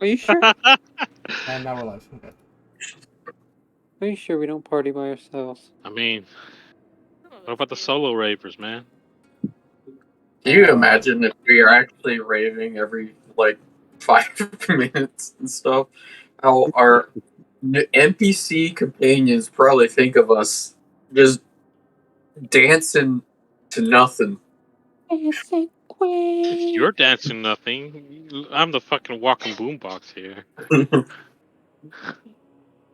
Are you sure? And now we're live. Okay. Are you sure we don't party by ourselves? I mean, what about the solo ravers, man? Can you imagine if we are actually raving every, 5 minutes and stuff? How our NPC companions probably think of us just dancing to nothing. Dancing Queen. You're dancing nothing. I'm the fucking walking boombox here.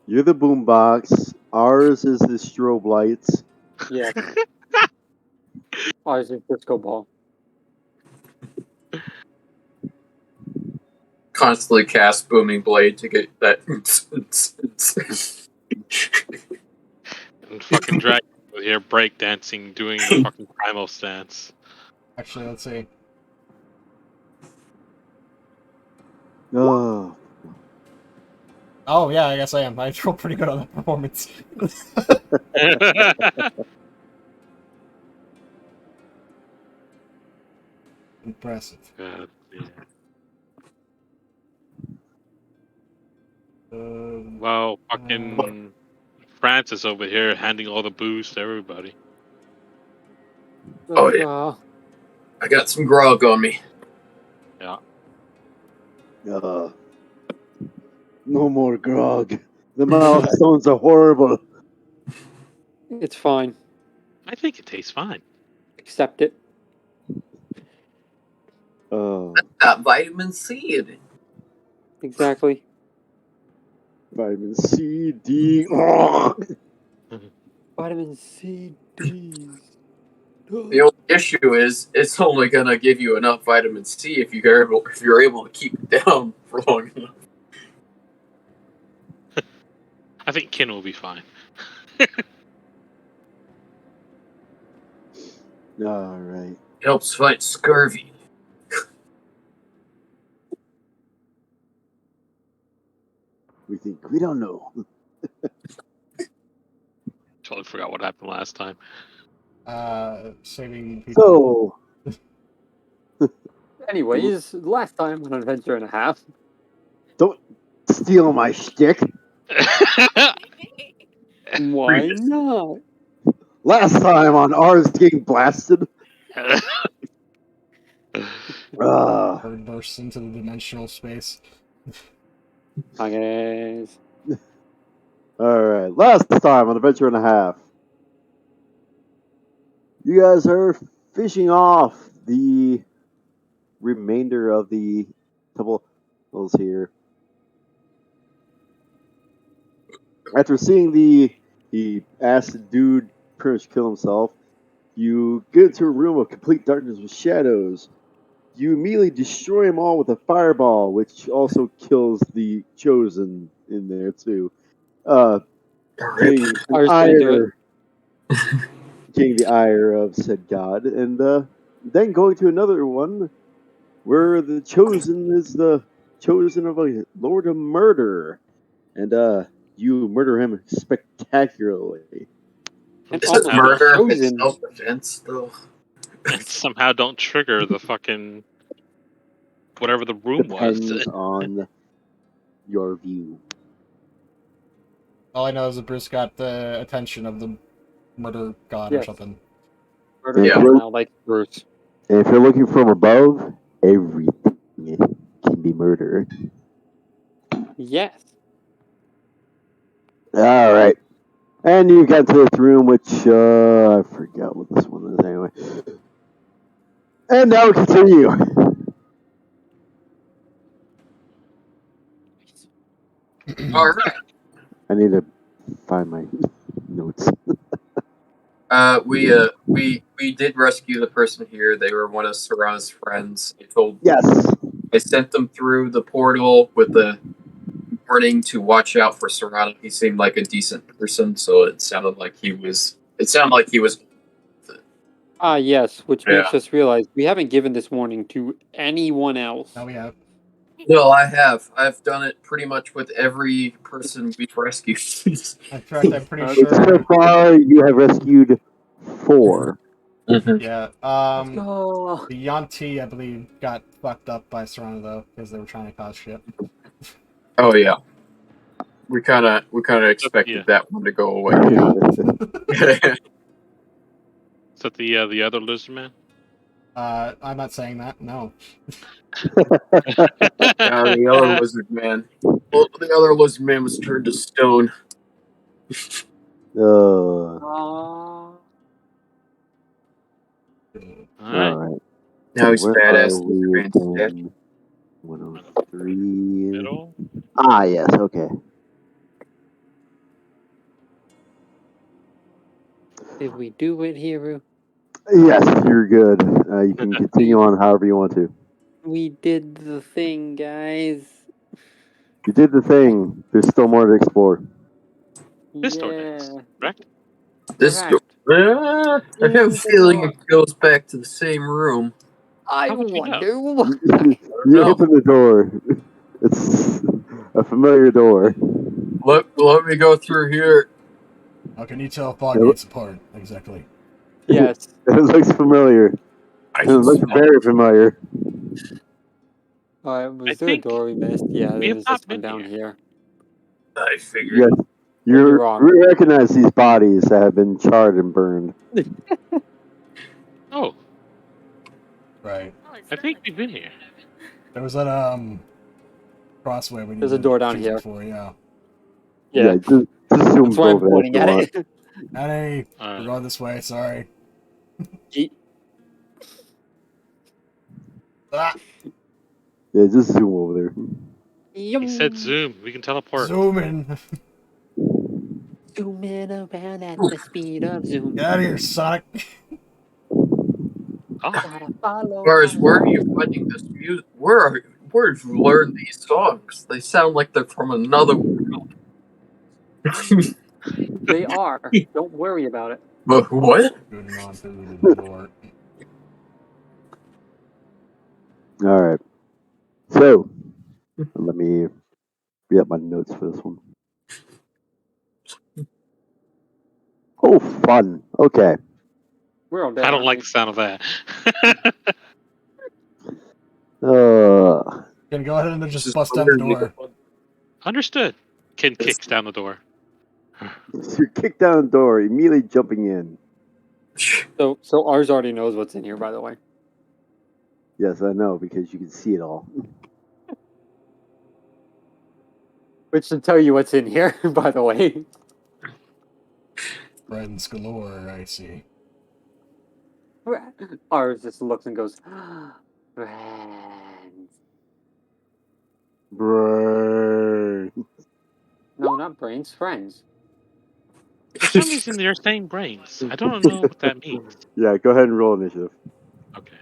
You're the boombox. Ours is the strobe lights. Yeah. Ours is disco ball. Constantly cast Booming Blade to get that. And fucking dragon here breakdancing, doing the fucking primal stance. Actually, let's see. Oh, Oh, yeah, I guess I am. I feel pretty good on that performance. Impressive. God, yeah. Well, fucking Francis over here handing all the booze to everybody. Oh, yeah. I got some grog on me. Yeah. no more grog. The milestones are horrible. It's fine. I think it tastes fine. Accept it. Got vitamin C in it. Exactly. Vitamin C, D. Oh. Vitamin C, D. The only issue is it's only gonna give you enough vitamin C if you're able to keep it down for long enough. I think Kin will be fine. All right. Helps fight scurvy. We think we don't know. Totally forgot what happened last time. Saving people. So, Anyways, last time on Adventure and a Half. don't steal my shtick. Why not? Last time on ours getting blasted. Bird bursts into the dimensional space. Hi guys. Alright, last time on Adventure and a Half. You guys are fishing off the remainder of the couple here. After seeing the acid dude pretty much kill himself, you get into a room of complete darkness with shadows. You immediately destroy them all with a fireball, which also kills the chosen in there too. Getting the ire of said god, and then going to another one where the chosen is the chosen of a lord of murder, and you murder him spectacularly. And Is also it murder if it's chosen. self-defense, though? And somehow don't trigger the fucking whatever the room Depends was. on your view. All I know is that Bruce got the attention of the murder god or something. Murder Yeah. god now like Bruce. And if you're looking from above, everything can be murder. Yes. All right. And you got to this room, which I forgot what this one is anyway. And now we continue. All right. I need to find my notes. We did rescue the person here. They were one of Sarah's friends. I sent them through the portal with the warning to watch out for Serrano. He seemed like a decent person, so it sounded like he was. Yes, which makes us realize we haven't given this warning to anyone else. No, we have. No, I have. I've done it pretty much with every person we've rescued. In fact, I'm pretty sure. So far, you have rescued 4. Yeah. Oh. The Yanti, I believe, got fucked up by Serrano though because they were trying to cause shit. Oh yeah, we kind of expected that one to go away. Is that the other lizard man? I'm not saying that. No. Now the other lizard man. Well, the other lizard man was turned to stone. All Aw. Alright. right. Now he's Where badass are we lizard man dead. again? 103. Middle. Ah, yes. Okay. Did we do it, Hero? Yes, you're good. You can continue on however you want to. We did the thing, guys. You did the thing. There's still more to explore. This door does, Yeah. correct? This Correct. I have a feeling it goes back to the same room. I How would you know? wonder. You No. open the door. It's a familiar door. Let me go through here. How can you tell fog gates apart? Exactly. Yes. It looks familiar. It looks very familiar. Was I there a think door we missed? Yeah, we have there's not this one been down here. I figured. Yes, You're wrong. you recognize these bodies that have been charred and burned. Oh, Right. I think we've been here. There was that crossway we There's a needed door down choosing here. for, yeah. Yeah. Just zoom That's why I'm over there pointing if you at want. it. Hey, Alright. we're going this way, sorry. Ah, Yeah, just zoom over there. He said zoom. We can teleport. zoom in. Zooming around at the speed of zoom. Get out of here, Sonic. Oh, Gotta follow. Lars, where are you finding this music? Where have you learned these songs? They sound like they're from another world. They are. Don't worry about it. But what? Going on through the door. All right. So, let me re up my notes for this one. Oh, fun. Okay. We're all dead. I don't aren't like we? the sound of that. Gonna go ahead and just Just bust down the underneath. door. Understood. Ken kicks down the door. So you kick down the door, immediately jumping in. So ours already knows what's in here, by the way. Yes, I know, because you can see it all. Which should tell you what's in here, by the way. Friends galore, I see. Ours just looks and goes, friends. Brain. No, not brains, friends. For some reason, they're saying brains. I don't know what that means. Yeah, go ahead and roll initiative. Okay.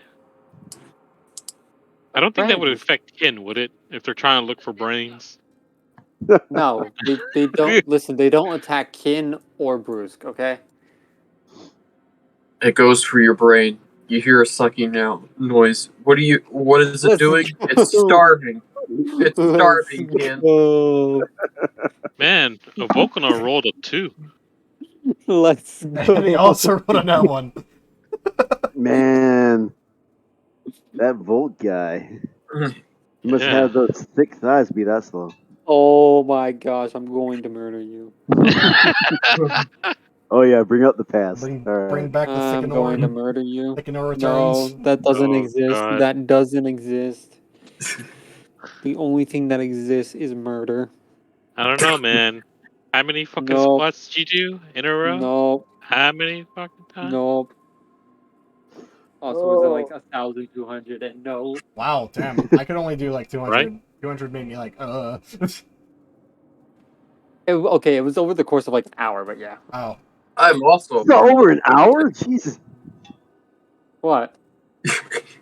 I don't think that would Brains. affect Ken, would it? If they're trying to look for brains. No, they don't. Listen, they don't attack Kin or Brusque, okay? It goes for your brain. You hear a sucking out noise. What is it Let's doing? go. It's starving. It's Let's starving, Ken. go. Man, a Vulcanar rolled a 2. Let's And he go. also wrote on that one. Man, that Volt guy. He must Yeah. have those thick thighs to be that slow. Oh my gosh, I'm going to murder you. Oh yeah, bring up the past. Bring All right. back the I'm going to murder you. Thickenor No, returns. that doesn't Oh, exist. God. That doesn't exist. The only thing that exists is murder. I don't know, man. How many fucking Nope. squats did you do in a row? Nope. How many fucking times? Nope. Also, was it like 1,200? And no. Wow, damn. I could only do like 200. Right? 200 made me like, Okay, it was over the course of like an hour, but yeah. Wow. I'm also. It's not over an hour? Jesus. What?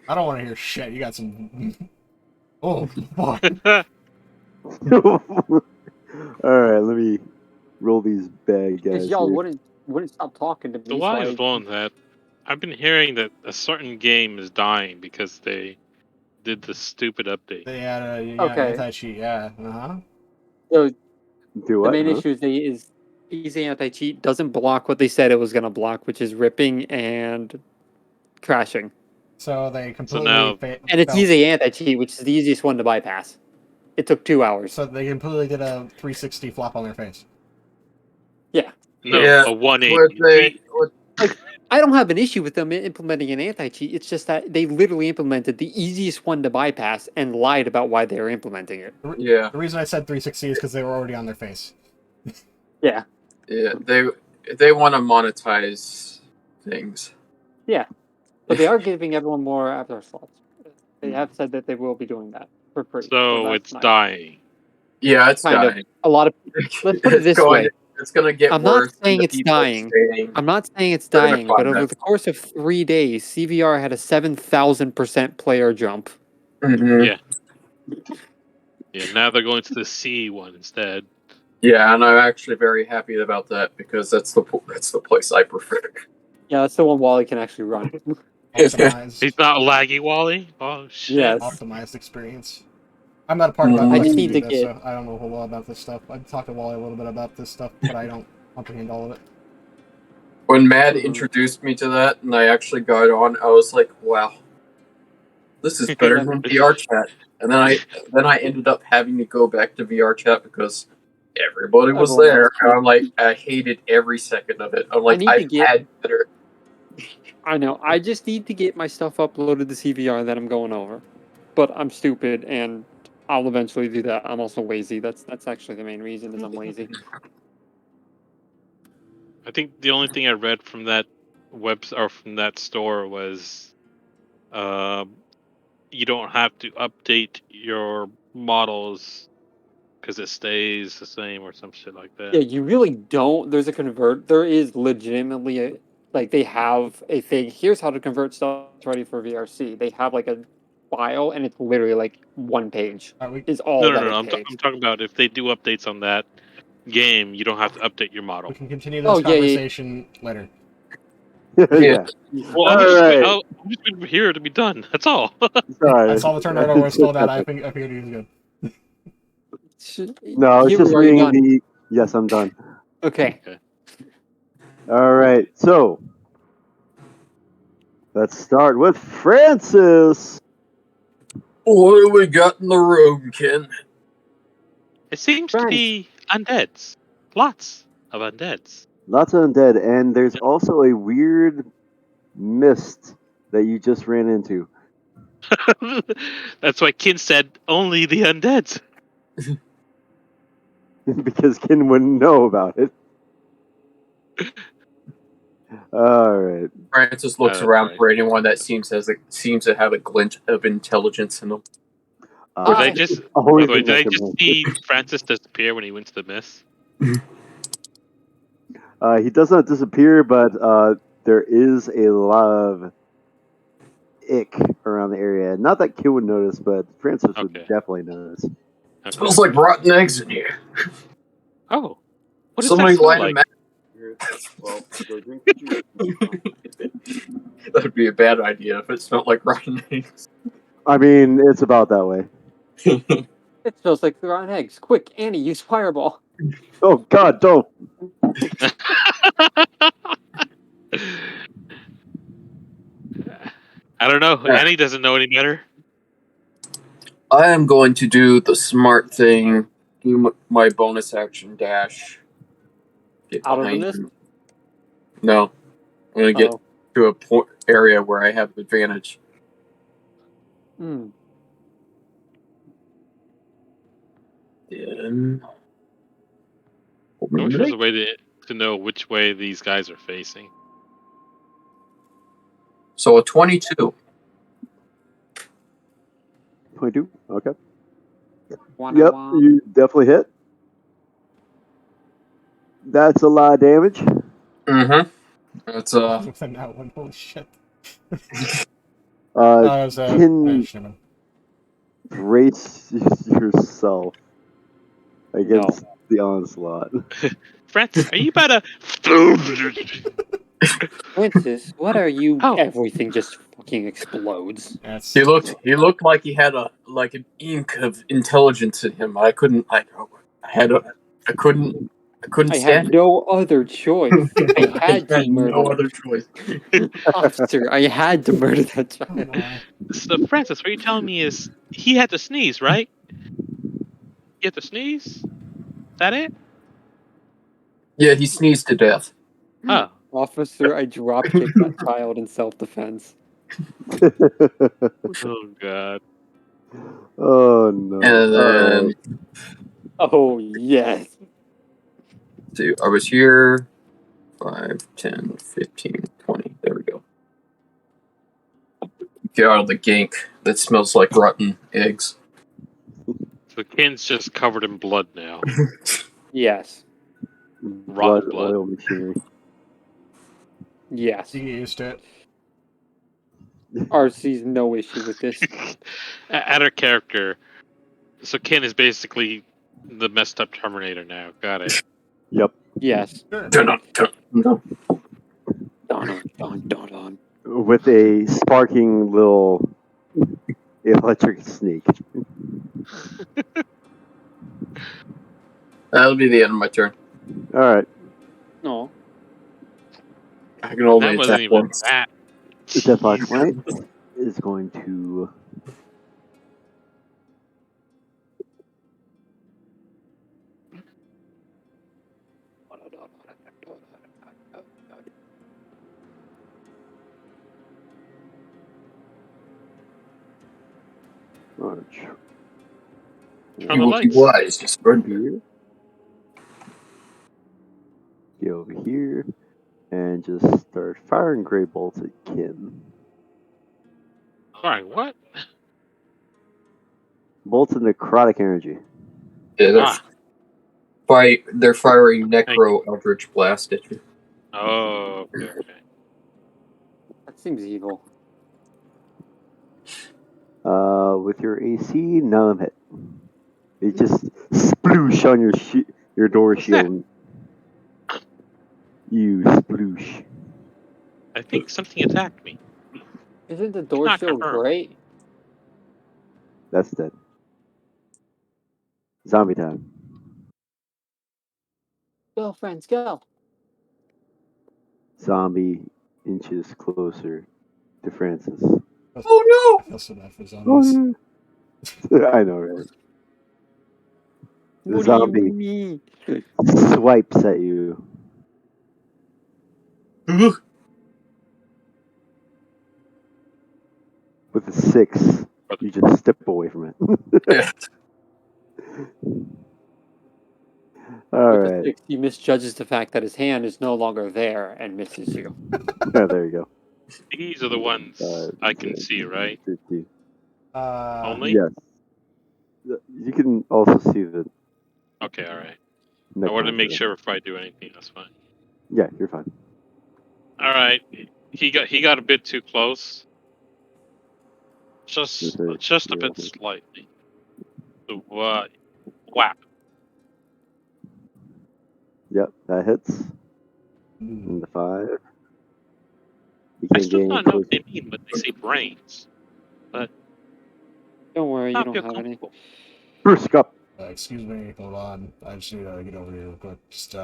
I don't want to hear shit. You got some. Oh, boy. Alright, let me roll these bad guys. Because y'all Here. wouldn't stop talking to me. So while I was so rolling that, I've been hearing that a certain game is dying because they did the stupid update. They had a Okay. anti-cheat, yeah. Uh-huh. So Do the what? main Huh? issue is easy anti-cheat doesn't block what they said it was going to block, which is ripping and crashing. So they completely now- And it's easy anti-cheat, which is the easiest one to bypass. It took 2 hours. So they completely did a 360 flop on their face. No, Yeah, a 180. I don't have an issue with them implementing an anti-cheat. It's just that they literally implemented the easiest one to bypass and lied about why they were implementing it. Yeah, The reason I said 360 is because they were already on their face. Yeah. yeah. They want to monetize things. Yeah. But they are giving everyone more avatar slots. They have said that they will be doing that for free. So that's it's nice. dying. Yeah, it's Kind of. dying. A lot of. Let's put it this way. It's going to get I'm worse. not saying The it's people are dying. saying- I'm not saying it's They're gonna dying, but find over that. the course of 3 days, CVR had a 7,000% player jump. Mhm. Yeah. Yeah, now they're going to the C one instead. Yeah, and I'm actually very happy about that because that's the place I prefer. Yeah, that's the one Wally can actually run. Optimized. He's not laggy, Wally? Oh, shit. Yes. Optimized experience. I'm not a part of I that. just to need do to this, get- so I don't know a whole lot about this stuff. I've talked to Wally a little bit about this stuff, but I don't comprehend all of it. When Mad Mhm. introduced me to that and I actually got on, I was like, wow, this is better than VR chat. And then I ended up having to go back to VR chat because everybody was Everyone there. else. And I'm like, I hated every second of it. I'm like, need to I've get- had better. I know. I just need to get my stuff uploaded to CVR that I'm going over. But I'm stupid, and I'll eventually do that. I'm also lazy. That's actually the main reason is I'm lazy. I think the only thing I read from that from that store was, you don't have to update your models because it stays the same or some shit like that. Yeah, you really don't. There's a convert. There is legitimately a they have a thing. Here's how to convert stuff ready for VRC. They have like a file, and it's literally like 1 page. Is all No, that no. it I'm takes. talking about if they do updates on that game, you don't have to update your model. We can continue this Oh, yeah, yeah. conversation later. Yeah. Well, All I'm just, right. I'm just been here to be done. That's all. Sorry. I saw the turn order was still that. I figured he was good. No, it's You just were already reading done. the. Yes, I'm done. Okay. All right, so let's start with Francis. What do we got in the room, Ken? It seems to Right. be undeads. Lots of undeads. Lots of undead, and there's also a weird mist that you just ran into. That's why Kin said only the undeads. Because Ken wouldn't know about it. All right. Francis looks That's around right. for anyone that seems to have a glint of intelligence in them. Did Hi. I just, Only by the way, thing did that I can just help. see Francis disappear when he went to the mist? He does not disappear, but there is a lot of ick around the area. Not that Ken would notice, but Francis would Okay. definitely notice. Okay. Smells like rotten eggs in here. Oh, what does Somebody that smell light a like? match. Well, go drink the juice. That'd be a bad idea if it smelled like rotten eggs. I mean, it's about that way. It smells like rotten eggs. Quick, Annie, use Fireball. Oh God, don't! I don't know. Yeah. Annie doesn't know any better. I am going to do the smart thing. Do my bonus action dash. Get Out of the behind mist? him. No, I'm gonna get Oh. to a area where I have advantage. Hmm. Then, I wish there was a way to know which way these guys are facing. so a 22. 22. Okay. Wanna Yep, wah. you definitely hit. That's a lot of damage. Mm-hmm. That's With a nat one, holy shit. Can I was Fisherman. brace yourself against the onslaught. Francis, are you about to? Francis, what are you? Oh. Everything just fucking explodes. That's he looked like he had an ink of intelligence in him. I couldn't I stand had it. no other choice. I had to murder. no other choice. Officer, I had to murder that Oh child. my. So, Francis, what you're telling me is he had to sneeze, right? You have to sneeze? Is that it? Yeah, he sneezed to death. Oh. Officer, I drop kicked that child in self-defense. Oh, God. Oh no! And then, Alright. Oh, yes. see, I was here 5, 10, 15, 20. There we go. Get out of the gank that smells like rotten eggs. So Ken's just covered in blood now. Yes. Blood, blood. oil machinery. Yes. You get used to it. RC's no issue with this. Add her character. So Ken is basically the messed up Terminator now. Got it. Yep. Yes. Sure. Dun, dun, dun. Dun, dun, dun, dun. With a sparking little electric snake. That'll be the end of my turn. Alright. No. I can only That wasn't attack even once. that. The Fox Jeez. Knight is going to. March. Turn You the will be lights. wise, you spread. Here. Get over here. And just start firing gray bolts at Kim. Alright, what? Bolts of necrotic energy. Yeah, they're firing Thank Necro Eldritch Blast at you. Oh, okay, okay. That seems evil. With your AC, none of it. It just sploosh on your door What's that? shield. You sploosh. I think something attacked me. Isn't the door Not shield confirmed. great? That's dead. Zombie time. Go, friends, go. Zombie inches closer to Francis. Oh I feel so bad for Oh, zombies. yeah. I know, right? The What do you zombie mean? swipes at you. no! With a 6, you just step away from it. Yeah. All With the right. 6, he misjudges the fact that his hand is no longer there and misses you. Yeah, there you go. These are the ones I can 10, see, right? 15. Only? Yes. You can also see the Okay, alright. I neck wanted to make monster. sure before I do anything, that's fine. Yeah, you're fine. Alright. He got a bit too close. Just Just a- just a yeah. bit slightly. So whap. Yep, that hits. Mm. And the 5. You I can't still gain don't know close. what they mean when they say brains. Don't worry, you I don't feel have any. comfortable. Brisk up. Excuse me, hold on. I just need to get over here real quick. Just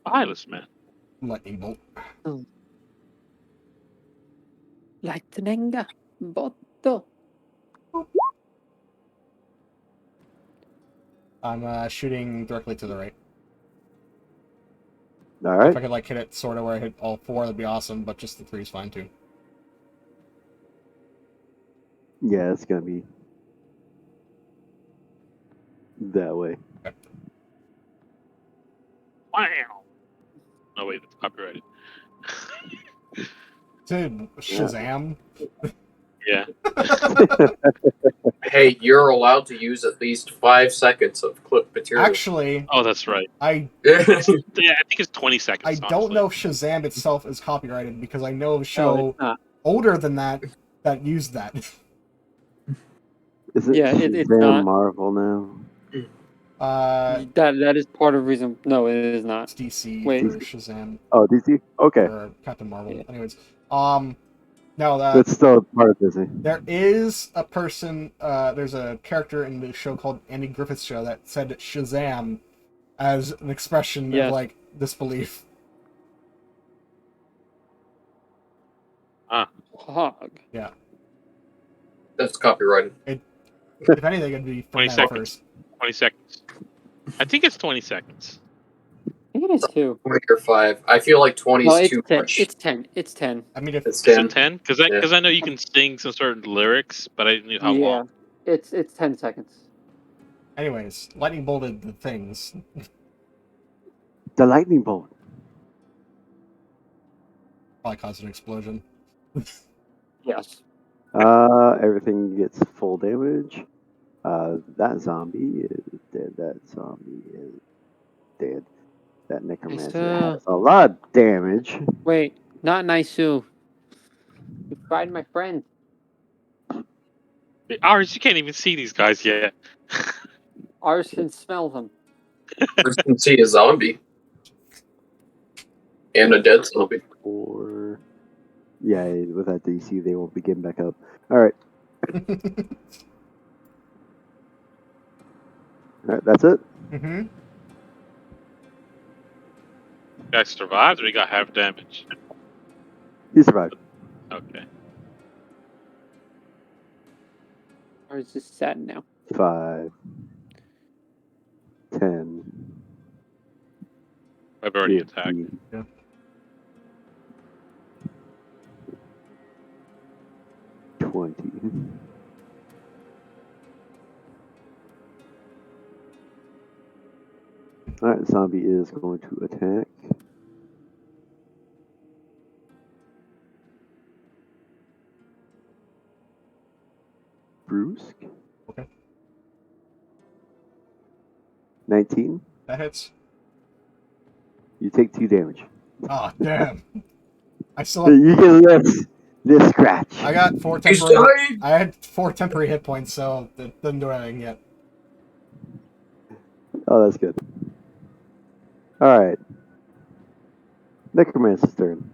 Eyeless man. lightning bolt. Lightning botto. I'm shooting directly to the right. All If right. I could like hit it sort of where I hit all 4, that'd be awesome. But just the 3 is fine too. Yeah, it's gonna be that way. Wow. No wait, it's copyrighted. Dude, Shazam. Yeah. Hey, you're allowed to use at least 5 seconds of clip material. Actually, Oh, that's right. I Yeah, I think it's 20 seconds. I don't know if Shazam itself is copyrighted because I know of a No, show it's not. older than that that used that. Is it Yeah, it's Shazam not. Marvel now? That is part of the reason. No, it is not. It's DC Wait. for Shazam Oh, DC? Okay. or Captain Marvel. Yeah. Anyways, no, It's still part of Disney. there is a person. There's a character in the show called Andy Griffith's Show that said Shazam as an expression Yes. of like disbelief. Hog. Yeah. That's copyrighted. If anything, it'd be 20 from now seconds. first. 20 seconds. I think it's 20 seconds. I think it is 2. 20 or 5. I feel like 20 No, is it's too 10. much. It's 10. It's 10. I mean, if It's Is 10. it 10? Because I know you can sing some certain lyrics, but I didn't know how Yeah. long. It's 10 seconds. anyways, lightning bolted the things. The lightning bolt. Probably caused an explosion. Yes. Everything gets full damage. That zombie is dead. That zombie is dead. That necromancer has a lot of damage. Wait, not Naisu. You fried my friend. Ours, you can't even see these guys yet. Ours can smell them. First can see a zombie. And a dead zombie. Or yeah, with that DC, they won't be getting back up. All right, that's it. Mm-hmm. Guys survived, or he got half damage. He survived. Okay. Ours is sad now. 5, 10, I've already attacked. 15, Yeah. 20. All right, zombie is going to attack. Brusque. Okay. 19. That hits. You take 2 damage. Oh, damn. I still have, You get this scratch. I got 4 He's temporary. dying! I had 4 temporary hit points, so it doesn't do anything yet. Oh, that's good. All right. Necromancer's turn.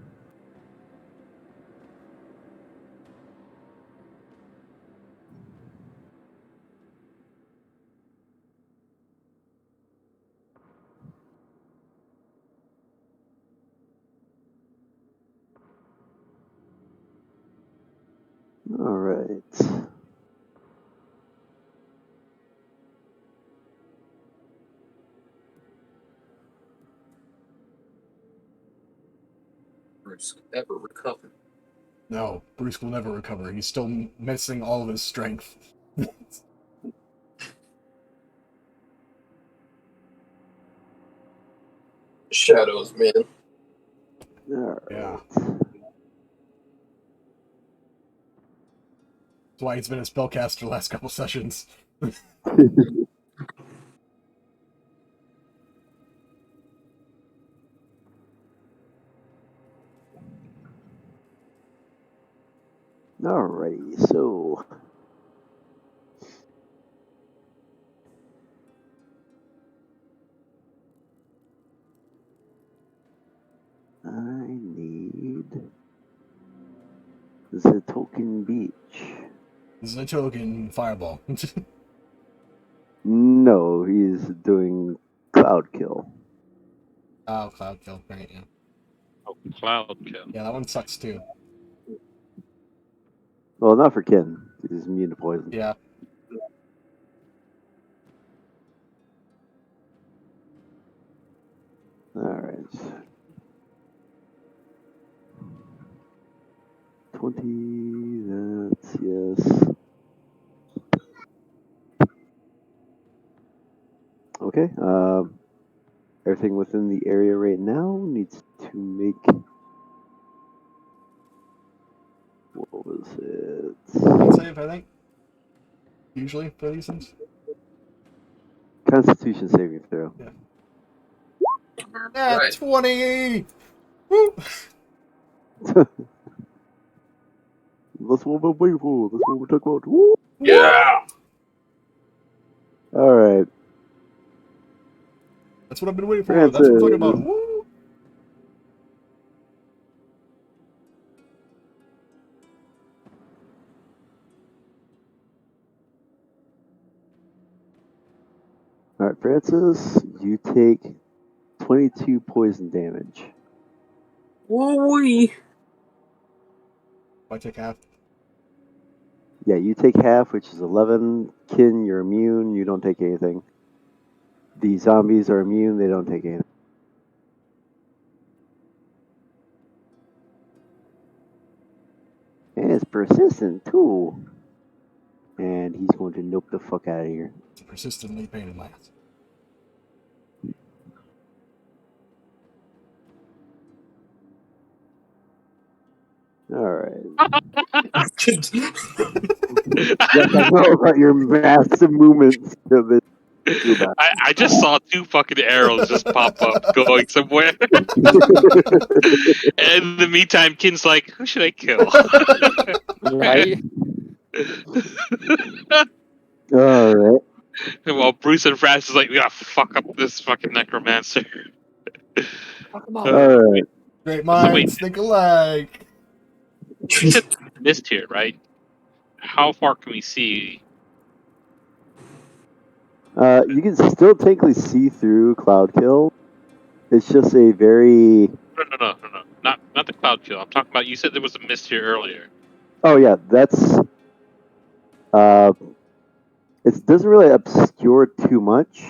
All right. Bruce ever recover. No, Bruce will never recover. He's still missing all of his strength. Shadows, man. All right. Yeah. That's why he's been a spellcaster the last couple sessions. Alrighty, so I need the token beach. This is a token fireball. No, he's doing cloud kill. Oh, cloud kill. Right, yeah. Oh, cloud kill. Yeah, that one sucks too. Well, not for Ken. He's immune to poison. Yeah. Alright. 20, that's yes. Okay, everything within the area right now needs to make, what was it? Save, I think. Usually for these things. Constitution saving throw. Yeah, Right. 20! Woo! That's what we're waiting for. That's what we're talking about. Woo! Yeah! That's Alright. what I've been waiting for. That's what I'm talking about. Woo! Alright, Francis, you take 22 poison damage. Woo-wee! I take half. Yeah, you take half, which is 11. Kin, you're immune. You don't take anything. The zombies are immune, they don't take any. And it's persistent too. And he's going to nope the fuck out of here. It's a persistently pain in my ass. Alright. Just- Yes, I know about your massive movements of this. I just saw 2 fucking arrows just pop up going somewhere. And in the meantime, Kin's like, who should I kill? Right? Alright. And while Bruce and Francis is like, we gotta fuck up this fucking necromancer. Fuck 'em up. Alright. Great So wait. minds think alike. We said mist here, right? How far can we see? You can still technically see through Cloud Kill. It's just a very. No. Not the cloud kill. I'm talking about, you said there was a mist here earlier. Oh yeah, that's. It doesn't really obscure too much.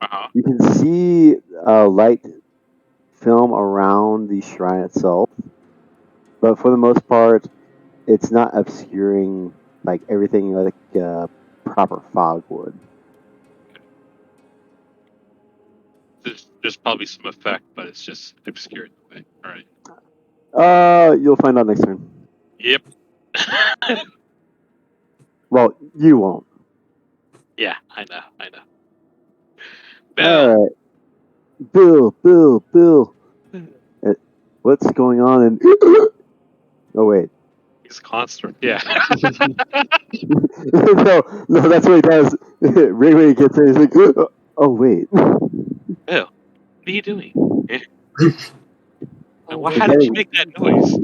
Uh-huh. You can see light film around the shrine itself, but for the most part, it's not obscuring like everything like proper fog would. There's probably some effect, but it's just obscured away. Alright. You'll find out next turn. Yep. Well, you won't. Yeah, I know. Bill. All right, Bill. What's going on? And oh wait, He's constant. Yeah. no, that's what he does. Right when he gets in, he's like, oh wait. Bill, what are you doing? How did you make that noise?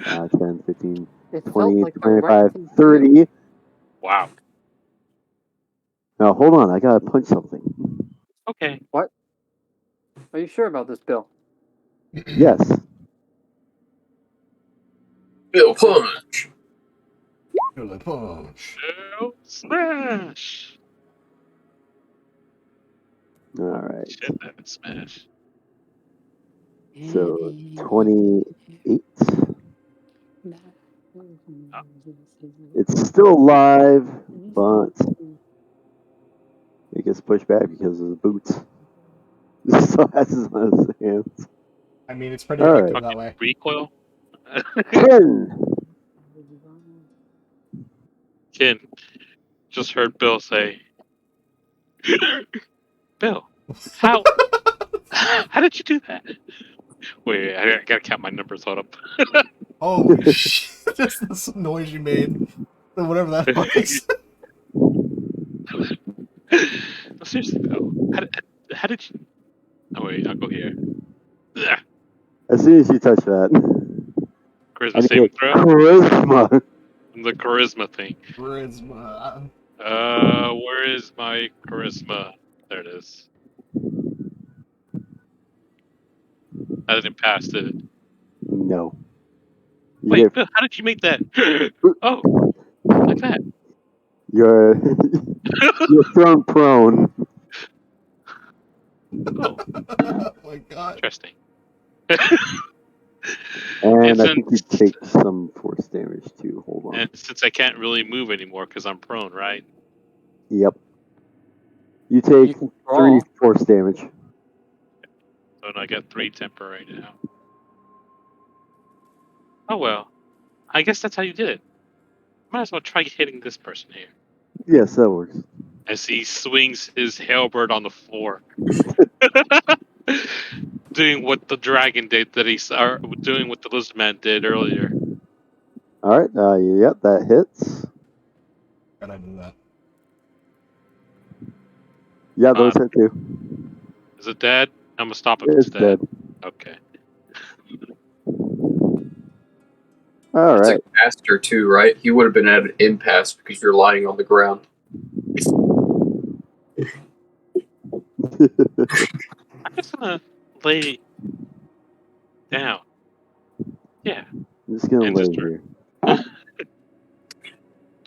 10, 15, It felt 20, like the right 25, thing to do. 30. Wow. Now, hold on. I gotta punch something. Okay. What? Are you sure about this, Bill? Yes. Bill punch. Bill punch. Bill smash. All right. Shit, that smash. So, 28. It's still alive, but it gets pushed back because of the boots. So that's on his hands. I mean, it's pretty All effective right. that way. Recoil? 10. Kin just heard Bill say, Bill, how did you do that? Wait, I gotta count my numbers. Hold up. Holy shit. Just this noise you made. Whatever that was. No, seriously, Bill. How did you? Oh wait, I'll go here. Ugh. As soon as you touch that, Charisma saving throw. charisma. The charisma thing. Charisma. Where is my charisma? There it is. I didn't pass, did it? No. You Wait, get, Bill, how did you make that? Oh, like that. you're thrown prone. Oh, Oh my god. interesting. And I Isn't- think you take some force damage too. Hold on. And since I can't really move anymore because I'm prone, right? Yep. You You take can 3 draw. force damage. So I got 3 temporary now. Oh well. I guess that's how you did it. Might as well try hitting this person here. Yes, that works. As he swings his halberd on the floor. Doing what the dragon did doing what the lizard man did earlier. All right. Yep, that hits. How'd I do that? Yeah, those hit too. Is it dead? I'm gonna stop if It's it's dead. dead. Okay. All It's right. a caster too, right? He would have been at an impasse because you're lying on the ground. I'm just gonna lay down. Yeah. I'm just gonna And lay just here.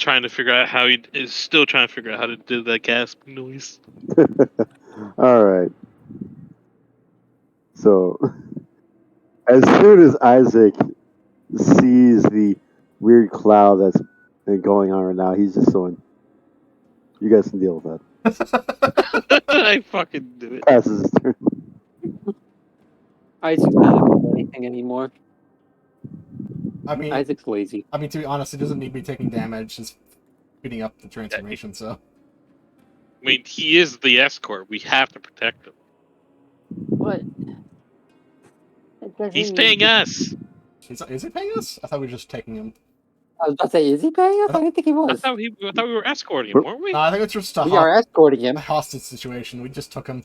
trying to figure out how he is still trying to figure out how to do that gasping noise. All right. So, as soon as Isaac sees the weird cloud that's been going on right now, he's just going, "You guys can deal with that." I fucking do it. Passes his turn. Isaac's not doing anything anymore. I mean, Isaac's lazy. to be honest, it doesn't need me taking damage. Just speeding up the transformation. So I mean, he is the escort. We have to protect him. What? He's paying us. is he paying us? I thought we were just taking him. I was about to say, is he paying us? I didn't think he I was. thought we were escorting him, weren't we? No, I think it's just a, We are escorting a him. hostage situation. We just took him.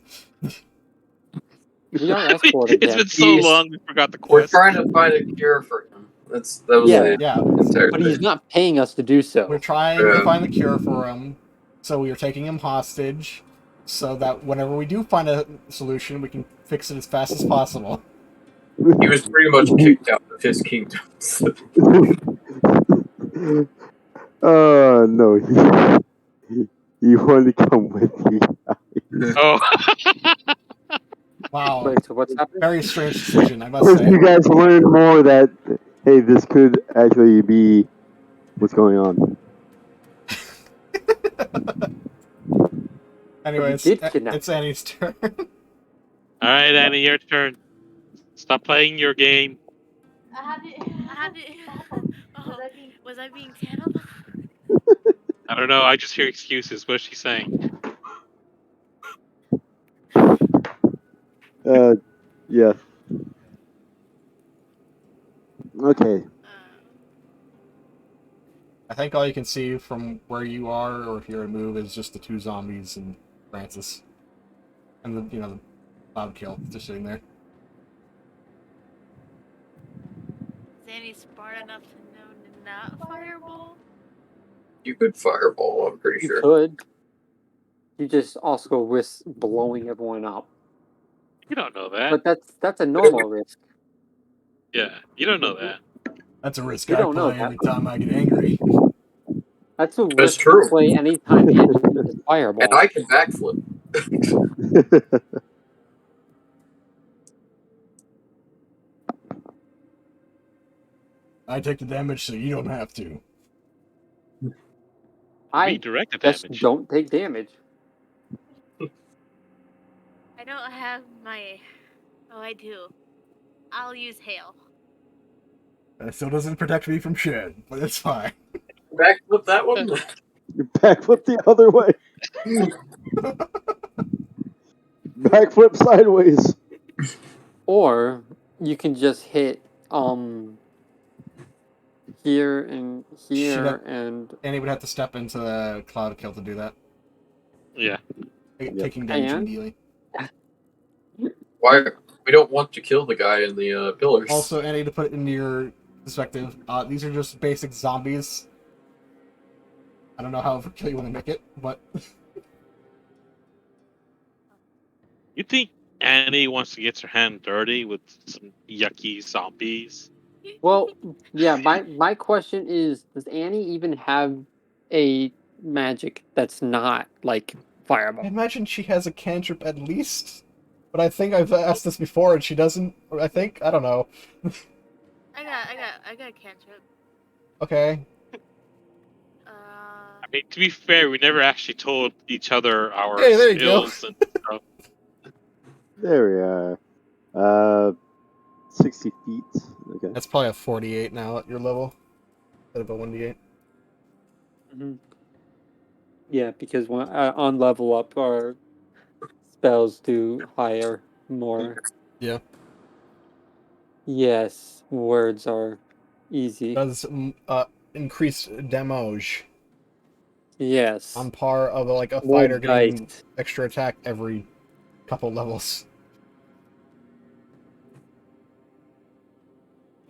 We are escorting It's him. been so He's- long we forgot the We're quest. trying to find a cure for him. That was Yeah. the Yeah, entire But he's thing. not paying us to do so. we're trying to Yeah. find the cure for him. So we are taking him hostage, so that whenever we do find a solution, we can fix it as fast as possible. He was pretty much kicked out of his kingdom. Oh no, he wanted to come with me. Oh, Wow, Wait, so what's happening? very strange decision, I must Once say. you guys learn more that, hey, this could actually be what's going on. Anyway, We did kidnap it's Annie's turn. all right, Annie, your turn. Stop playing your game. I had it. Oh, was I being terrible? I don't know. I just hear excuses. What's she saying? Yeah. Okay. I think all you can see from where you are, or if you're to move, is just the two zombies and Francis, and the cloud kill just sitting there. Is Annie smart enough to know to not fireball? You could fireball, I'm pretty You sure. could. You just also risk blowing everyone up. You don't know that. But that's a normal risk. Yeah, you don't know that. That's a risk You I don't know play that. every time I get angry. That's a That's risk true. to play anytime Andy uses fireball. And I can backflip. I take the damage so you don't have to. I Redirected just damage. don't take damage. I don't have my. Oh, I do. I'll use hail. That still doesn't protect me from shit, but it's fine. Backflip that one? Backflip the other way. Backflip sideways. Or you can just hit here and here and Annie would have to step into the cloud kill to do that. Yeah. Taking damage And? immediately. Why? We don't want to kill the guy in the pillars. Also, Annie, to put it into your perspective, these are just basic zombies. I don't know how overkill you want to make it, but You think Annie wants to get her hand dirty with some yucky zombies? well, yeah, my question is, does Annie even have a magic that's not like I fireball? imagine she has a cantrip at least. But I think I've asked this before and she doesn't. I don't know. I got a cantrip. Okay. I mean, to be fair, we never actually told each other our Hey, there you go. skills and stuff. There we are. 60 feet. Okay. That's probably a 48 now at your level. Instead of a 1d8. Mm-hmm. Yeah, because when, on level up, our spells do higher, more. Yeah. Yes, words are easy. Does increase damage Yes. on par of like a Roll fighter getting dice. extra attack every couple levels.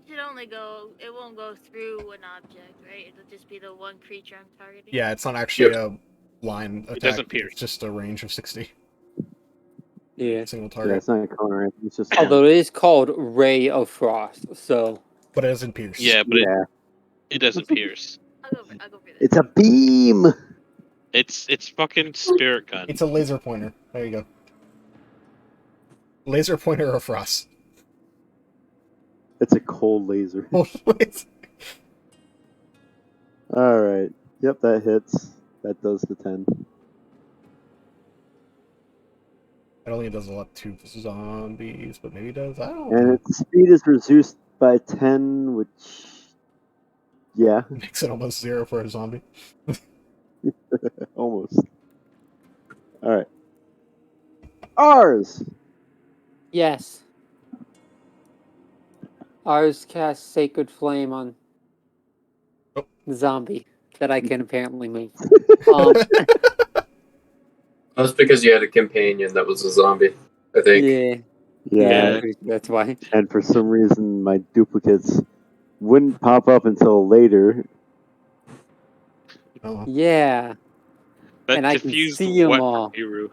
It should only go. It won't go through an object, right? It'll just be the one creature I'm targeting. Yeah, it's not actually a line attack. doesn't pierce. It's just a range of 60. Yeah. Single Yeah, target. it's not a corner. It's just. Although it is called Ray of Frost, so But it doesn't pierce. Yeah, but Yeah. it doesn't pierce. I'll go for It's a beam. It's fucking spirit gun. It's a laser pointer. There you go. Laser pointer or frost. It's a cold laser. All right. Yep, that hits. That does the 10. I don't think it does a lot to zombies, but maybe it does. I don't And know. its speed is reduced by 10, which, yeah, Makes it almost 0 for a zombie. almost. All right. Ours. Yes. Ours cast Sacred Flame on the zombie that I can apparently move. That's because you had a companion that was a zombie, I think. Yeah, Yeah. that's why. And for some reason, my duplicates wouldn't pop up until later. Oh. Yeah, That and I can diffused see 'em what all. Miru.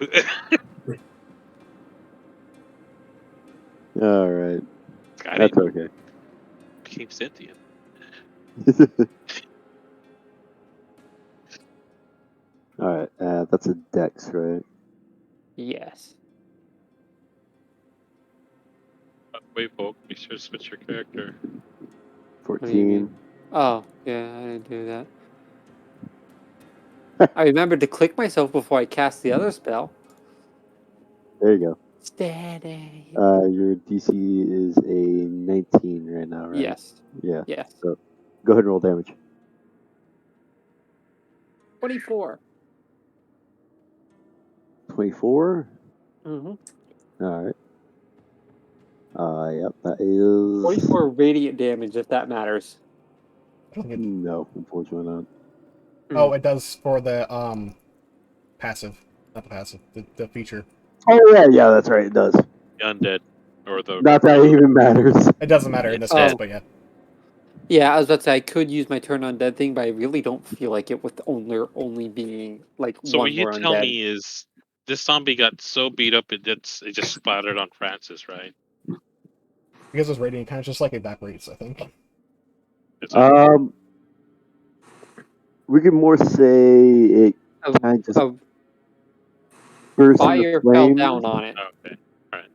All right. I That's didn't okay. became sentient. All right. That's a dex, right? Yes. Wait, Volk, be sure to switch your character. What do you mean? 14. Oh, yeah, I didn't do that. I remembered to click myself before I cast the other spell. There you go. Steady. Your DC is a 19 right now, right? Yes. Yeah. Yes. So go ahead and roll damage. 24. 24. Mm-hmm. All right. Yep, that is 24 radiant damage, if that matters. I don't get... no, unfortunately not. Oh, it does for the passive. Not the passive. The feature. Oh yeah, that's right. It does. The undead. Or the Not that it even matters. It doesn't matter in this Oh. case, but yeah. Yeah, I was about to say I could use my turn undead thing, but I really don't feel like it with only being like So one what you more tell undead. me is this zombie got so beat up it just splattered on Francis, right? Because it's radiant, kind of just like evaporates, I think. We could more say it kind of just bursts Fire into fell flames. down on it. Okay. Alright.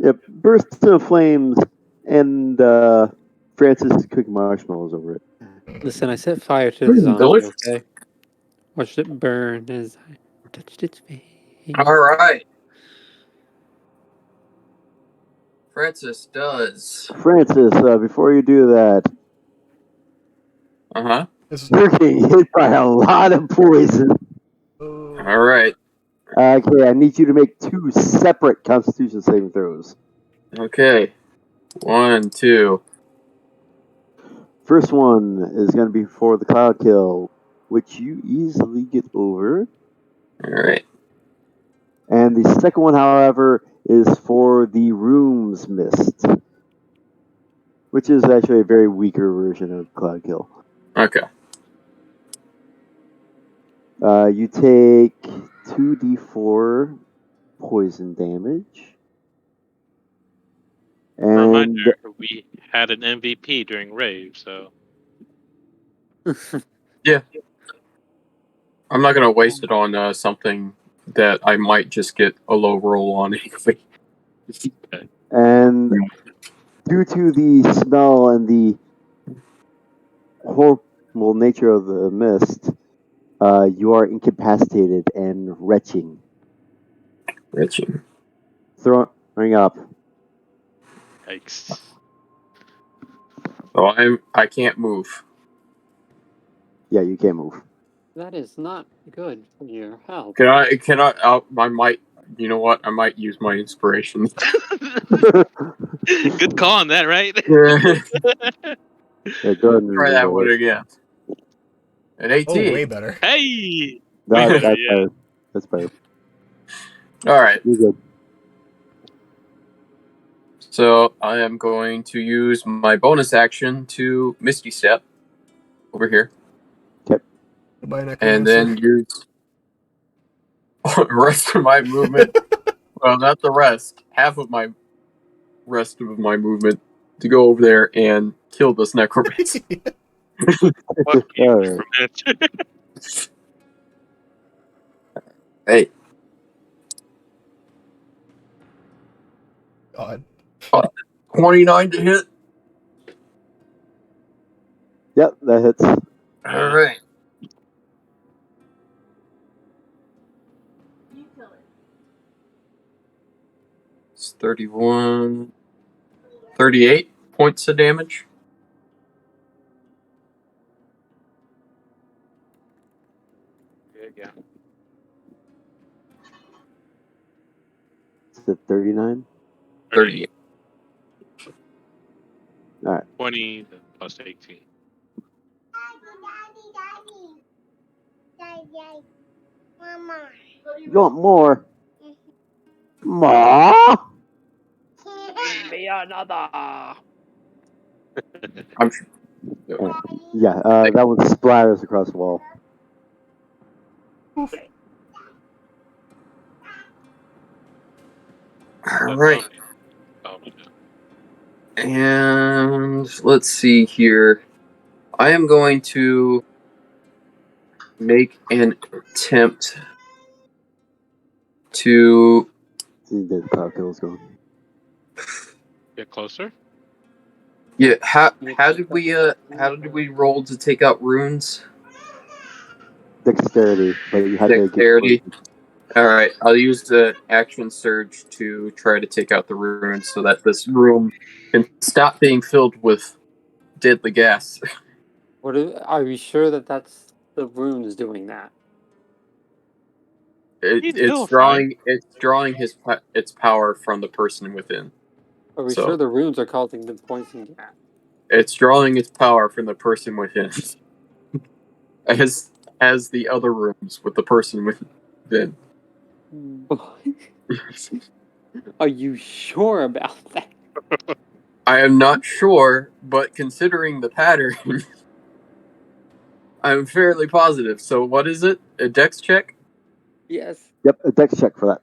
Yep, bursts into flames, and Francis is cooking marshmallows over it. Listen, I set fire to the zombie, Delicious. okay? Watched it burn as I touched its face. All right. Francis does. Francis, before you do that, Uh-huh. you're getting hit by a lot of poison. All right. Okay, I need you to make 2 separate Constitution saving throws. Okay. 1, 2. First one is going to be for the cloud kill, which you easily get over. All right. And the second one, however, is for the room's mist, which is actually a very weaker version of cloud kill. Okay. You take 2d4 poison damage. And Reminder, we had an MVP during rave, so Yeah. I'm not going to waste it on something that I might just get a low roll on anyway. And due to the smell and the horrible nature of the mist, you are incapacitated and retching. Retching. Throwing up. yikes. So I can't move. Yeah, you can't move. That is not good for your health. Can I I might, you know what? I might use my inspiration. Good call on that, right? Yeah, go ahead and Try that roll one it. again. An Oh, 18. way better. Hey! That's Yeah. better. That's better. All right. You're good. So I am going to use my bonus action to Misty Step over here. Goodbye, Necromancer. And then use the rest of my movement. Well, not the rest. Half of my rest of my movement to go over there and kill this necromancer. Fuck you, All right. Mitch. Hey, 29 to hit. Yep, that hits. All right. It's 31, 38 points of damage. Yeah. Is it 39? 38. 20 plus 18. You want more? Ma? Be another. I'm sure. Yeah, that one splatters across the wall. All right. And let's see here. I am going to make an attempt to. See, the power kill's going. Get closer. Yeah. How did we roll to take out runes? Dexterity, but you had Dexterity. to get. All right. I'll use the action surge to try to take out the runes so that this room can stop being filled with deadly gas. Are we sure that that's the runes doing that? He's It's drawing its power from the person within. Are we So- sure the runes are causing the poison gas? It's drawing its power from the person within. as the other rooms with the person within. Are you sure about that? I am not sure, but considering the pattern, I'm fairly positive. So what is it? A dex check? Yes. Yep, a dex check for that.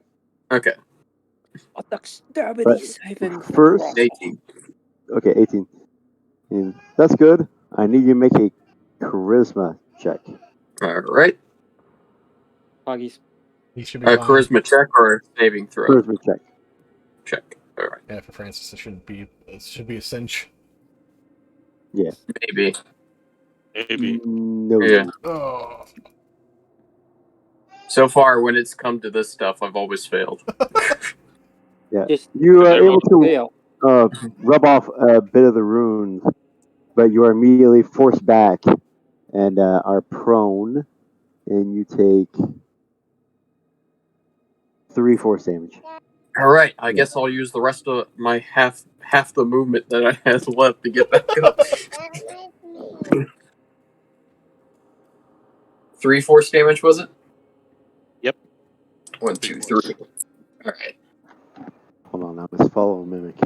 Okay. A dexterity But saving first- throw. 18. Okay, 18. And that's good. I need you to make a charisma check. All right. Huggies. He should be A fine. charisma check or a saving throw? Charisma check. Check. All right. Yeah, for Francis, it should be a cinch. Maybe. Maybe. No. Yeah. Oh, So far, when it's come to this stuff, I've always failed. Just You are able to fail. rub off a bit of the runes, but you are immediately forced back and are prone, and you take 3 force damage. All right. I guess I'll use the rest of my half the movement that I have left to get back up. 3 force damage, was it? Yep. 1, 2, 3. All right. Hold on, I must follow a mimic.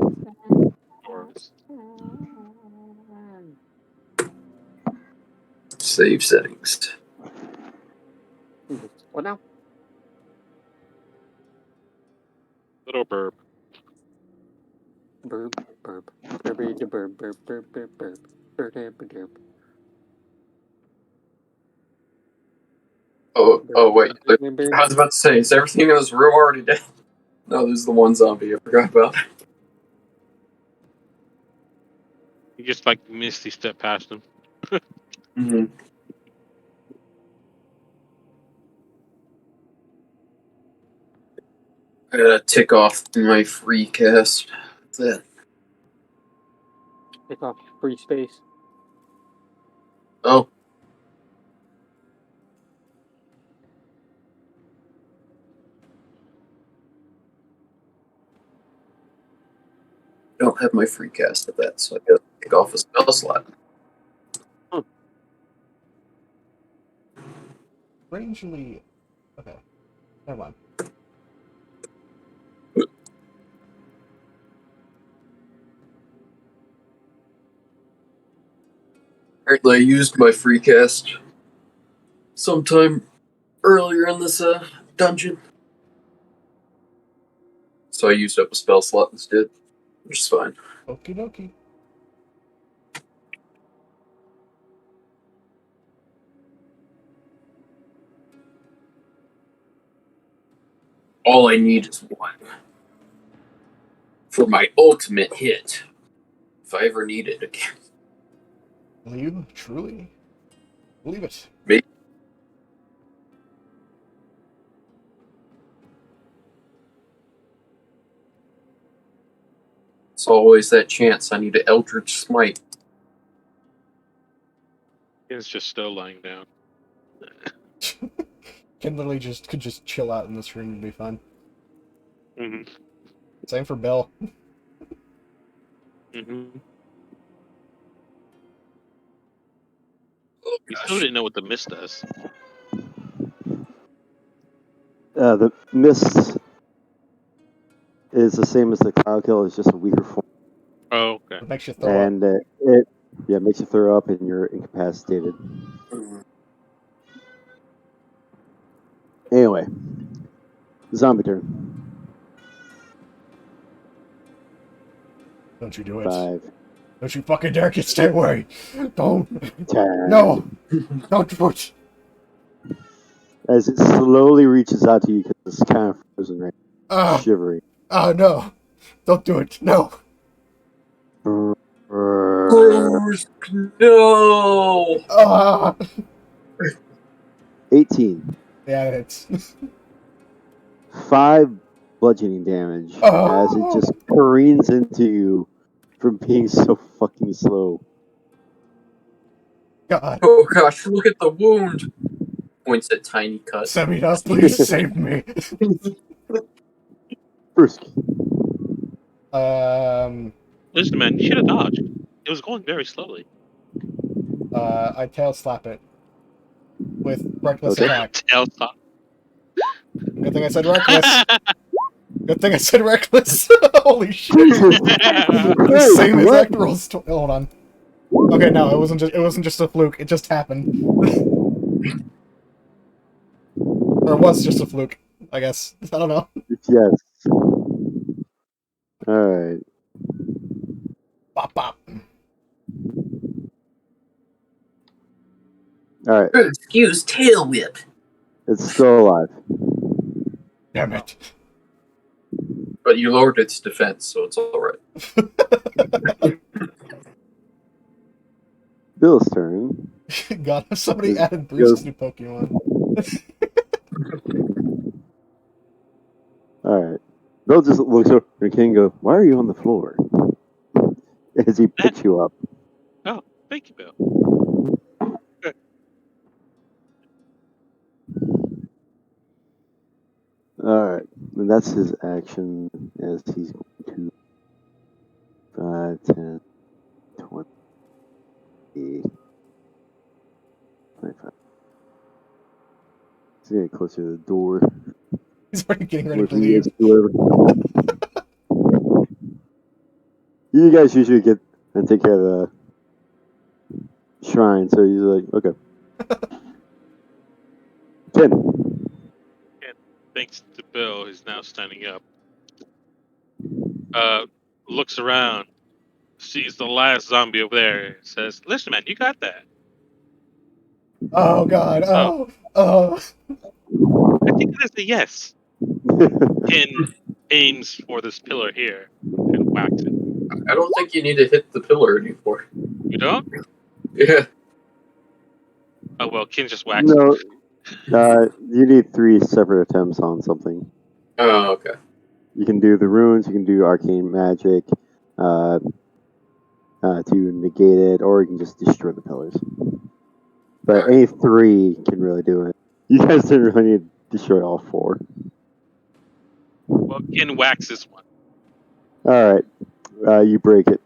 Save settings. What now? Little burp. Burp, burp, burp, burp, burp, burp, burp, burp, burp, burp, burp. Oh, wait. I was about to say, is everything in this room already dead? No, there's the one zombie I forgot about. You just like Misty step past him. Mm-hmm. I gotta tick off my free cast. What's that? Take off free space. Oh. I don't have my free cast of that, so I gotta tick off a spell slot. strangely. Okay, never mind. Apparently, I used my free cast sometime earlier in this dungeon. So I used up a spell slot instead, which is fine. Okie dokie. All I need is one. For my ultimate hit. If I ever need it again. Will you truly believe it? Maybe. It's always that chance. I need an Eldritch Smite. It's just still lying down. Can literally could just chill out in this room and be fine. Mm-hmm. Same for Bill. Mm-hmm. Oh, We gosh. still didn't know what the mist does. The mist is the same as the cloud kill. It's just a weaker form, Oh, okay. It makes you throw up. and it makes you throw up, and you're incapacitated. Anyway, zombie turn. Don't you do it. 5, Don't you fucking dare get stay away. Don't. 10. No. Don't do it. As it slowly reaches out to you because it's kind of frozen right now, Ah. shivering. Oh, no. Don't do it. No. Bruce, no! Ah. 18. Yeah, it's. 5 bludgeoning damage Oh. as it just careens into you from being so fucking slow. God. Oh gosh, look at the wound! Points at tiny cut. Semina, please save me. Brusque. Listen, man, you should have dodged. It was going very slowly. I tail slap it with reckless Okay. attack. Tail top. Good thing I said reckless. Good thing I said reckless. Holy shit! Jesus! The Christ, same what? exact rules. Hold on. Okay, no, it wasn't just a fluke. It just happened. Or it was just a fluke, I guess. I don't know. Yes. Alright. Bop bop. Alright. Excuse tail whip. It's still alive. Damn it. But you lowered its defense, so it's alright. Bill's turn. God, if somebody added Bruce's new Pokemon. Alright. Bill just looks over at King and goes, "Why are you on the floor?" As he picks you up. Oh, thank you, Bill. Alright. And that's his action as he's going to 5, 10, 20, 25. He's getting closer to the door. He's already getting ready Where to he leave. is, whoever. You guys usually get and take care of the shrine, so he's like, okay. 10. And thanks to Bill, who's now standing up. Looks around, sees the last zombie over there, says, "Listen, man, you got that." Oh god, oh. I think that is a yes. Ken aims for this pillar here and whacks it. I don't think you need to hit the pillar anymore. You don't? Yeah. Oh well, Ken just whacks it. No, you need 3 separate attempts on something. Oh, okay. You can do the runes, you can do arcane magic to negate it, or you can just destroy the pillars. But Alright. any 3 can really do it. You guys didn't really need to destroy all 4. Well, Ken whacks this one. Alright, you break it.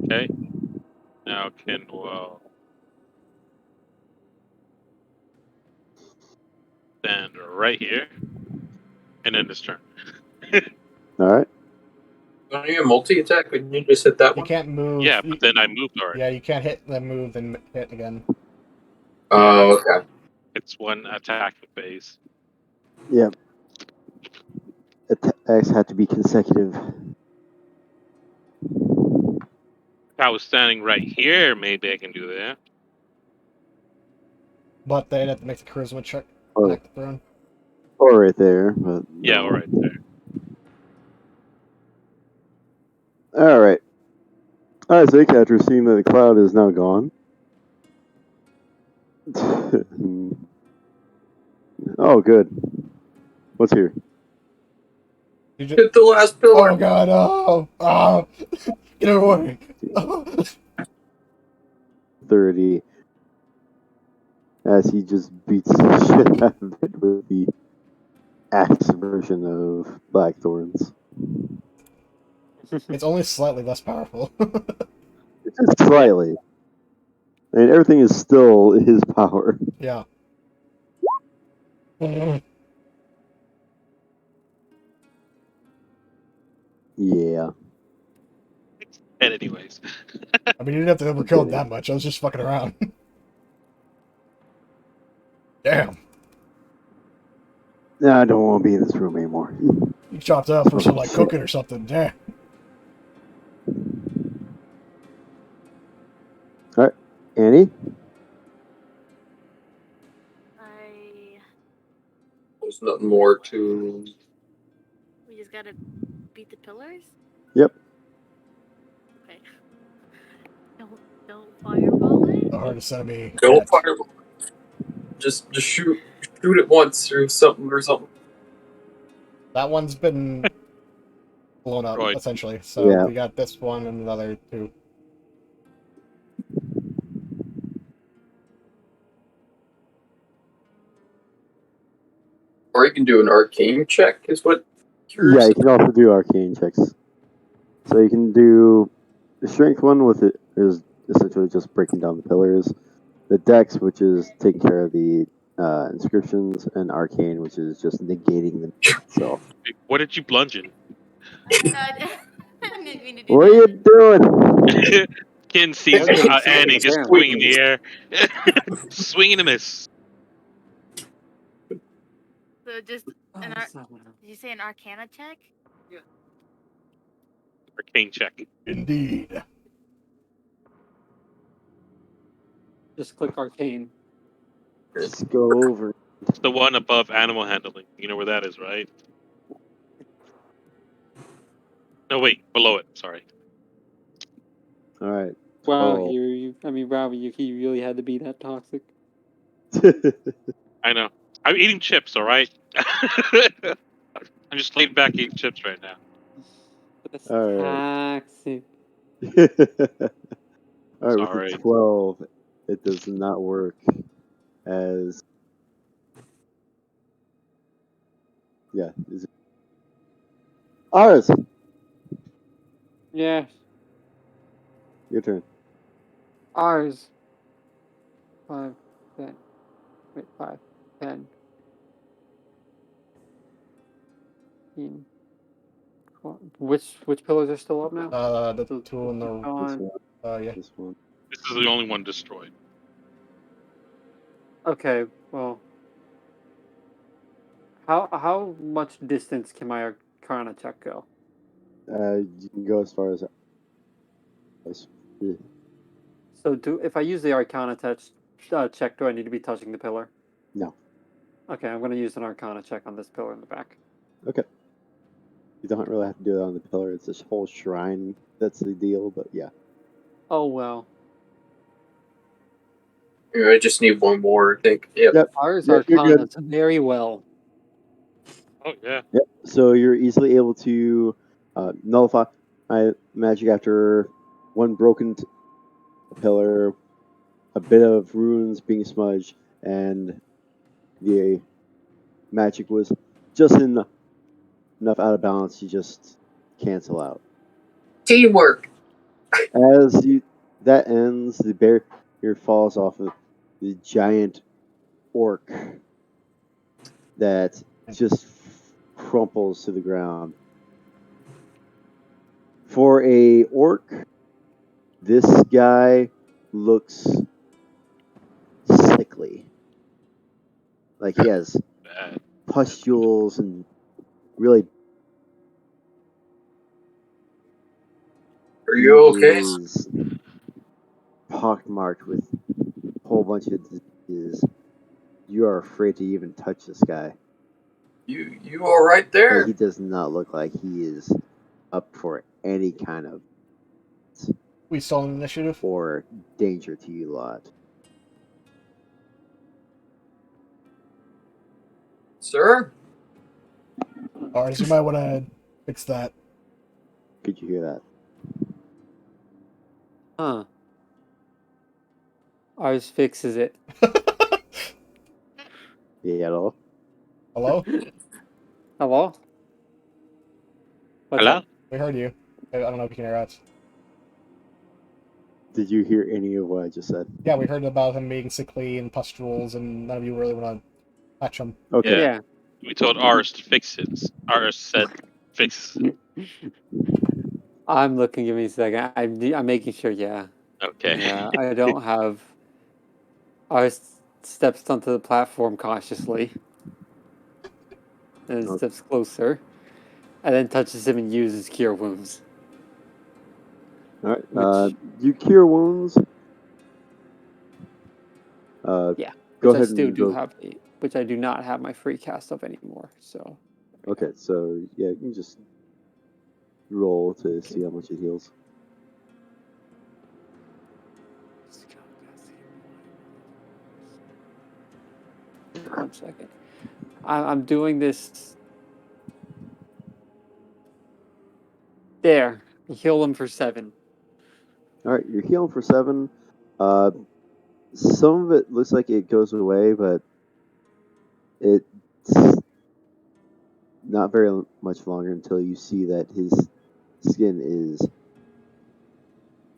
Okay. Now Ken will stand right here, and end his turn. Alright. Don't you have multi-attack? Couldn't you just hit that You one? can't move. Yeah, but then I moved already. Yeah, you can't hit, then move, then hit again. Oh, okay. It's one attacking phase. Yeah. Attacks have to be consecutive. If I was standing right here, maybe I can do that. But they'd have to make the charisma check. Oh. Back the throne. Or right there, but Yeah, no. all right there. All right. All right, so after seeing that the cloud is now gone. Oh, good. What's here? You just... Hit the last pillar. Oh god, oh, get away. Oh. 30. As he just beats the shit out of it with the axe version of Blackthorns. It's only slightly less powerful. It's just slightly. I mean, everything is still his power. Yeah. Yeah. And anyways, I mean, you didn't have to overkill it that much. I was just fucking around. Damn. Nah, I don't want to be in this room anymore. You chopped up for some, like, cooking or something. Damn. All right, Annie. There's nothing more to. We just gotta beat the pillars? Yep. Okay. Don't fireball it? The hardest enemy. Don't yet. fire. Just shoot it once or something. That one's been blown up, Right. essentially. So Yeah. we got this one and another two. Or you can do an arcane check. Is what. Yeah, you can also do arcane checks. So you can do the strength one with it is essentially just breaking down the pillars. The dex, which is taking care of the inscriptions, and arcane, which is just negating them itself. what did you bludgeon? I didn't mean to do What are you that. doing? Ken sees That doesn't Annie sound just fair. swing in the air, swing and a miss. So just Oh, an that's not what I- did you say an arcana check? Arcane check. Indeed. Just click arcane. Just go over. It's the one above animal handling. You know where that is, right? No, wait, below it. Sorry. All right. Wow, Oh. wow, he really had to be that toxic. I know. I'm eating chips. All right. I'm just laid back eating chips right now. That's All right. toxic. All right, with Sorry. the 12, it does not work as. Yeah. Ours. Yeah, Your turn. ours. 5, 10. Wait, 5, 10. 15, 12. Which pillars are still up now? The So- two in the... This on. one. yeah. This one. This is the only one destroyed. Okay, well. How much distance can my Arcana check go? You can go as far as. Yeah. So if I use the Arcana check, do I need to be touching the pillar? No. Okay, I'm going to use an Arcana check on this pillar in the back. Okay. You don't really have to do it on the pillar. It's this whole shrine that's the deal, but yeah. Oh well. Yeah, I just need one more. I think. Yep. Ours Yep, you're Arcana good. very well. Oh yeah. Yep. So you're easily able to nullify my magic after one broken pillar, a bit of runes being smudged, and the magic was just enough out of balance to just cancel out. Teamwork. As that ends, the barrier falls off of the giant orc that just crumples to the ground. For a orc, this guy looks sickly. Like he has Bad. pustules and really. Are you okay? Is pockmarked with a whole bunch of diseases. You are afraid to even touch this guy. You all right But there? he does not look like he is up for any kind of We still in initiative? or danger to you lot. Sir? Alright, so you might want to fix that. Could you hear that? Huh. Ours fixes it. Yeah, hello? Hello? Hello? What's Hello? up? We heard you. I don't know if you can hear us. Did you hear any of what I just said? Yeah, we heard about him being sickly and pustules, and none of you really want to touch him. Okay. Yeah. Yeah. We told ours to fix it. Ours said fix it. I'm looking. Give me a second. I'm making sure. Yeah. Okay. Yeah. I don't have. Ours steps onto the platform cautiously, and Okay. steps closer, and then touches him and uses cure wounds. All right. Which You cure wounds. yeah. Go Which I ahead still and do go. have. Which I do not have my free cast of anymore. So. Okay, so yeah, you can just roll to see how much it heals. 1 second. I'm doing this. There. Heal him for 7. All right, you're healing for 7. Uh, some of it looks like it goes away, but it's not very much longer until you see that his skin is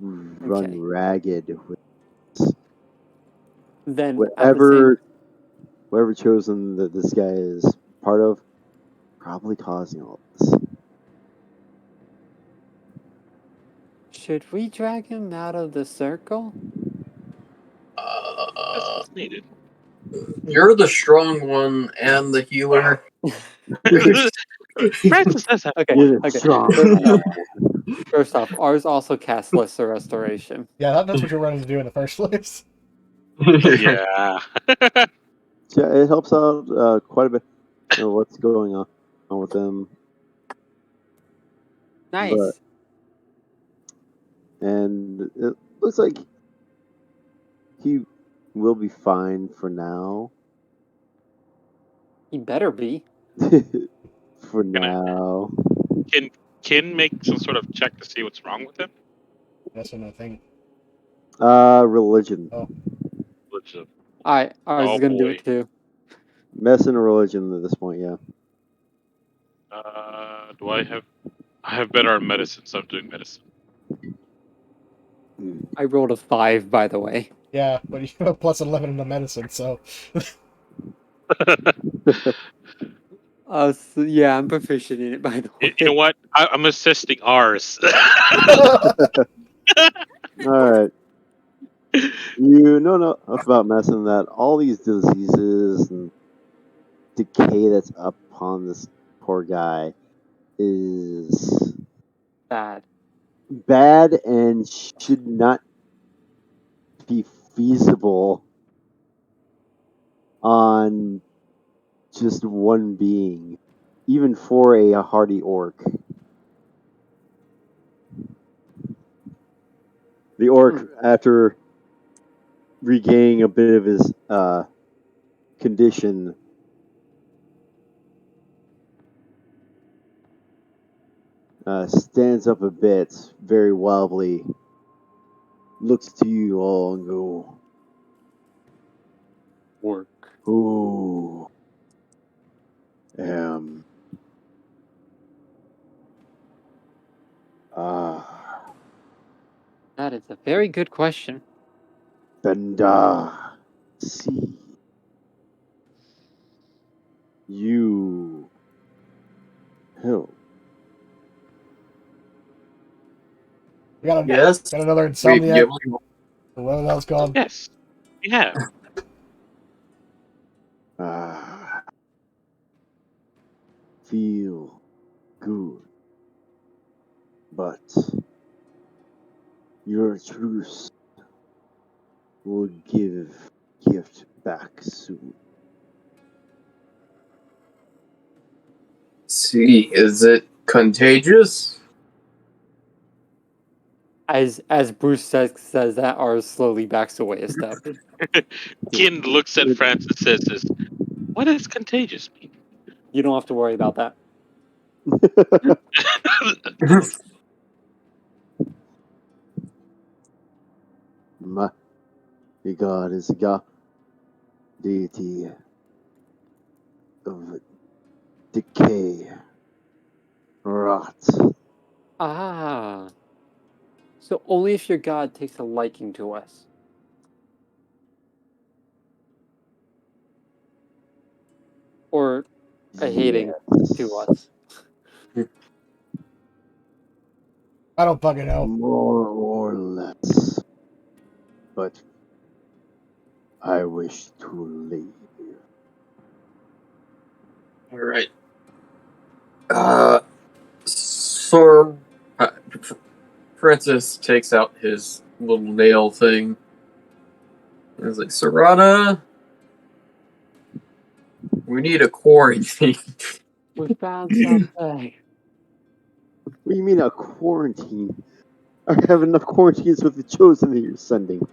run Okay. ragged with Then at the same. whatever chosen that this guy is part of, probably causing all this. Should we drag him out of the circle? That's what's needed. You're the strong one and the healer. Francis says that. Okay. You're Okay. strong. First off, ours also casts Lesser Restoration. Yeah, that's what you're running to do in the first place. Yeah. Yeah, it helps out quite a bit. You know what's going on with him, Nice. and it looks like he will be fine for now. He better be. For Can I- now. Can Kin make some sort of check to see what's wrong with him? That's another thing. Religion. Oh. Legit. Alright, ours Oh is gonna do boy. it too. Medicine or religion at this point, yeah. Do I have? I have better on medicine, so I'm doing medicine. I rolled a 5, by the way. Yeah, but you have plus 11 in the medicine, so. So, yeah, I'm proficient in it, by the way. You know what? I'm assisting ours. Alright. You know enough about medicine that all these diseases and decay that's upon this poor guy is Bad. bad and should not be feasible on just one being, even for a hardy orc. The orc, after regaining a bit of his condition, stands up a bit, very wobbly, looks to you all and go, Work. "Who am That is a very good question. Benda? See, you help." We got, Yes. got another We've insomniac, given or whatever that was called. Yes. Yeah. Feel good, but your truce will give gift back soon. See, is it contagious? As Bruce says that, Ars slowly backs away a step. Gin looks at Francis and says, "What does contagious mean?" You don't have to worry about that. My God is a god deity of decay, rot. Ah. So only if your god takes a liking to us. Or a hating to us. I don't fucking know. More or less. But I wish to leave. All right. So, Francis takes out his little nail thing. He's like, Serrata, we need a quarantine. We found something. What do you mean a quarantine? I have enough quarantines with the chosen that you're sending.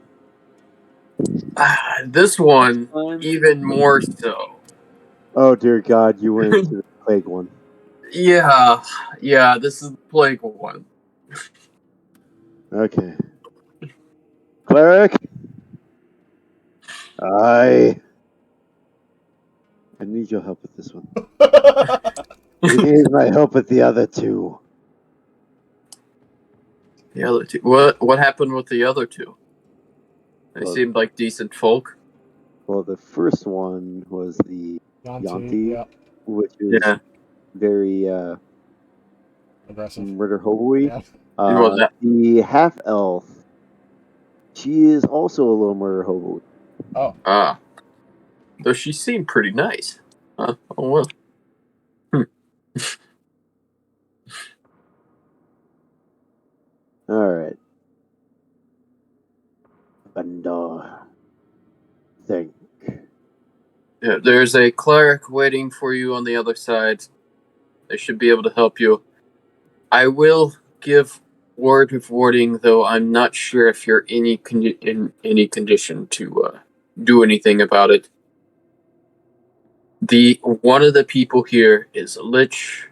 This one, even more so. Oh dear God, you went to the plague one. Yeah, this is the plague one. Okay. Cleric? I need your help with this one. You need my help with the other two. The other two. What happened with the other two? They Well- seemed like decent folk. Well, the first one was the Yanti, Yeah, which is Yeah. very aggressive. murder hobo-y. Yeah. Well, that- The half elf, she is also a little murder hobo. Ah. Though she seemed pretty nice. Oh well. All right. Bandar. Think. Yeah, there's a cleric waiting for you on the other side. They should be able to help you. I will give word of warning, though I'm not sure if you're in any condition to do anything about it. One of the people here is a lich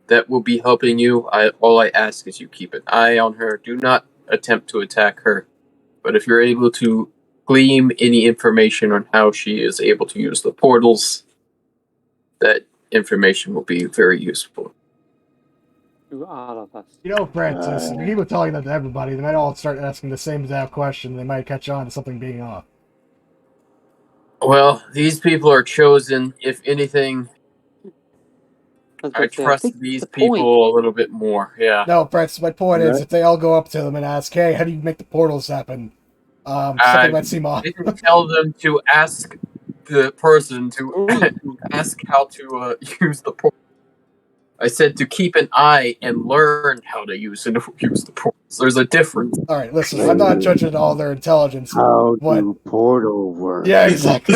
that will be helping you. All I ask is you keep an eye on her. Do not attempt to attack her. But if you're able to glean any information on how she is able to use the portals, that information will be very useful. To all of us. You know, Francis, if you keep on telling that to everybody, they might all start asking the same exact question. They might catch on to something being off. Well, these people are chosen. If anything, I trust these people a little bit more. Yeah. No, Francis, my point is, if they all go up to them and ask, hey, how do you make the portals happen? Something might seem off. I didn't tell them to ask the person to ask how to use the portal. I said to keep an eye and learn how to use the portals. There's a difference. All right, listen, I'm not judging all their intelligence. How but... do portal work? Yeah, exactly.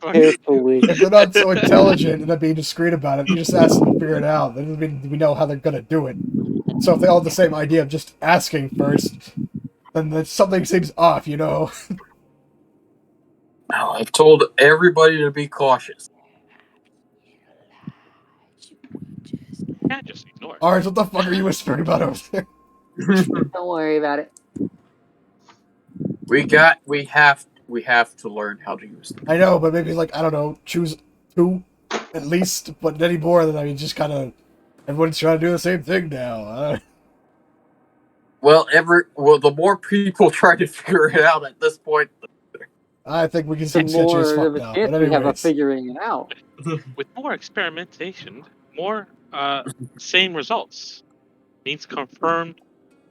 Carefully. If they're not so intelligent and they're being discreet about it, you just ask them to figure it out. That doesn't mean we know how they're gonna do it. So if they all have the same idea of just asking first, then something seems off, you know. Well, I've told everybody to be cautious. Can't just ignore it. Alright, what the fuck are you whispering about over there? Don't worry about it. We have to learn how to use them. I know, but maybe like I don't know, choose two at least, but any more than I mean, just kind of everyone's trying to do the same thing now. Well, the more people try to figure it out at this point, I think we can The seem sketchy as more fuck of a now. chance But we have of anyways, figuring it out. With more experimentation, more same results means confirmed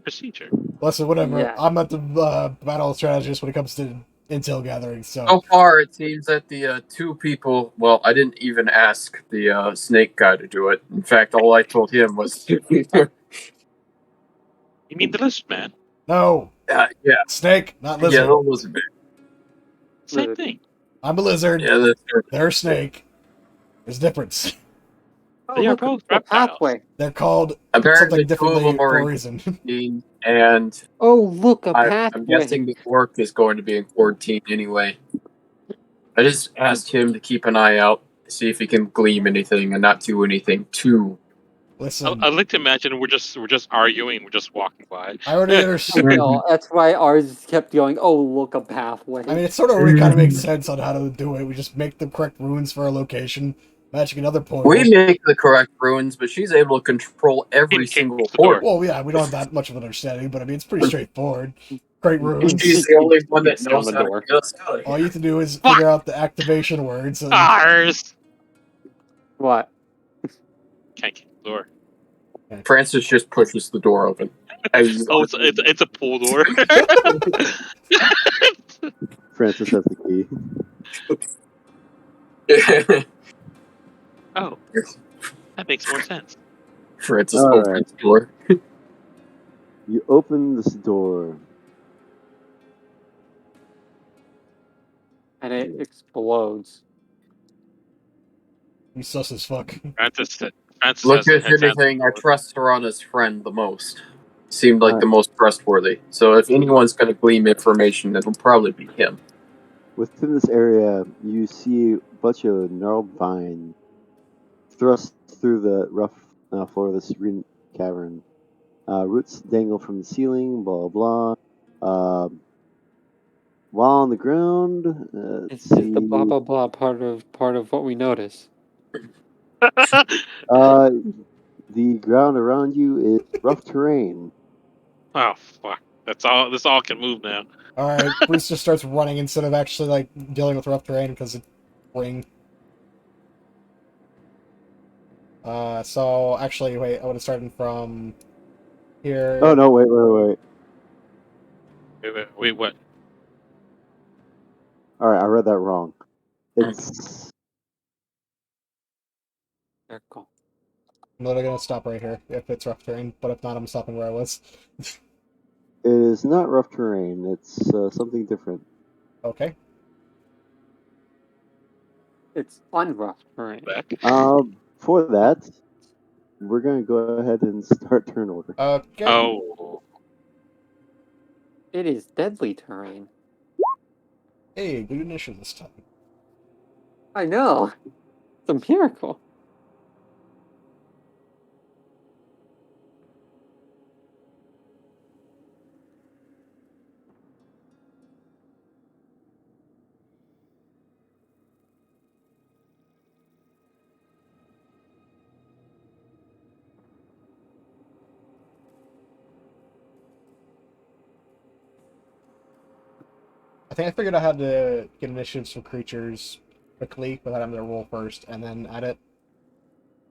procedure. listen, whatever. Yeah. I'm not the battle strategist when it comes to intel gathering. so far it seems that the two people. Well, I didn't even ask the snake guy to do it. In fact, all I told him was, You mean the lizard man? No, yeah, snake, not yeah, lizard. that was big. Same Lizard. thing. I'm a lizard. Yeah, that's true. They're a snake. There's a difference. Oh, They are look, both a reptiles. pathway. They're called Apparently, something two of differently them are for a in reason. quarantine, and Oh, look, a I'm pathway. guessing the orc is going to be in quarantine anyway. I just asked him to keep an eye out, see if he can glean anything, and not do anything too. Listen, I'd like to imagine we're just arguing, we're just walking by. I already I understand. know. That's why ours kept going. Oh, look, a pathway. I mean, it sort of already kind of makes sense on how to do it. We just make the correct runes for our location, matching another portal. We make the correct runes, but she's able to control every Can't single reach the door. portal. Well, yeah, we don't have that much of an understanding, but I mean, it's pretty straightforward. Great runes. She's the only one that Sit on knows the how to door. get us out of All here. you have to do is Fuck! figure out the activation words. And Ours! What? Can't get the door. Francis just pushes the door open. Oh, it's a pull door. Francis has the key. Oh, that makes more sense. Francis All opens right. the door. You open this door. And it explodes. you sus as fuck. Francis Look, has a if anything, I trust Serana's friend the most. Seemed like the most trustworthy. So if anyone's going to glean information, it'll probably be him. Within this area, you see a bunch of gnarled vines thrust through the rough floor of this green cavern. Roots dangle from the ceiling, blah blah. While on the ground, let's Is the see. blah blah blah part of what we notice? The ground around you is rough terrain. Oh fuck! That's all. This all can move now. All right, Bruce just starts running instead of actually like dealing with rough terrain because it's ring. So actually, wait, I would have started from here. Oh no! Wait! Wait, what? All right, I read that wrong. It's Circle. I'm literally gonna stop right here if it's rough terrain, but if not, I'm stopping where I was. it is not rough terrain. It's something different. Okay. It's unrough terrain. Back. For that, we're gonna go ahead and start turn order. Okay. Oh, It is deadly terrain. Hey, good initiative this time. I know. It's a miracle. I think I figured out how to get initiatives from creatures quickly without having to roll first and then add it.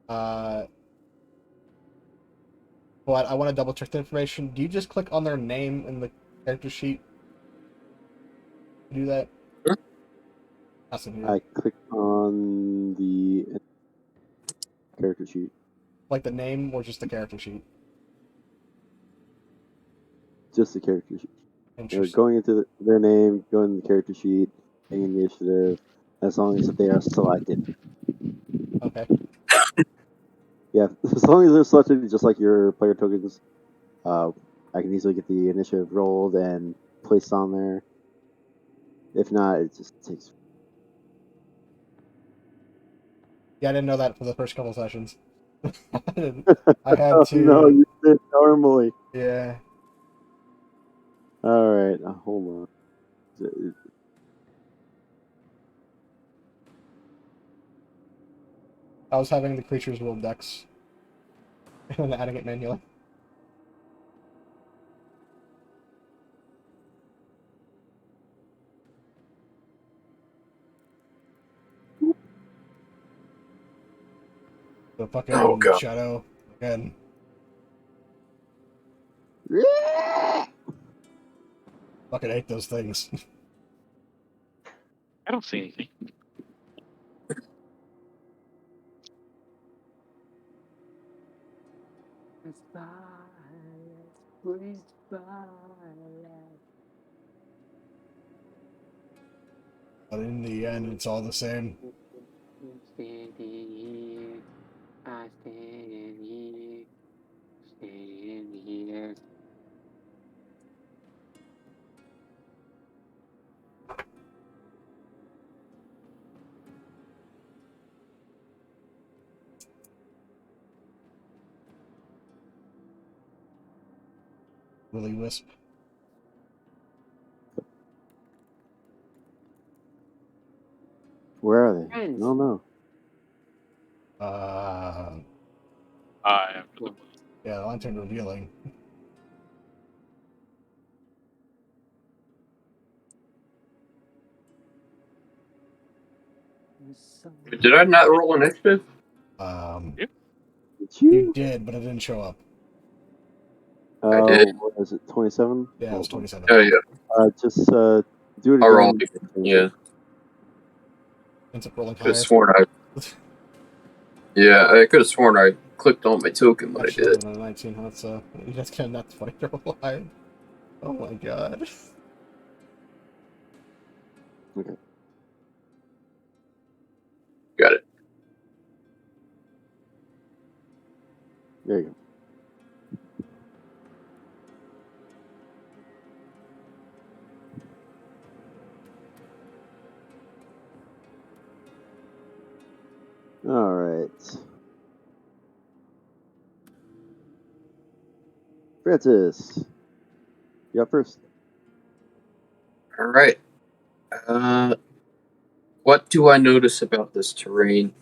But I want to double check the information. Do you just click on their name in the character sheet? Do that? Sure. That's in here. I click on the character sheet. Like the name or just the character sheet? Just the character sheet. They're Interesting. going into their name, going to the character sheet, initiative, as long as they are selected. Okay. Yeah, as long as they're selected, just like your player tokens, I can easily get the initiative rolled and placed on there. If not, it just takes. Yeah, I didn't know that for the first couple sessions. I had to. No, you did normally. Yeah. All right, hold on. I was having the creatures roll dex and then adding it manually. The fucking Oh, God. shadow again. Fucking hate those things. I don't see anything. But in the end, it's all the same. Standing here, I stand here, stand here. Willy Wisp. Where are they? Friends. No, no. After the Yeah, the lantern revealing. Did I not roll initiative? Did You you? did, but it didn't show up. I did. What was it, 27? Yeah, it was 27. Oh, yeah. Just do it I'll roll again. it. Yeah. Ends up rolling Could have higher. sworn I could have sworn I clicked on my token, but Actually, I did. 11 and a 19, huh? So that's kind of not funny to roll higher. Oh my god. Okay. Got it. There you go. All right. Francis, you up first. All right. What do I notice about this terrain?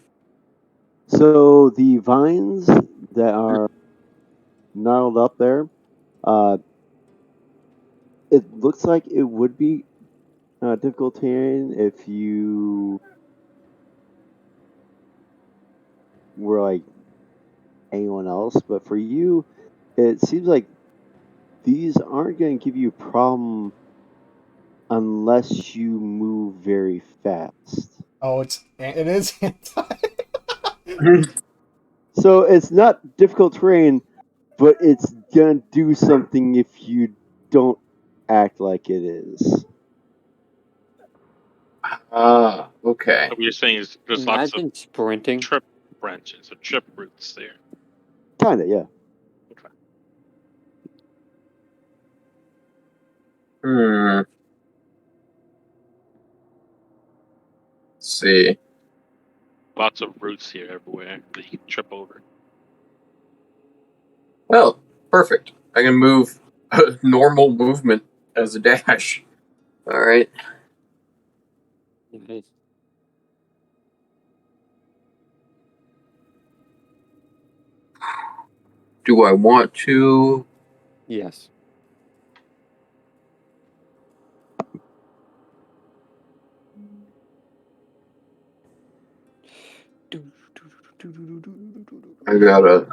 So the vines that are gnarled up there, it looks like it would be difficult terrain if you were like anyone else, but for you, it seems like these aren't going to give you a problem unless you move very fast. Oh, it is anti. So it's not difficult terrain, but it's gonna do something if you don't act like it is. Okay. What you're saying is there's lots of Imagine sprinting. trip branches or trip roots there. Kinda, yeah. Okay. Let's see. Lots of roots here everywhere that you can trip over. Well, perfect. I can move normal movement as a dash. All right. Nice. Do I want to? Yes. I gotta.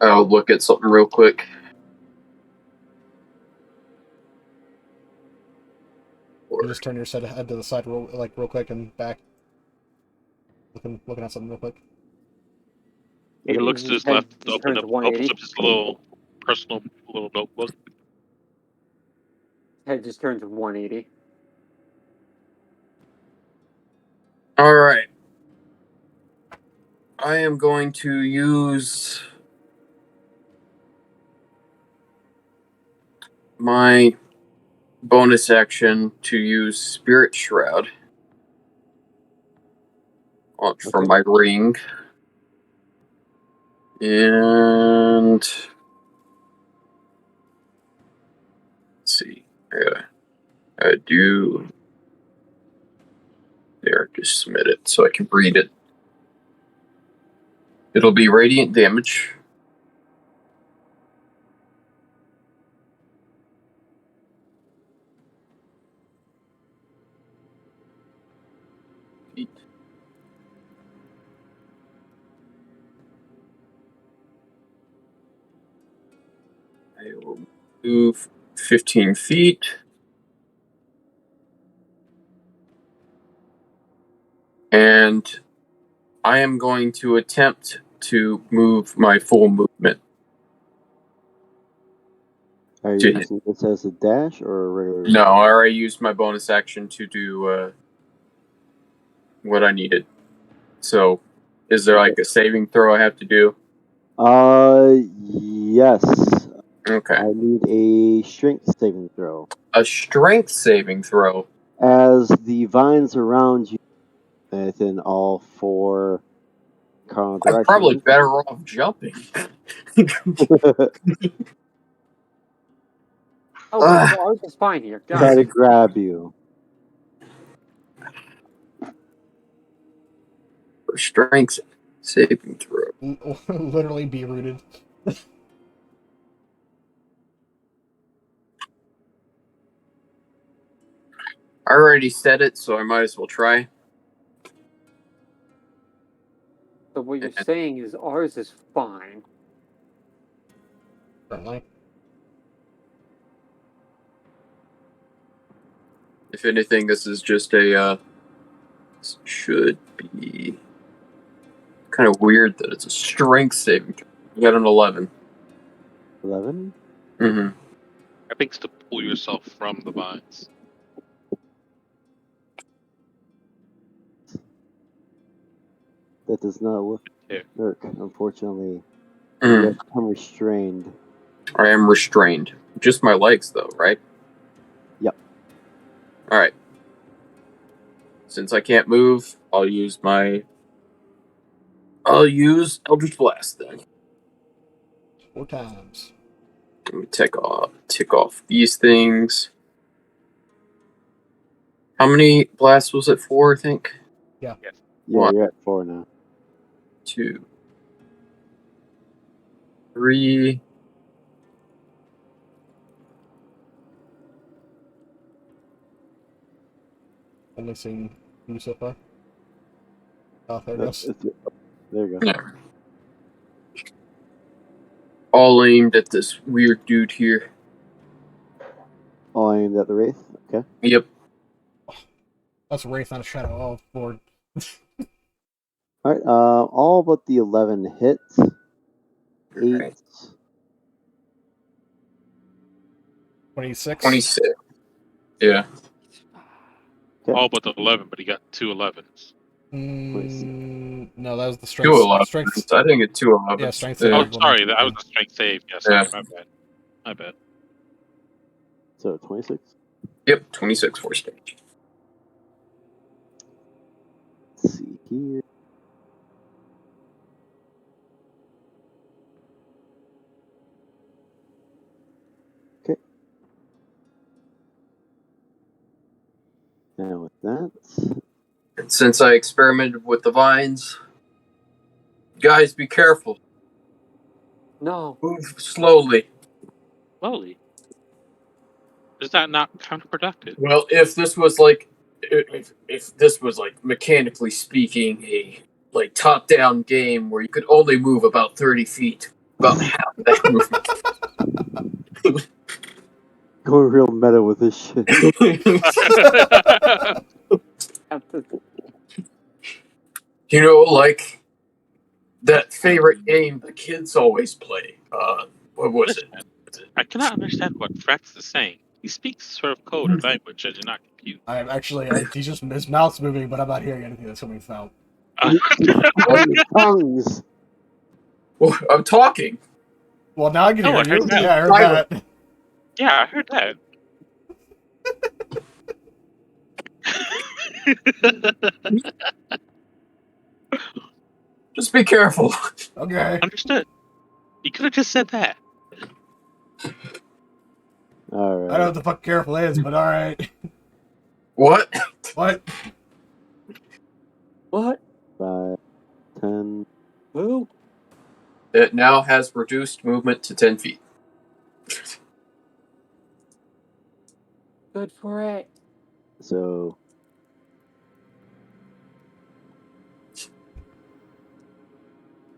I'll look at something real quick. You just turn your head to the side real quick and back. Looking at something real quick. He looks to his Head left, just turns opens 180. up his little personal little notebook. Head just turns 180. All right. I am going to use my bonus action to use Spirit Shroud from my ring. And let's see. I do there, just submit it so I can read it. It'll be radiant damage. I will move 15 feet. And I am going to attempt to move my full movement. Are you using this as a dash or a regular? No, I already used my bonus action to do what I needed. So, is there like a saving throw I have to do? Yes. Okay. I need a strength saving throw. A strength saving throw. As the vines around you within all 4 cardinal I'm directions. probably better off jumping. Oh, well, ours is fine here. Try to Guys, grab you. For strength saving throw. Literally be rooted. I already said it, so I might as well try. so what you're saying is ours is fine. Certainly. If anything, this is just a should be kind of weird that it's a strength saving throw. You got an 11. 11? Mm-hmm. I think it's to pull yourself from the vines. That does not work, Here. unfortunately. Mm. You become restrained. I am restrained. Just my legs, though, right? Yep. Alright. Since I can't move, I'll use Eldritch Blast then. 4 times. Let me tick off these things. How many blasts was it? 4, I think? Yeah. Yes. Yeah, One. you're at 4 now. 2, 3. Only seen you so far. Oh, there it goes. There you go. Yeah. All aimed at this weird dude here. All aimed at the Wraith. Okay. Yep. That's Wraith on a shadow. Oh, Lord. Alright, all but the 11 hits. 8. Right. 26. 26. Yeah. Okay. All but the 11, but he got 2 11s. No, that was the 2 strength. 11s. Strength. I think it's 2 11s. Yeah, strength Oh, save. sorry, that was a strength save. Yeah, sorry, Yeah. my bad. My bad. So 26. Yep, 26 for stage. Let's see here. Okay. And with that, And since I experimented with the vines, guys, be careful. No. Move slowly. Slowly. Is that not counterproductive? Well, if this was like mechanically speaking a like top-down game where you could only move about 30 feet, about half of that movement. going real meta with this shit. You know, like that favorite game the kids always play. What was it? I cannot understand what Frax is saying. He speaks sort of code or language I do not compute. I'm actually, he's just, his mouth's moving, but I'm not hearing anything that's coming out. Tongues. Well, I'm talking. Well, now I can Oh, hear I heard you. that. Yeah, I heard Silent. that. Yeah, I heard that. Just be careful. Okay. Understood. You could have just said that. Alright. I don't know what the fuck careful is, but alright. What? What? What? 5, 10. Who? It now has reduced movement to 10 feet. Good for it. So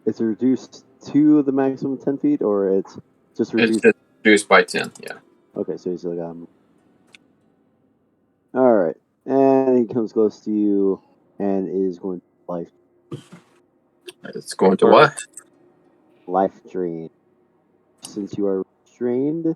it's reduced to the maximum 10 feet, or it's just It's reduced? just reduced by 10, yeah. Okay, so he's like, Alright. And he comes close to you and is going to It's going to what? life drain. Since you are restrained,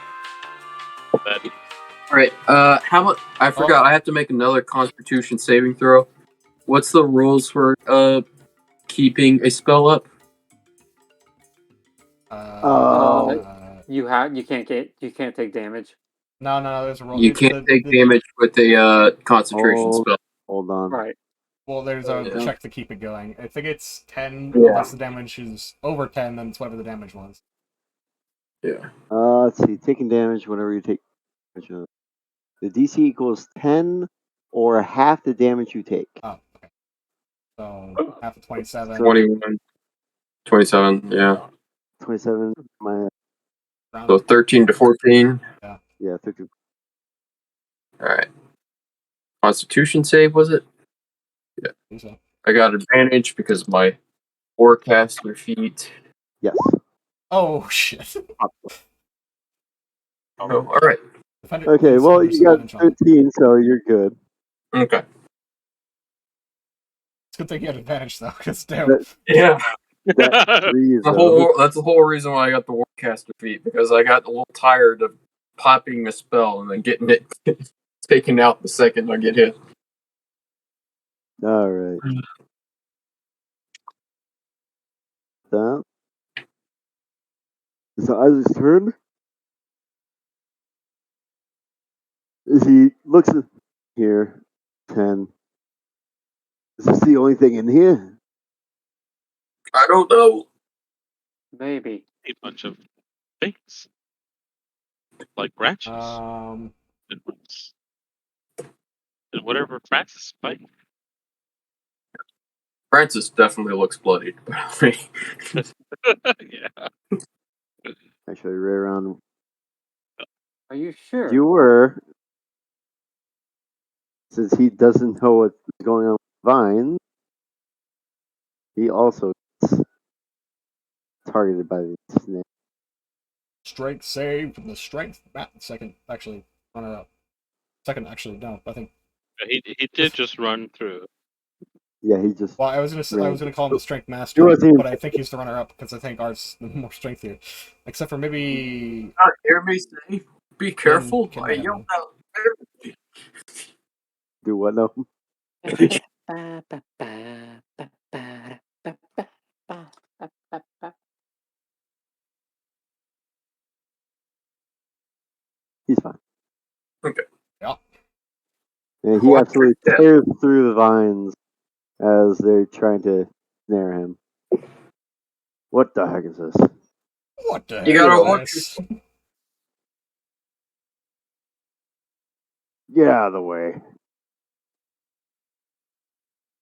All right. How much? I forgot. I have to make another Constitution saving throw. What's the rules for keeping a spell up? You can't take damage. No. There's a rule. You can't take damage with a concentration spell. Hold on. Right. Well, there's a Yeah. check to keep it going. I think it's 10, Yeah. unless the damage is over 10, then it's whatever the damage was. Yeah. Let's see. Taking damage whenever you take damage. The DC equals 10 or half the damage you take. Oh, okay. So, half of 27. 21. 27, yeah. 27 minus. So 13 to 14. Yeah, 13. Alright. Constitution save, was it? Yeah. I think so. I got advantage because of my forecaster feat. Yes. Oh, shit. Oh, alright. Okay, well, you got 13, so you're good. Okay. It's a good thing you had advantage, though, because damn. Yeah. That's 3, That's the whole reason why I got the Warcaster feat, because I got a little tired of popping a spell and then getting it taken out the second I get hit. All right. That. So Isaac's turn. As he looks at here, 10. Is this the only thing in here? I don't know. Maybe. A bunch of things. Like branches. Um, and whatever Francis fighting. Francis definitely looks bloodied. Yeah. Actually, right around. Are you sure? You were. Since he doesn't know what's going on with Vine, he also gets targeted by the snake. strength save from the strength. Second, actually, runner up. Second, actually, no. I think. He did just run through. Yeah, he just. Well, I was gonna call him the strength You master, wasn't even- but I think he's the runner up because I think Art's the more strength here. Except for maybe. Not hear me say, be careful. Ken I might have yelled one. out. Do what now? He's fine. Okay. Yeah. And he What? absolutely tears through the vines as they're trying to snare him. What the heck is this? What the You hell gotta is watch this? Get out of the way.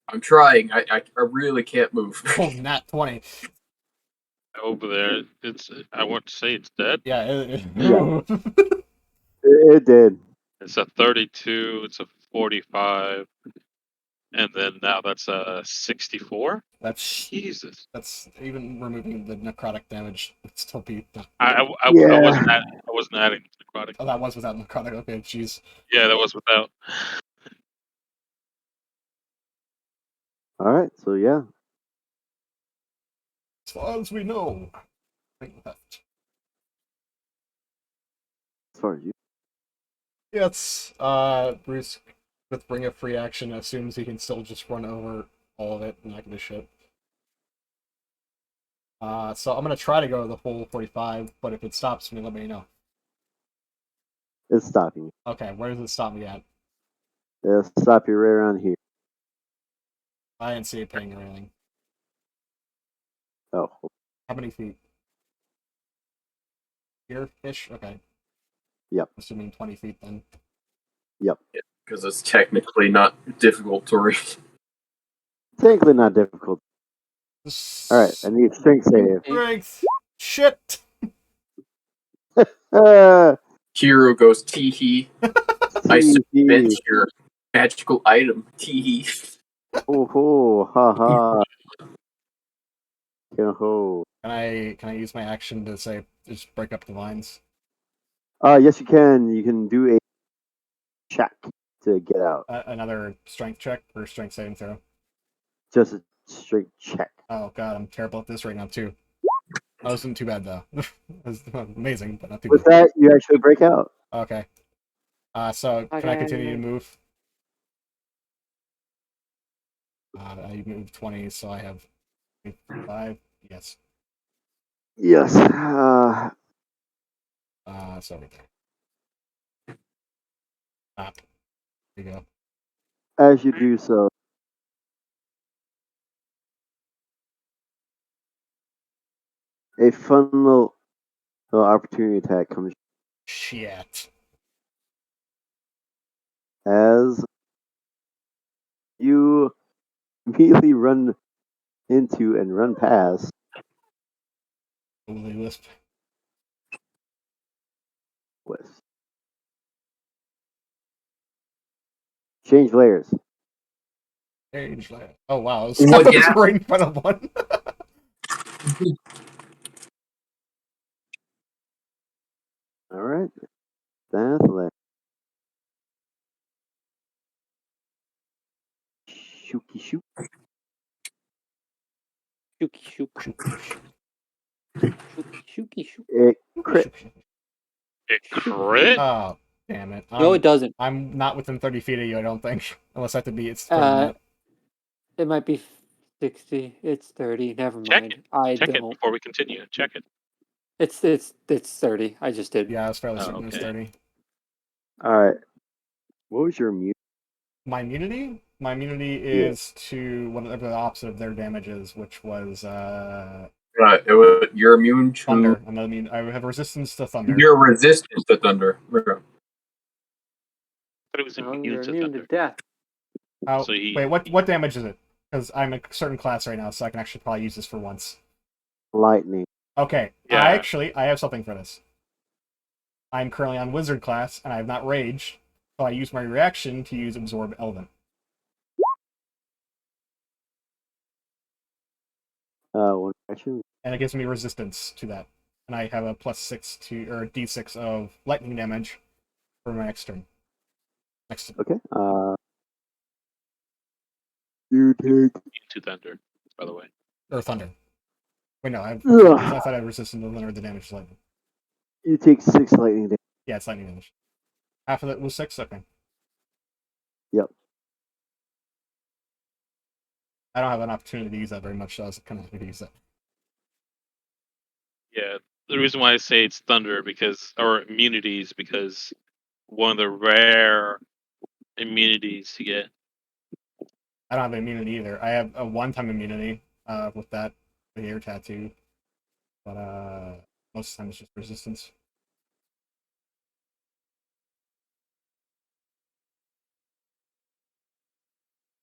I'm trying. I really can't move. Oh, nat 20. Over there, it's. I want to say it's dead. Yeah. It did. It's a 32. It's a 45, and then now that's a 64. That's Jesus. That's even removing the necrotic damage. It'd still be. I Yeah. wasn't adding necrotic. Oh, that was without necrotic. Okay, jeez. Yeah, that was without. All right, so yeah. As far as we know. Left. As far as you. Yes. Bruce with bring a free action assumes he can still just run over all of it and not give a shit. So I'm gonna try to go the full 45, but if it stops me, let me know. It's stopping you. Okay, where does it stop me at? It'll stop you right around here. I didn't see it ping or anything. Oh. How many feet? Here-ish? Okay. Yep. Assuming 20 feet then. Yep. Because it's technically not difficult to read. Technically not difficult. Alright, I need strength save. Strength! Shit! Hero goes tee hee. I Tee hee. suspense your magical item. Tee hee. Oh ho, ha ha. Ho. Can I use my action to say just break up the vines? Yes, you can. You can do a check to get out. Another strength check or strength saving throw? Just a straight check. Oh god, I'm terrible at this right now too. I wasn't too bad though. It was amazing, but not too With bad. that, you actually break out. Okay. So can I Okay. continue to move? I moved 20, so I have 5. Yes. Yes. So right there. There you go. As you do so, a fun little opportunity attack comes Shit. as you immediately run into and run past Holy wisp. Wisp. Change layers. Oh wow, Well, that was yeah. right in front of one. All right. That's like shooky shoot. Shooky shook. Shooky shooky shook. It crit. It crit? Oh, damn it. No, it doesn't. I'm not within 30 feet of you, I don't think. Unless I have to be, it's 30 minutes. It might be 60. It's 30. Never Check mind. I Check it don't. before we continue. Check it. It's 30. I just did. Yeah, I was fairly Oh, certain it was okay. 30. All right. What was your mute? My immunity? My immunity is to whatever the opposite of their damage is, which was You're immune to. thunder. I have resistance to thunder. You're resistant to thunder. I thought it was No, immune you're to immune to thunder. death. Oh, So he- wait, what damage is it? Because I'm a certain class right now, so I can actually probably use this for once. Lightning. Okay, Yeah. I have something for this. I'm currently on wizard class, and I have not raged, so I use my reaction to use absorb element. One action. And it gives me resistance to that. And I have a +6 to, or d6 of lightning damage for my next turn. Okay. You take. Immune to thunder, by the way. Or thunder. Wait, no, I Ugh. thought I had resistance to thunder, the damage is lightning. You take 6 lightning damage. Yeah, it's lightning damage. Half of it was 6? Okay. Yep. I don't have an opportunity to use that very much, so I was kind of happy to use that. Yeah. The reason why I say it's thunder or immunities because one of the rare immunities to get. I don't have immunity either. I have a one-time immunity with that ear tattoo, but most of the time it's just resistance.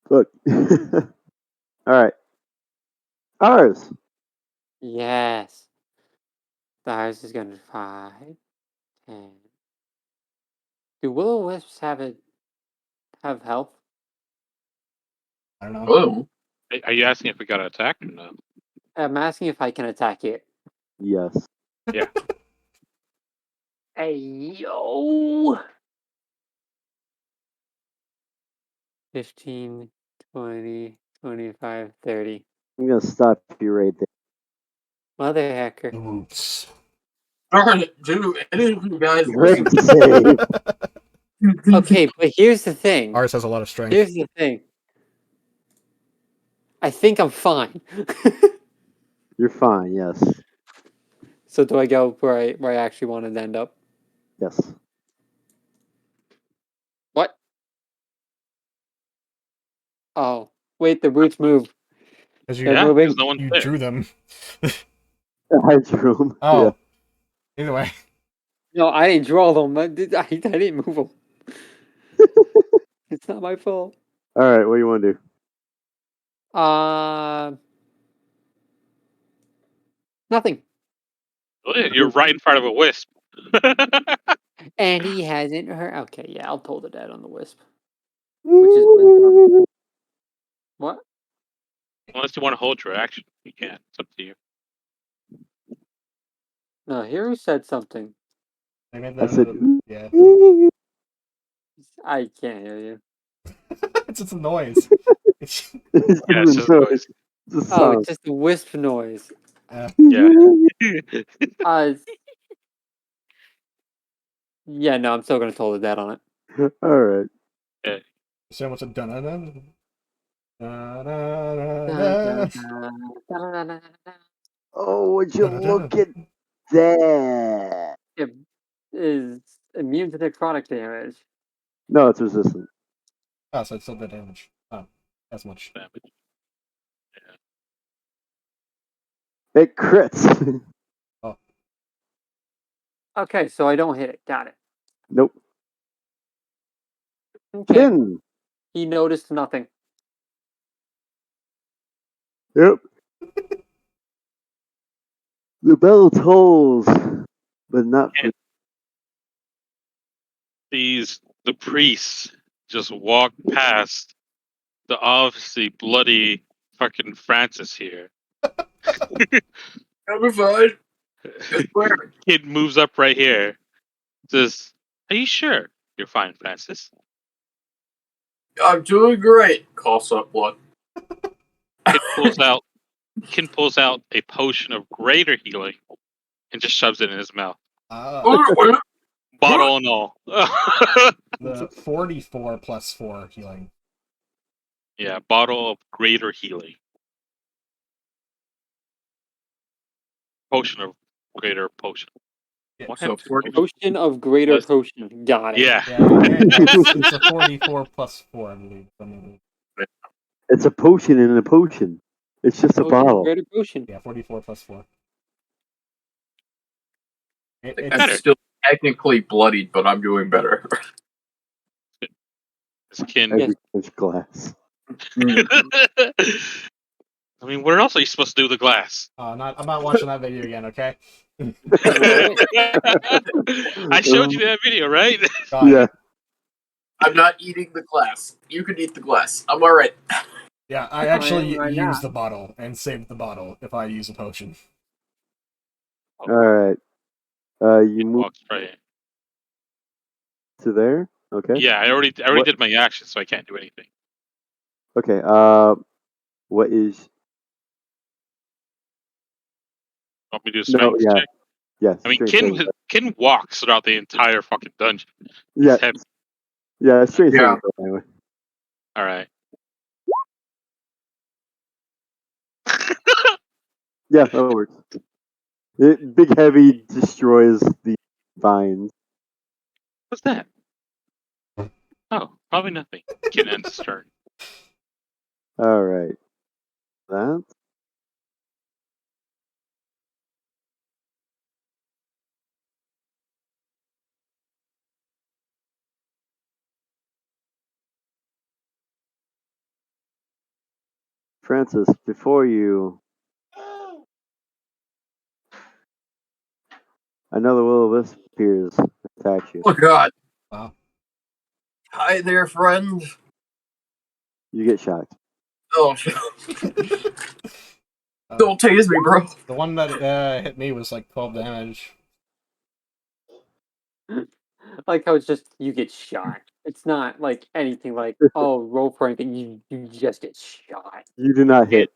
Look. All right. Ours. Yes. Ours is going to 5, 10. Do will-o-wisps have health? I don't know. Oh. Are you asking if we got attacked or no? I'm asking if I can attack it. Yes. Yeah. Hey, yo! 15, 20, 25, 30. I'm gonna stop you right there. Mother hacker. The roots. Darn it, dude. Any of you guys Great listen save. Okay, but here's the thing. Ours has a lot of strength. Here's the thing. I think I'm fine. You're fine. Yes. So do I go where I actually wanted to end up? Yes. What? Oh, wait, the roots move. Because They're Yeah, moving. there's no one you there. drew them. I drew him. Oh. Either way. No, I didn't draw them. I didn't move them. It's not my fault. All right. What do you want to do? Nothing. You're right in front of a wisp. And he hasn't heard. Okay, yeah, I'll pull the dead on the wisp. Which is wisdom. What? Unless you want to hold your action, you can. It's up to you. No, Hero said something. I made I that. said. Yeah. I can't hear you. It's just a noise. It's, Yeah, it's just No, noise. it's a Oh, sound. it's just a wisp noise. Yeah. Yeah, no, I'm still gonna toll the dead on it. All right. So what's a dun dun dun? Oh, would you look at that? It is immune to necrotic damage. No, it's resistant. Oh, so it's still the damage. Oh, as much. Damage. It crits. Okay, so I don't hit it. Got it. Nope. Okay. Kin. He noticed nothing. Yep. The bell tolls, but not for. The priests just walk past the obviously bloody fucking Francis here. I'll be fine. Just where? Kid moves up right here. Says, "Are you sure you're fine, Francis?" I'm doing great. Coughs up blood. Kid pulls out a potion of greater healing and just shoves it in his mouth. Bottle and all. The 44 plus 4 healing. Yeah, bottle of greater healing. Potion of greater potion. Yeah, What so happened to 40 potion? Potion of greater Yes. potion. Got it. Yeah. it's a 44 plus 4, I believe. It's a potion in a potion. It's just a Potion of bottle. greater potion. Yeah, 44 plus 4. I'm better. still technically bloodied, but I'm doing better. This kid. As you touch glass. I mean, where else are you supposed to do the glass? I'm not watching that video again, okay? I showed you that video, right? Yeah. I'm not eating the glass. You can eat the glass. I'm alright. Yeah, I actually Right use now. the bottle and save the bottle if I use a potion. All right. You move Walks right in. to there. Okay. Yeah, I already What- did my action, so I can't do anything. Okay. What is? Want me to do a No. strength Yeah. check? Yes. I mean, strength saving Kin walks throughout the entire fucking dungeon. throw. Yeah. heavy. Yeah. Strength Yeah. saving throw, anyway. All right. Yeah, that works. Big Heavy destroys the vines. What's that? Oh, probably nothing. Kin ends his turn. All right. That. Francis, before you, another will-o-wisp appears and attacks you. Oh god. Wow. Hi there, friend. You get shocked. Oh, don't tase me, bro. The one that hit me was like 12 damage. Like how it's just you get shot. It's not like anything like roll for anything. You just get shot. You do not hit.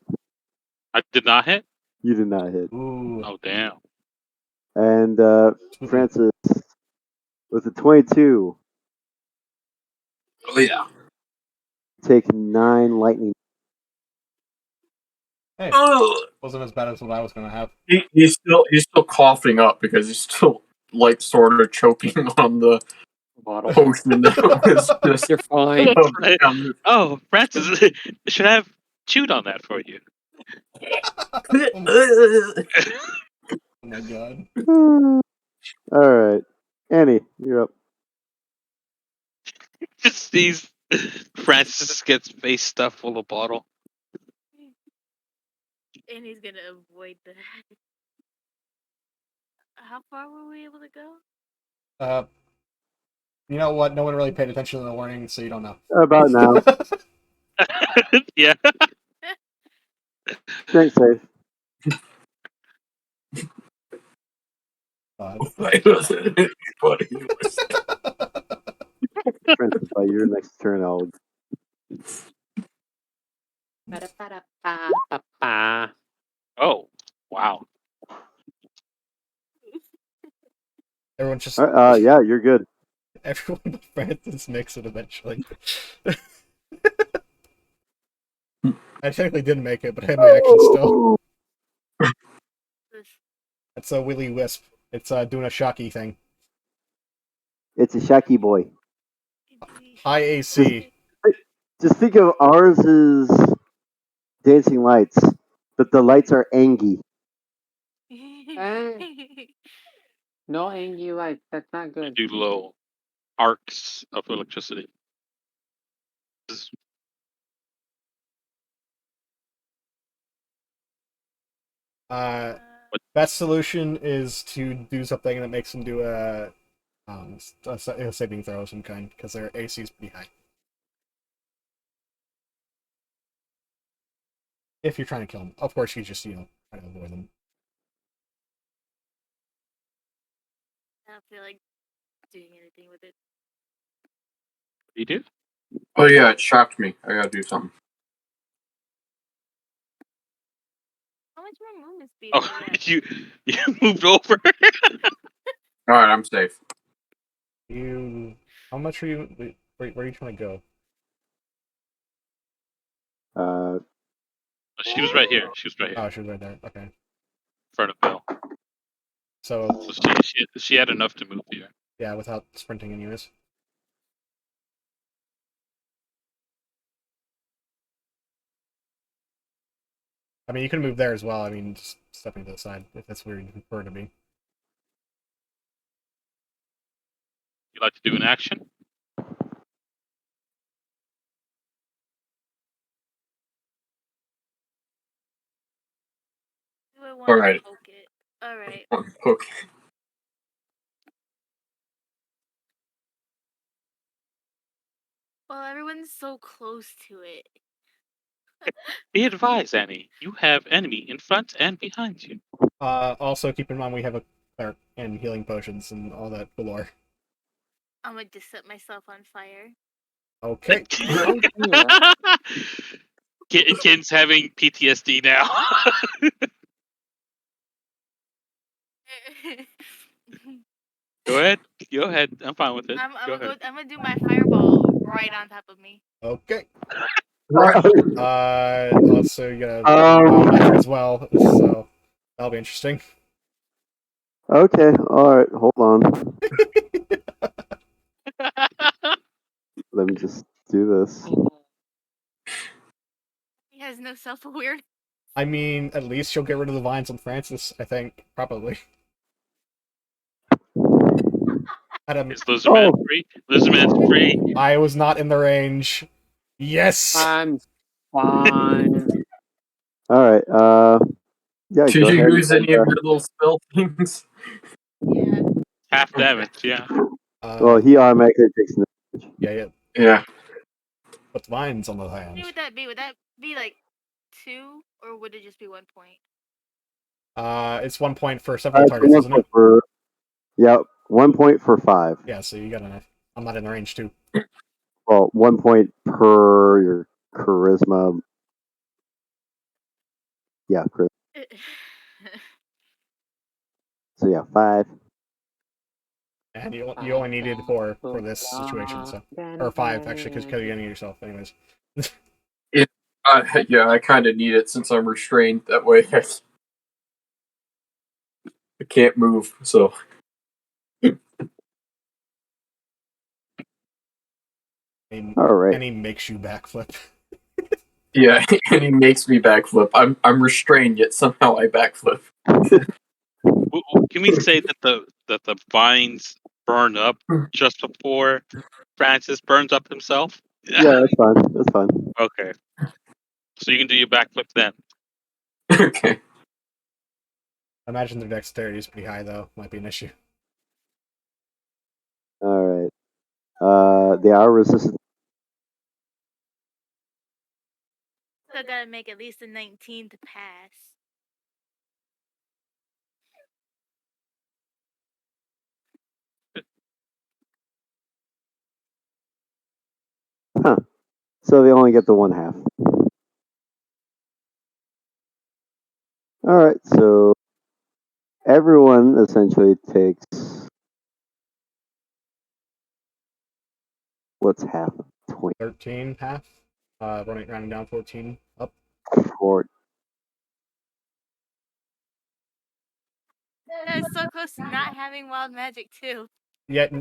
I did not hit. You do not hit. Ooh. Oh damn. And Spooky. Francis, with a 22, Oh yeah. take 9 lightning. Hey, Ugh. wasn't as bad as what I was gonna have. He's still coughing up because he's still like sort of choking on the Bottle. potion that was just You're fine. Right. Oh, Francis, should I have chewed on that for you? Oh my god. All right. Annie, you're up. Just sees Francis gets face stuffed full of bottle. And he's gonna avoid that. How far were we able to go? You know what? No one really paid attention to the warning, so you don't know. About now. Yeah. Strength save. Francis, by your next turn, I'll. Oh, wow. Everyone's just Yeah, you're good. Everyone but Francis makes it eventually. I technically didn't make it, but I had my action still. That's a Willy Wisp. It's doing a shocky thing. It's a Shaky boy. High AC. Just think of ours as dancing lights, but the lights are angy. No angry light. That's not good. Do low arcs of electricity. Best solution is to do something that makes them do a saving throw of some kind, because their AC is pretty high. If you're trying to kill them. Of course, you just, try to avoid them. I don't feel like doing anything with it. You do? Oh yeah, it shocked me. I gotta do something. How much more movement speed? Oh, you moved over. All right, I'm safe. How much are you? Where are you trying to go? She was right here. She was right here, Oh, she was right there. Okay. in front of Bill. So she had enough to move here. yeah, without sprinting, anyways. I mean, you can move there as well. I mean, just stepping to the side if that's where you prefer to be. You like to do an action? Do I want All to right. poke it? All right. Okay. Well, everyone's so close to it. Be advised, Annie. You have enemy in front and behind you. Also, keep in mind we have a cleric and healing potions and all that galore. I'm gonna just set myself on fire. Okay. Ken's having PTSD now. Go ahead. Go ahead. I'm fine with it. I'm Go ahead. gonna do my fireball right on top of me. Okay. Right. Also, you got a knife as well, so that'll be interesting. Okay, all right, hold on. Let me just do this. He has no self-awareness. I mean, at least you'll get rid of the vines on Francis, I think. Probably. Is Lizardman free? Lizardman's free. I was not in the range. Yes! I'm fine. All right, yeah, Did go you ahead. use any of your little spell things? Yeah. Half damage, yeah. Well, he automatically takes damage. Yeah. Yeah. But vines on the How hand. many would that be? Would that be like 2, or would it just be 1 point? It's 1 point for several targets, One isn't it? point for, yeah, 1 point for 5. Yeah, so you got enough. I'm not in the range, too. Well, 1 point per your charisma. Yeah, so yeah, 5. And you only needed 4 for this situation, so. Or 5, actually, because you're getting yourself, anyways. Yeah, I kind of need it since I'm restrained. That way, I can't move. So. All right. And he makes you backflip. Yeah, and he makes me backflip. I'm restrained, yet somehow I backflip. Can we say that the vines burn up just before Francis burns up himself? Yeah, that's fine. That's fine. Okay. So you can do your backflip then. Okay. I imagine their dexterity is pretty high, though. Might be an issue. All right. They are resistant. Still gotta make at least a 19 to pass. Huh. So they only get the 1/2. All right. So everyone essentially takes What's half of 20? 13 half. Rounding down 14 up. 4. That's so close to not having wild magic too. Yet,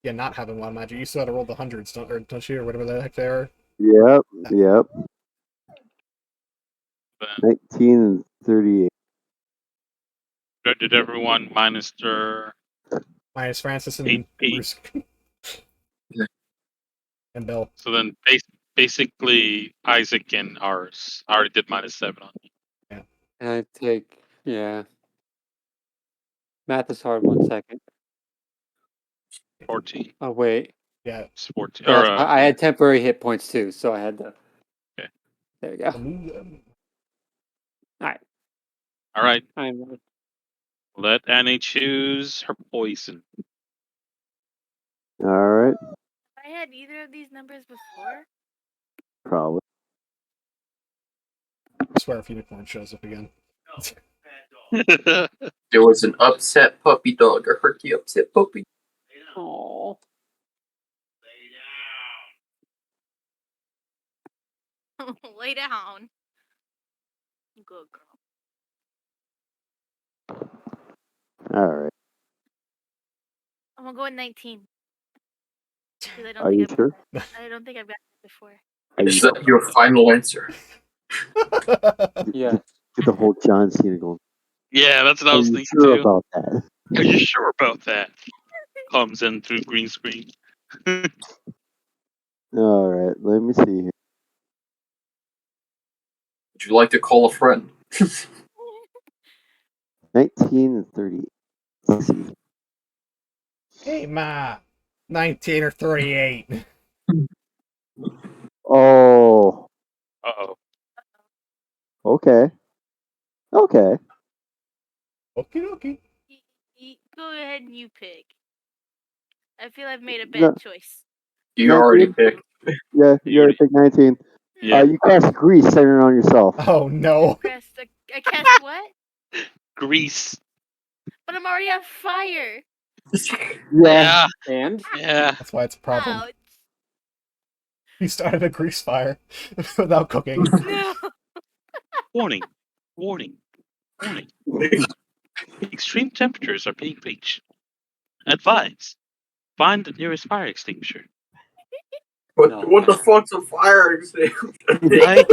yeah, not having wild magic. You still gotta roll the hundreds, don't you, or whatever the heck they are. Yep, yep. But 19 and 38. did everyone minus their Minus Francis and eight? Bruce and Bill. So then basically Isaac and ours. I already did -7 on you. And I take, yeah. Math is hard. 1 second. 14. Oh wait. Yeah. It's 14. Yeah, Or, I had temporary hit points too, so I had to. Okay. There we go. all right. I'm Let Annie choose her poison. All right, I had either of these numbers before. probably. I swear if unicorn shows up again. There was an upset puppy dog, a herky upset puppy. Oh. Lay down. Good girl. All right. I'm gonna go with 19. 'Cause I don't Are you think sure? I don't think I've gotten it before. Are you Is that your final answer? Yeah. Get the whole John Cena going. Yeah, that's what I Are was you thinking sure too. about that? Are you sure about that? Comes in through green screen. All right, let me see here. Would you like to call a friend? 19 and 38. Let's see. Hey, Ma. 19 or 38. Oh, Uh-oh. okay. Okay. Okie dokie. Go ahead and you pick. I feel I've made a No. bad choice. You already picked. Yeah, you already picked 19. Yeah. You cast grease centered on yourself. Oh, no. I cast what? Grease. But I'm already on fire. Yeah. And Yeah. That's why it's a problem. Ouch. You started a grease fire without cooking. No. Warning. Warning. Warning. Extreme temperatures are being reached. Advise. Find the nearest fire extinguisher. No. What the fuck's a fire extinguisher? I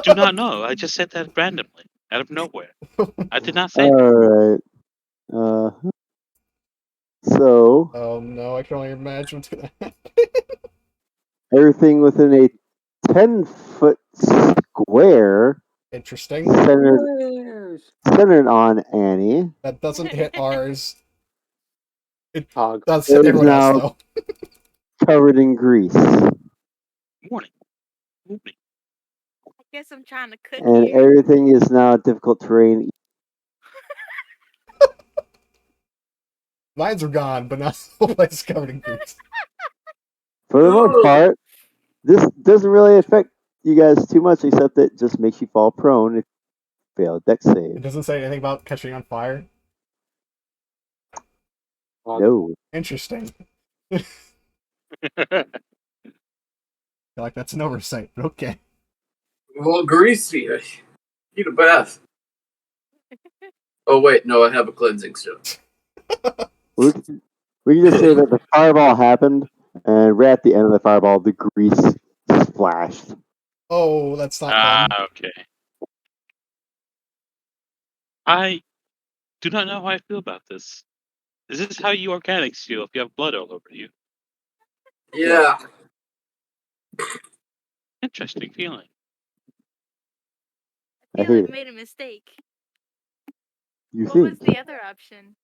do not know. I just said that randomly, out of nowhere. I did not say All that. right. So Oh, no. I can only imagine what's going to happen. everything within a 10-foot square Interesting. centered on Annie That doesn't hit ours. It Hog. does hit is everyone else, now though. covered in grease, Warning. Warning. I guess I'm trying to cook and here. everything is now difficult terrain. Mines are gone, but not the whole place is covered in grease. For the most part, this doesn't really affect you guys too much, except that it just makes you fall prone if you fail a dex It save. doesn't say anything about catching on fire. Hog. No. Interesting. I feel like that's an oversight, but okay. Well, greasy. I need a bath. Oh wait, no, I have a cleansing stone. We can just say that the fireball happened, and right at the end of the fireball, the grease splashed. Oh, that's not fun. Okay. I do not know how I feel about this. Is this how you organics feel if you have blood all over you? Yeah. Interesting feeling. I I feel hate I've it. made a mistake. You What was think? the other option?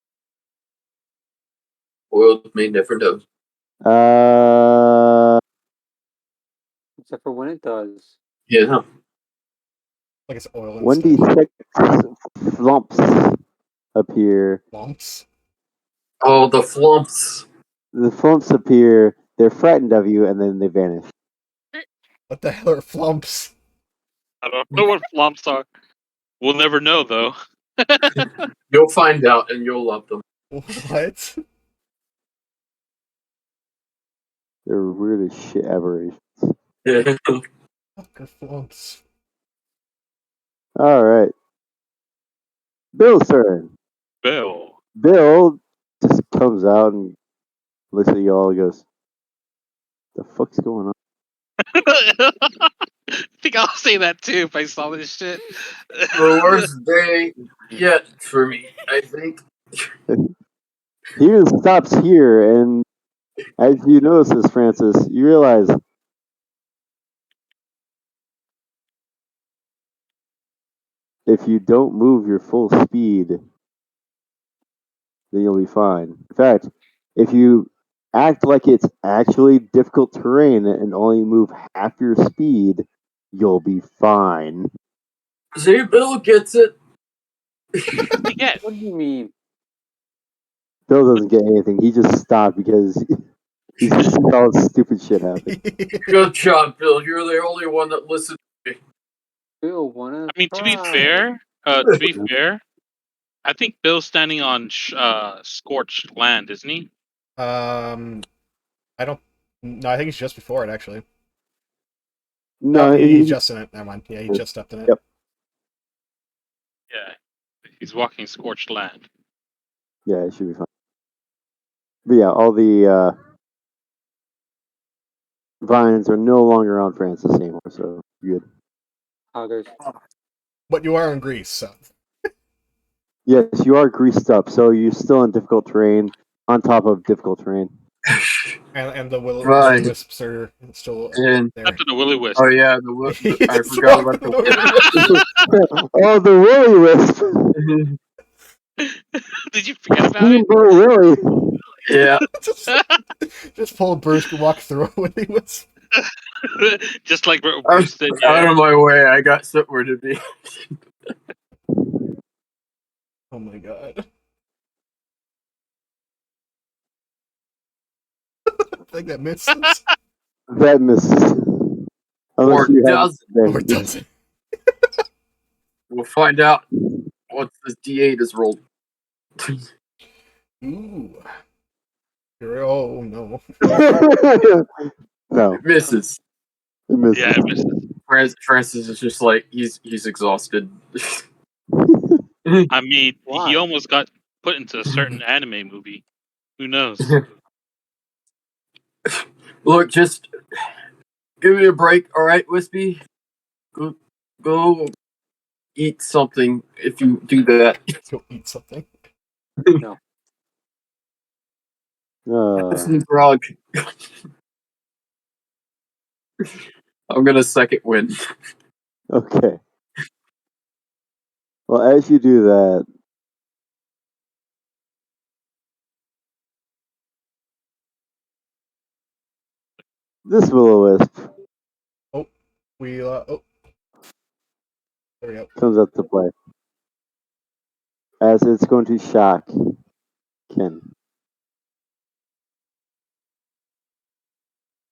Boiled may never know. Except for when it does. Yeah. Like it's oil One instead. d6 flumps appear. Lumps. Oh, the flumps. The flumps appear. They're frightened of you, and then they vanish. What the hell are flumps? I don't know what flumps are. We'll never know, though. You'll find out, and you'll love them. What? They're weird as shit aberrations. Yeah. Fucker flunks. All right. Bill's turn. Bill. Bill just comes out and looks at you all and goes, "The fuck's going on?" I think I'll say that too if I saw this shit. The worst day yet for me, I think. He just stops here, and as you notice this, Francis, you realize if you don't move your full speed, then you'll be fine. In fact, if you act like it's actually difficult terrain and only move half your speed, you'll be fine. See, Bill gets it. Yeah. What do you mean? Bill doesn't get anything. He just stopped because he's seen all this stupid shit happen. Good job, Bill. You're the only one that listened to me. Bill wanna I mean, to be try. fair, I think Bill's standing on scorched land, isn't he? I don't. No, I think he's just before it actually. No, he's just in it. Never mind. Yeah, he just stepped in it. Yep. Yeah. He's walking scorched land. yeah, it should be fine. But yeah, all the vines are no longer on Francis anymore, so you're good. Huggers. But you are in Greece, so. Yes, you are greased up, so you're still in difficult terrain on top of difficult terrain. And the Right. wisps are still And there. Except for the Willy Wisp. oh yeah, I It's forgot about walking the. Oh, the Willy Wisp! Did you forget about it? Steamboat Willy! Yeah. just pull Bruce and walk through it with the wisp. Just like I'm Bruce said, out yeah. of my way. I got somewhere to be. Oh my god. I think that misses. That misses. Or you have does there. Or does it? We'll find out once this D8 is rolled. Ooh. Oh no. No, It misses. it misses. Yeah, it misses. Francis is just like he's exhausted. I mean, Why? he almost got put into a certain anime movie. Who knows? Look, just give me a break, all right, Wispy? Go eat something if you do that. Go eat something. Some grog. I'm gonna second win. Okay. Well, as you do that, this Will-O-Wisp We oh. There we go. comes up to play. As it's going to shock Ken.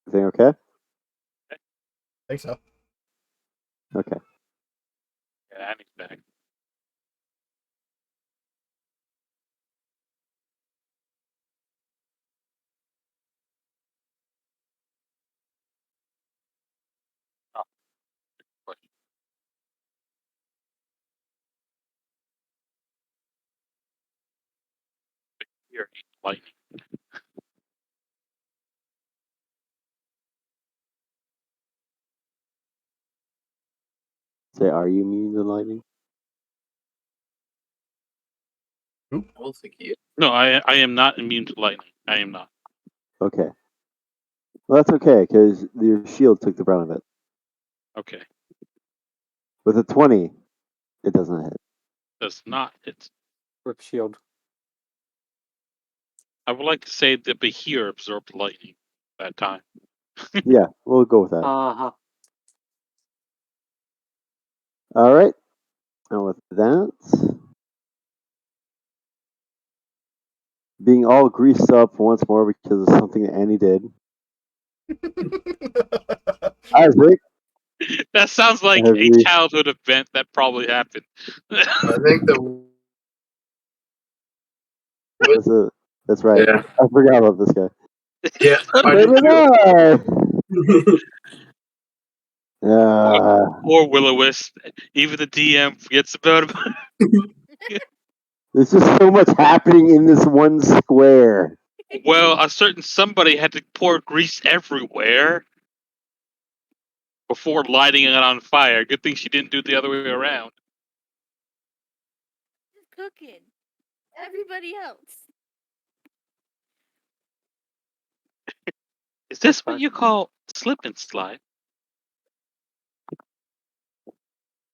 Everything okay? I think so. Okay. Yeah, Annie's back. Oh, question. Here, lightning. Say, are you immune to lightning? I'll think you. No, I am not immune to lightning. I am not. Okay. Well, that's okay, because your shield took the brunt of it. Okay. With a 20, it doesn't hit. Does not. It's. Rip shield. I would like to say that Bahir absorbed lightning that time. Yeah, we'll go with that. Uh-huh. All right. And with that, being all greased up once more because of something that Annie did. Isaac, That sounds like have a you- childhood event that probably happened. I think the that's right. yeah. I forgot about this guy. Yeah, What? I So did did too. I. Poor Will-O-Wisp. Even the DM forgets about him. There's just so much happening in this one square. Well, a certain somebody had to pour grease everywhere before lighting it on fire. Good thing she didn't do it the other way around. Cooking. Everybody else. Is this what you call slip and slide?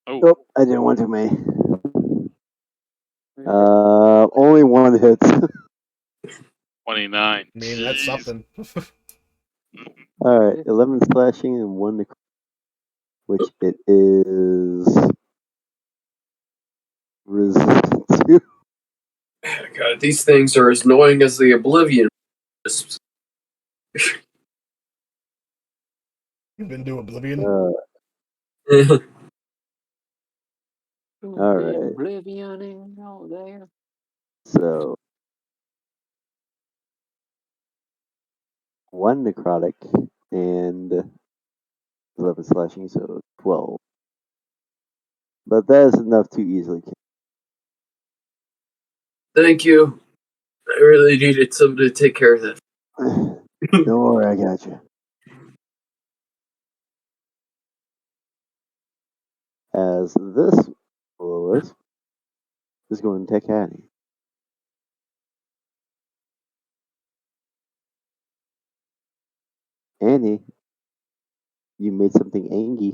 Oh, Oh, I didn't want to, mate. Only one hits. 29. I mean, that's Jeez. something. Alright, 11 slashing and 1 necrotic, which it is resistant to. God, these things are as annoying as the Oblivion. Wisps. You've been to Oblivion. Alright. Oblivioning out there. So 1 necrotic and 11 slashing, so 12. But that is enough to easily kill. Thank you. I really needed somebody to take care of this. Don't worry, I got you. As this Will-O-Wisp is going to attack Annie. Annie, you made something angry.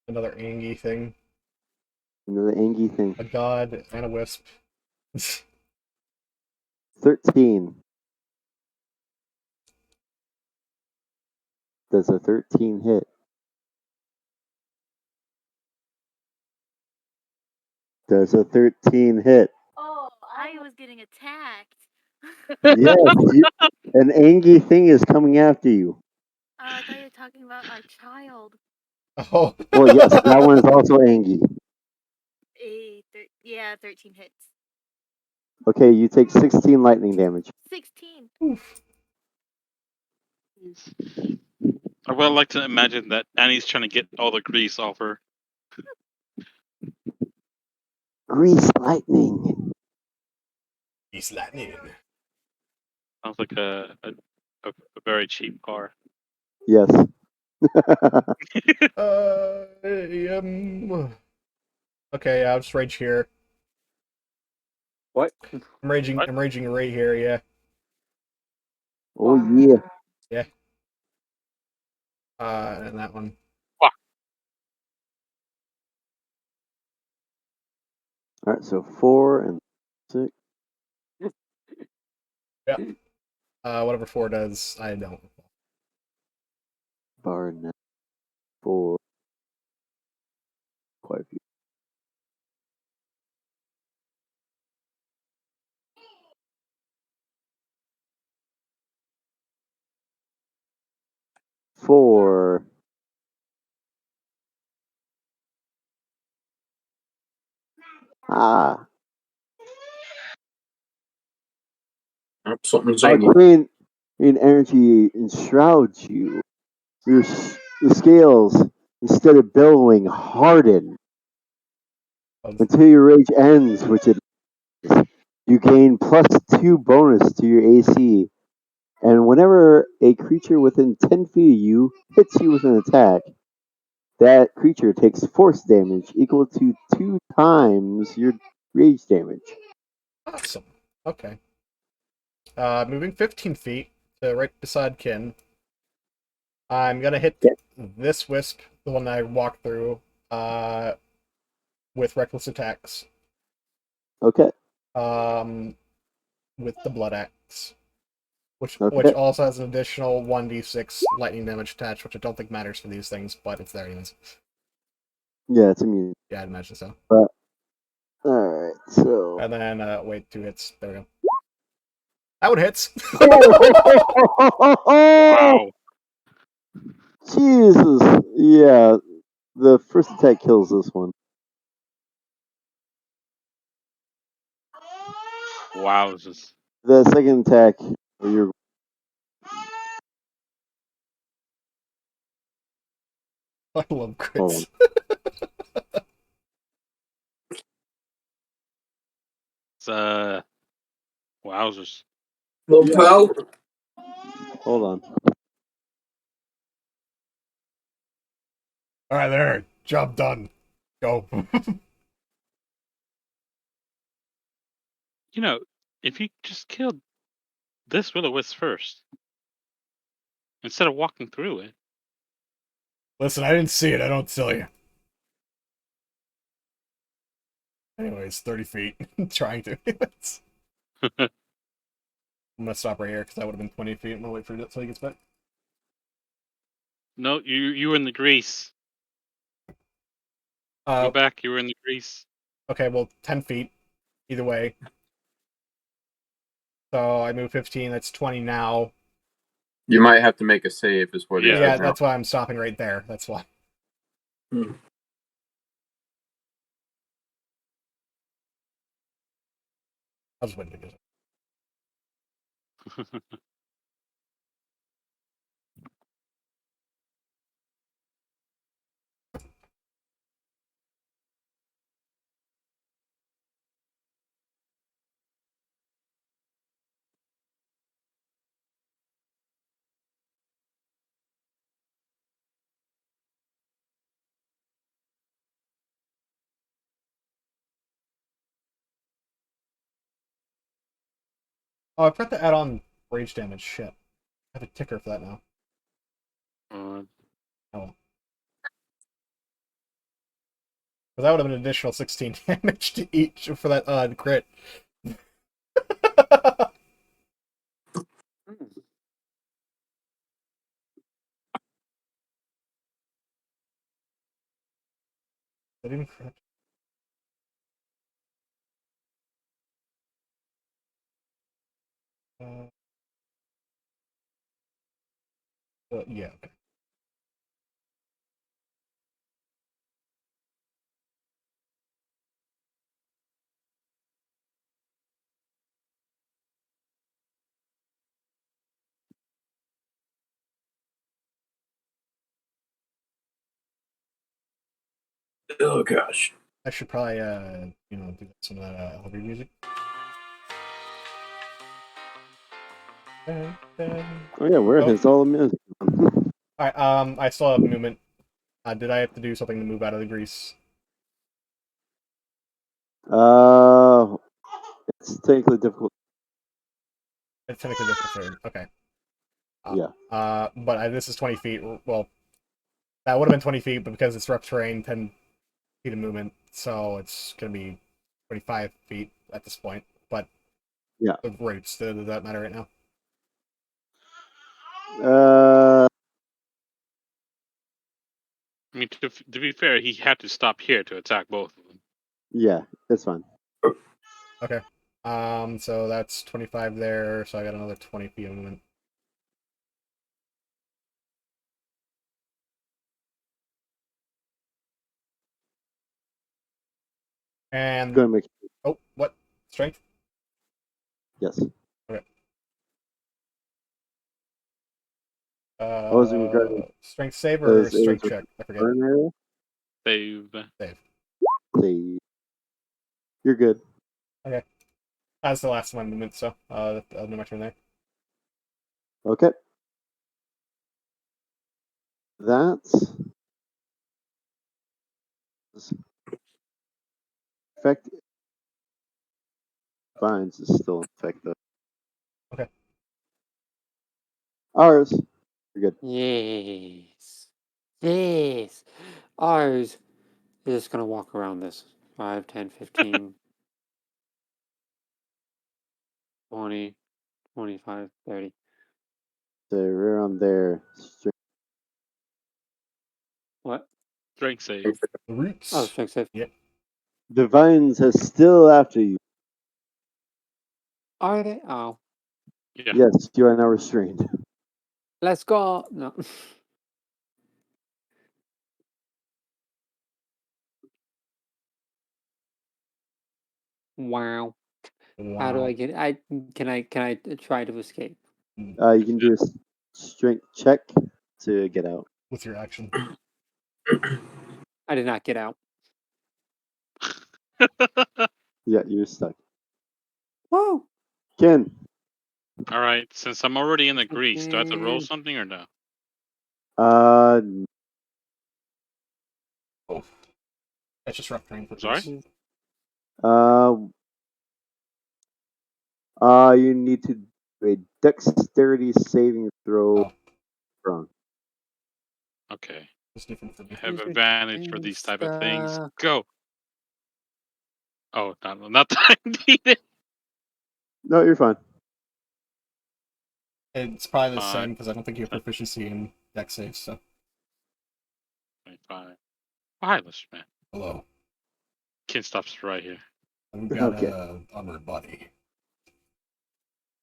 Another Angie thing. Another angry thing. A god and a wisp. 13. Does a 13 hit? Does a 13 hit? Oh, I was getting attacked. Yes, an angry thing is coming after you. I thought you were talking about our child. Oh. Well, yes, that one is also angry. Yeah, 13 hits. Okay, you take 16 lightning damage. 16. Oof. I would like to imagine that Annie's trying to get all the grease off her. Grease lightning. He's lightning. Sounds like a very cheap car. Yes. Okay, I'll just rage here. What? I'm raging. What? I'm raging right here. Yeah. Oh yeah. Yeah. And that one. Fuck. All right, so 4 and 6. Yeah. Whatever 4 does, I don't. Bar net 4. Quite a few. Four. Ah. Something's angry. Green energy enshrouds you. The scales, instead of billowing, harden until your rage ends, which it is. You gain +2 bonus to your AC, and whenever a creature within 10 feet of you hits you with an attack, that creature takes force damage equal to 2 times your rage damage. Awesome. Okay. Moving 15 feet to right beside Kin. I'm gonna hit this wisp, the one that I walked through, with reckless attacks. Okay. With the blood axe, which Okay. also has an additional 1d6 lightning damage attached, which I don't think matters for these things, but it's there anyways. Yeah, it's immune. Yeah, I'd imagine so. But alright, so And then wait, 2 hits. There we go. That one hits. Wow. Jesus. Yeah, the first attack kills this one. Wowzers. The second attack, you're I love Oh. crits. It's wowzers. Little pal. hold on. All right, there. Job done. Go. You know, if you just killed this will-o-wisp first, instead of walking through it. Listen, I didn't see it. I don't tell you. Anyways, 30 feet. Trying to. I'm gonna stop right here because that would have been 20 feet. I'm gonna wait for it until he gets back. No, you were in the grease. Go back, you were in the grease. Okay, well, 10 feet. Either way. So I move 15. That's 20 now. You might have to make a save, is what he Yeah. Yeah, said now. that's why I'm stopping right there. That's why. Hmm. I'll just wait to do it. Oh, I forgot to add on rage damage. Shit. I have a ticker for that now. Oh well. Because that would have been an additional 16 damage to each for that crit. I didn't crit. Yeah, okay. Oh gosh. I should probably, do some of that elevator music. Oh yeah, where has all the music gone? Alright, I still have movement. Did I have to do something to move out of the grease? It's technically difficult. It's technically difficult for okay. Yeah. But this is 20 feet. Well, that would have been 20 feet, but because it's rough terrain, 10 feet of movement, so it's going to be 25 feet at this point. But Yeah. the roots, does that matter right now? I mean, to be fair, he had to stop here to attack both of them. Yeah, that's fine. Okay. So that's 25 there, so I got another 20 feet of movement. And Gonna make oh, what? Strength? yes. Okay. I was regarding Strength save or as a strength check? I forget. burn area. Save. Save. You're good. Okay. That's the last of my movement, so I'll do my turn there. Okay. That's effect. Vines is still effective. Okay. Ours. You're good. Yes. Yes. Ours is just going to walk around this. 5, 10, 15, 20, 25, 30. So we're on there. What? Strength save. The roots. Oh, strength save. Yep. The vines are still after you. Are they? Oh. Yeah. Yes, you are now restrained. Let's go. No. Wow. How do I get? Can I try to escape? You can do a strength check to get out. with your action? I did not get out. Yeah, you're stuck. Whoa! Ken. All right, since I'm already in the grease, do I have to roll Okay. something or no? Oh, that's just rough terrain for Sorry? Bruce. You need to do a dexterity saving throw. Oh. Wrong. Okay. It's different for me. I have These are advantage for these type of things. stuff. Go. Oh, not that I need it. No, you're fine. It's probably the 5, same because I don't think you have proficiency in dex saves. So 25. Wireless, man. hello, Kin stops right here. and we've got Okay. a armored body.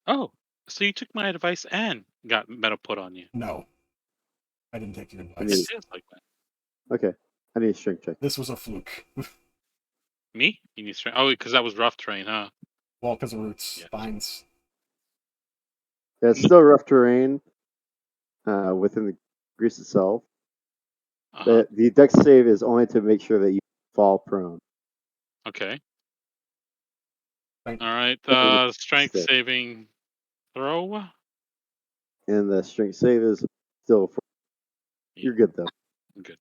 Oh, so you took my advice and got metal put on you. No, I didn't take your It advice. is like that. Okay. I need a strength check. This was a fluke. Me? You need strength. Oh, because that was rough terrain, huh? Well, because of roots, Yeah. vines. Yeah, it's still rough terrain within the grease itself. Uh-huh. The dex save is only to make sure that you fall prone. Okay. Right. All right. Strength Stick. saving throw. And the strength save is still. You're good though. I'm good.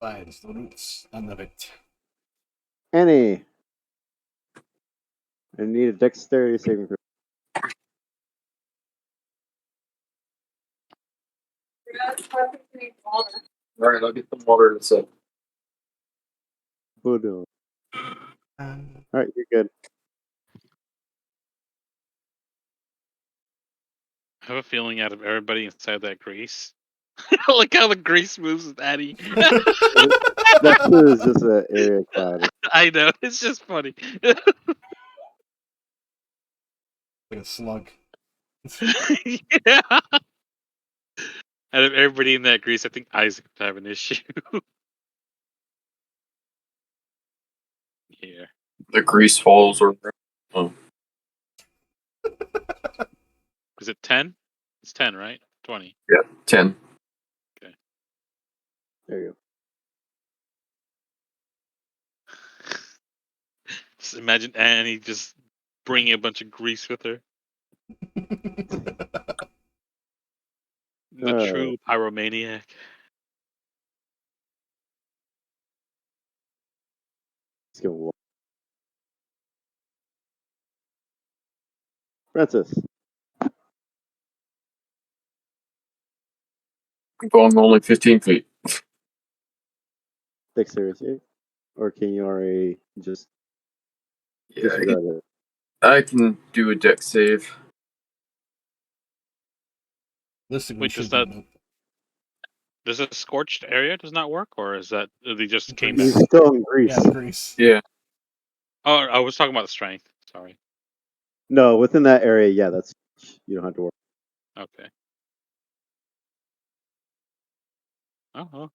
Vines, the roots, none of it. Annie. I need a dexterity saving throw. All right, I'll get the water in a sec. Oh no. Alright, you're good. I have a feeling out of everybody inside that grease. Look how the grease moves with Addy. That is just an area cloud. I know. It's just funny. Like a slug. Yeah. Out of everybody in that grease, I think Isaac would have an issue. Yeah. The grease falls or Is it 10? It's 10, right? 20. 10. There you Just imagine Annie just bringing a bunch of grease with her. The true pyromaniac. Let's go. Francis. I'm going only 15 feet. Dexterity. Or can you already just Yeah, disregard it? I can do a deck save. Listing Wait, should does be Does a scorched area does not work, or is that they just came Grease. back? He's still in grease. Yeah, the grease. Yeah. Oh, I was talking about the strength. Sorry. No, within that area, yeah, that's you don't have to worry. Okay. Oh.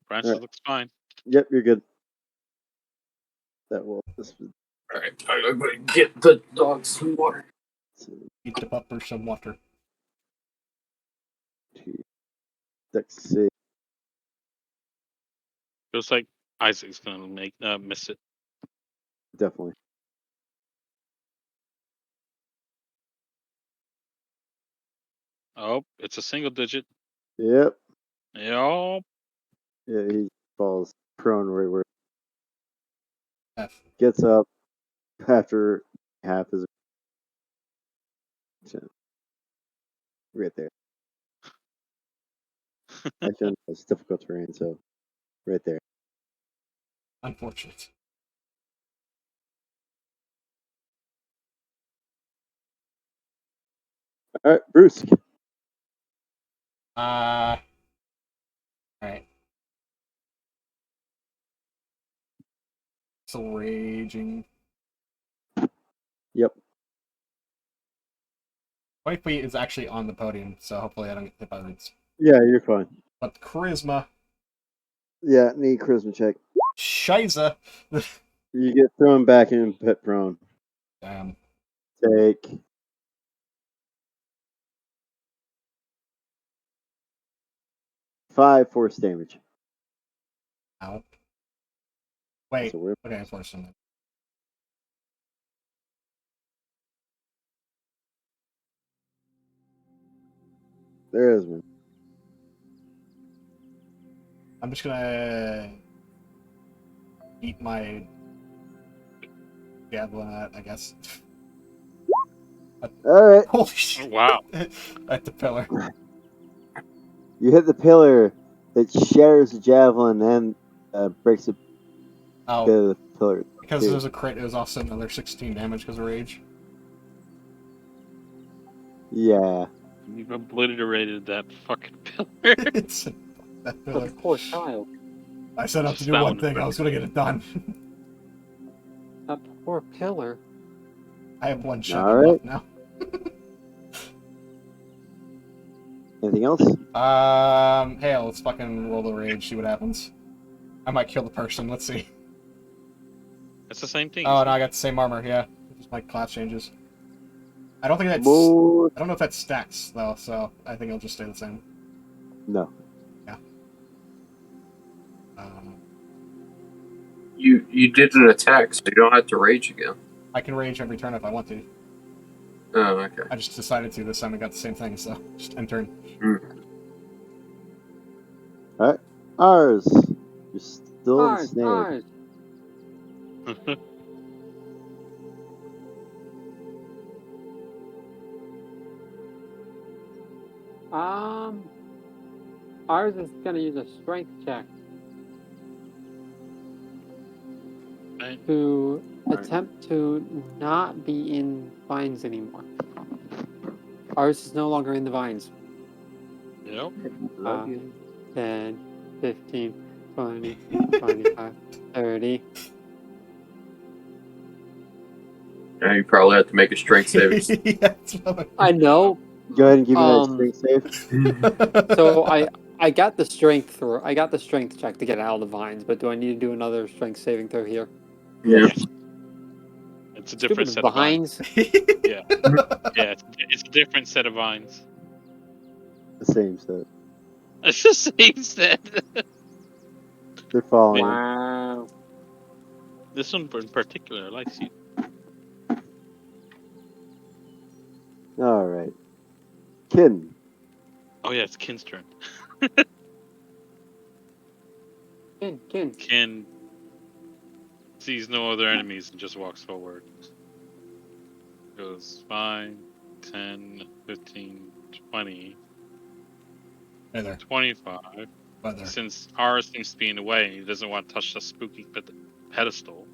Francis Alright. looks fine. Yep, you're good. That will All right, I'm going to get the dog some water. Eat the pup or some water. Dex save. Feels like Isaac's gonna miss it. Definitely. Oh, it's a single digit. Yep. Yup. Yeah, he falls prone right where F. gets up after half is right there. Actually, it's difficult terrain, so right there. Unfortunate. All right, Bruce. Alright. Still raging. Yep. White Feet is actually on the podium, so hopefully I don't get hit by roots. Yeah, you're fine. But charisma. Yeah, need charisma check. Shiza. You get thrown back and put prone. Damn. Take 5 force damage. Ow. Wait. So we're Okay, force damage. there is one. I'm just gonna eat my javelin at, I guess. All right, Holy Oh, shit! wow. At the pillar. you hit the pillar. It shatters the javelin and breaks a bit Oh, of the pillar. because it too. was a crit, it was also another 16 damage because of rage. Yeah. You've obliterated that fucking pillar. It's that pillar. The poor child. I set out to Just do that one one. thing. I was gonna get it done. That poor pillar. I have one shot All right. left now. Anything else? Hey, let's fucking roll the rage, see what happens. I might kill the person, let's see. It's the same thing. Oh, no, I got the same armor, yeah. Just my class changes. I don't think that's... More? I don't know if that stacks, though, so I think it'll just stay the same. No. Yeah. You did an attack, so you don't have to rage again. I can rage every turn if I want to. Oh, okay. I just decided to this time. I got the same thing, so just end turn. All right. Ours. You're still Ours, ensnared. ours. Ours is gonna use a strength check Right. to attempt to not be in vines anymore. Ours is no longer in the vines. Yep. 10, 15, 20, 25, 30. Yeah, you probably have to make a strength saving. Yeah, that's what I know. Go ahead and give me that strength save. So I got the strength throw. I got the strength check to get out of the vines, but do I need to do another strength saving throw here? Yeah. It's a different Stupid set of vines. vines. Yeah. Yeah, it's a different set of vines. The same set. It's the same set. They're following. Wow. This one in particular likes you. All right. Kin. Oh yeah, it's Kin's turn. Kin. Kin sees no other enemies and just walks forward. Goes 5, 10, 15, 20, Hey there. 25. Weather. Since ours seems to be in the way, he doesn't want to touch the spooky pedestal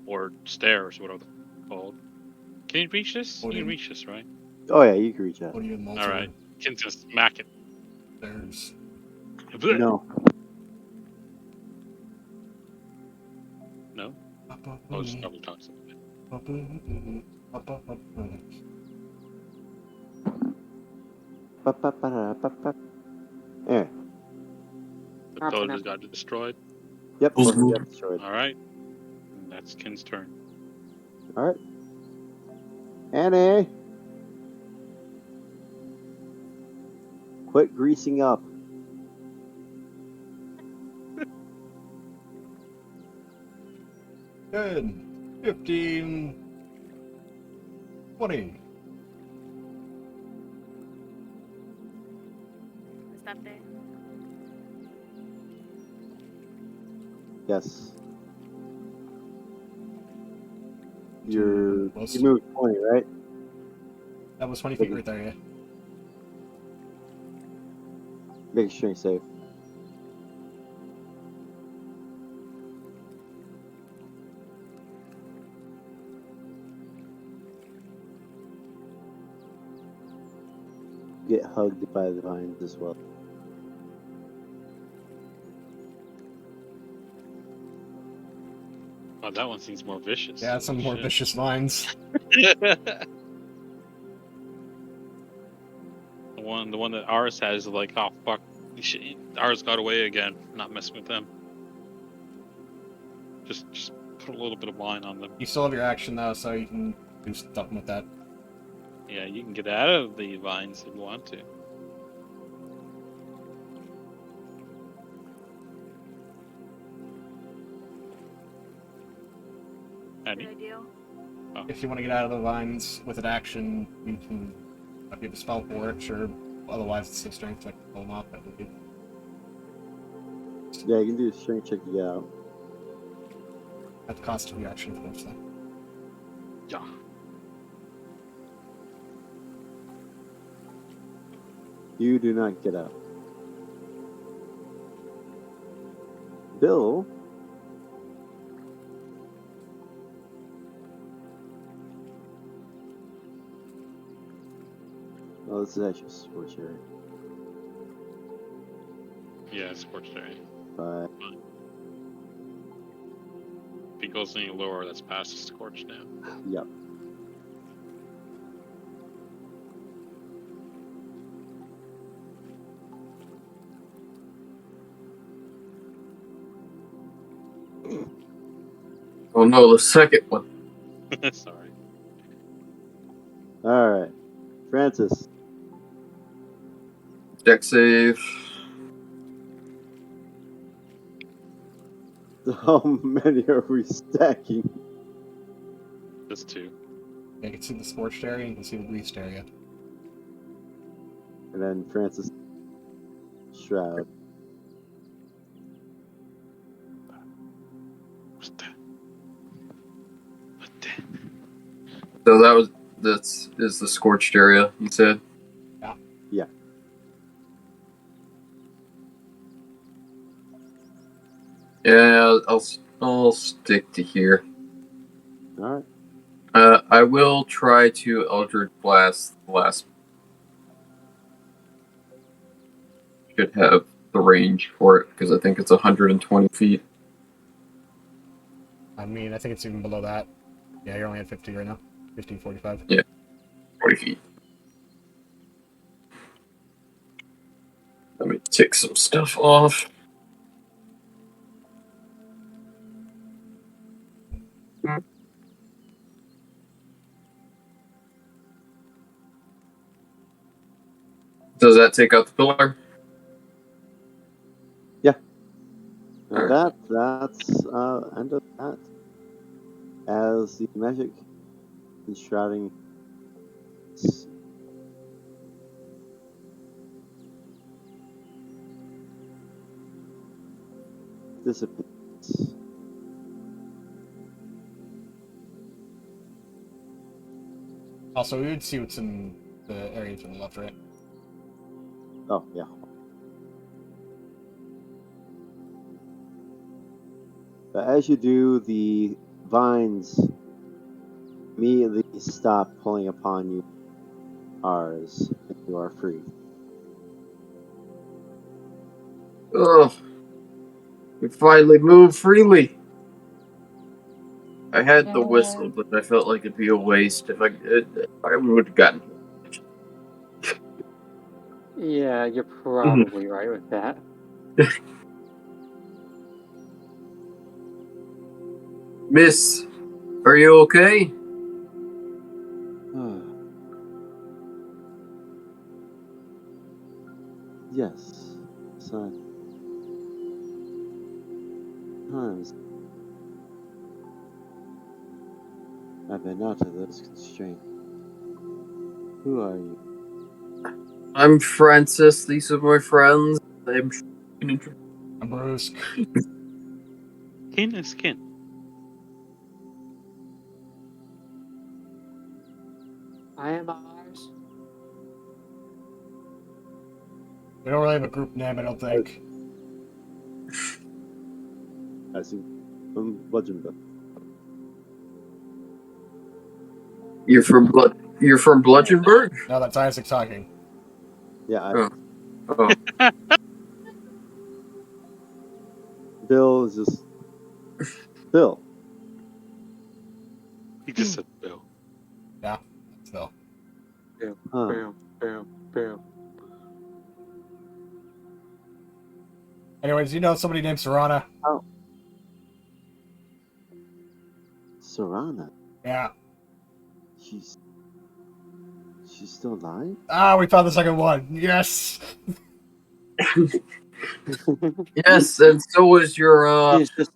or stairs, whatever they're called. Can you reach this? You can reach this, right? Oh yeah, you can reach out. What do you multi? All right. Kin's gonna smack it. There's... No. No? Oh, just double talks. Yeah. The toad has got destroyed. Yep. Who's both of you moving? got destroyed. All right. And that's Kin's turn. All right. Annie. Quit greasing up. Good. 15... 20. Is that there? Yes. You Close. moved 20, right? That was 20 feet right there, yeah. Make a strength save. Get hugged by the vines as well. Oh, that one seems more vicious. Yeah, some more Shit. vicious vines. The one that ours has is like, oh fuck, ours got away again. Not messing with them. Just put a little bit of wine on them. You still have your action though, so you can do something with that. Yeah, you can get out of the vines if you want to. Good Annie? idea. If you want to get out of the vines with an action, you can give a spell for it, sure. Otherwise, it's a strength check to pull them off, I believe. Yeah, you can do a strength check to get out. At the cost of your action points, then. Yeah. You do not get out. Bill. Oh, this is actually a sports area. Yeah, it's scorched area. But If it goes any lower, that's past the scorch now. yep. Oh no, the second one. Sorry. All right, Francis. Deck save. How many are we stacking? Just 2. Yeah, you can see the scorched area, and you can see the greased area. And then Francis Shroud. What's that? What the? So that's is the scorched area, you said? Yeah. Yeah, I'll stick to here. All right. I will try to Eldritch Blast the last. Should have the range for it because I think it's 120 feet. I mean, I think it's even below that. Yeah, you're only at 50 right now. 1545. Yeah. 40 feet. Let me tick some stuff off. Does that take out the pillar? And that's end of that. As the magic enshrouding dissipates. Also, we would see what's in the area to the left, right? Oh, yeah. But as you do, the vines immediately stop pulling upon you. Ours, and you are free. Oh, we finally move freely. I had the whistle, but I felt like it'd be a waste if I would have gotten. Yeah, you're probably right with that. Miss, are you okay? Yes, son. Times I've been out of those constraints. Who are you? I'm Francis. These are my friends. I'm Bruce. Kin is kin. I am ours. We don't really have a group name, I don't think. I see. From Bludgeonville. You're from Bludgeonburg? No, that's Isaac talking. Yeah, Oh. Bill is just Bill. He just said Bill. Yeah, that's Bill. Huh. Bam. Anyways, you know somebody named Serana? Serana. Yeah. She's still alive? Ah, we found the second one. Yes. Yes, and so was your she's just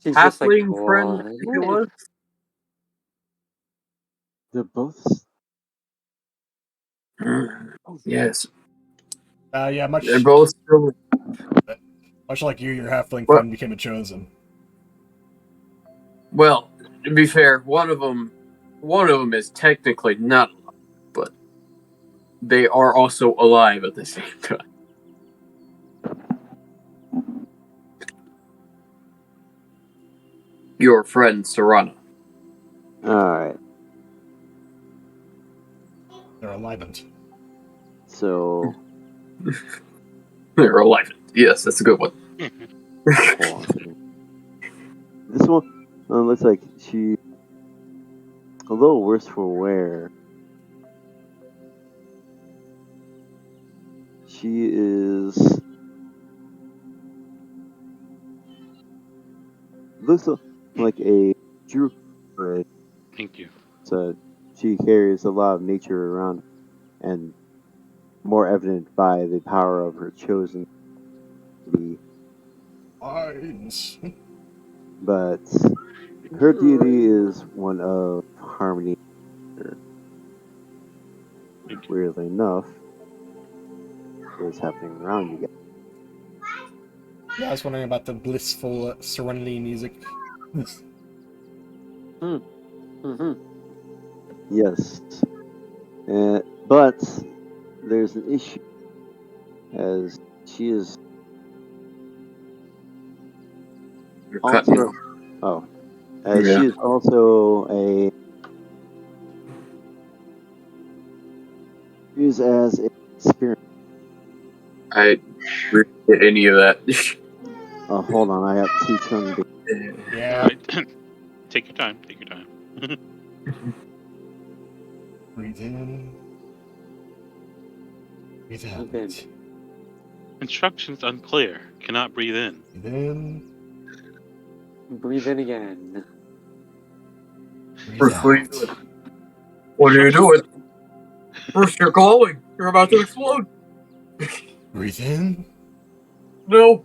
like, halfling friend, I what? think it was. They're both. Yes, Yeah, they're both still. much like you, your halfling What? friend became a chosen. Well, to be fair, one of them is technically not alive, but they are also alive at the same time. Your friend Serana. Alright, They're enlivened. so. They're alive. Yes, that's a good one. This one looks like she. A little worse for wear. She is. Looks like a druid. Thank you. So she carries a lot of nature around, and more evident by the power of her chosen deity. Lines. But her deity is one of harmony. Weirdly enough, what's happening around you guys. Yeah, I was wondering about the blissful serenity music. Mm-hmm. Yes, but there's an issue as she is You're cutting me also off. as Yeah. she is also a used as a spirit. I didn't get any of that. Oh, hold on, I got two tongue. Yeah. Alright. Take your time. Take your time. Breathe in. Breathe out. Breathe in. Instructions unclear. Cannot breathe in. Breathe in. Breathe in again. Breathe Bruce, out. what are you doing? What are you doing? Bruce, you're glowing. You're about to explode. Breathe in. No.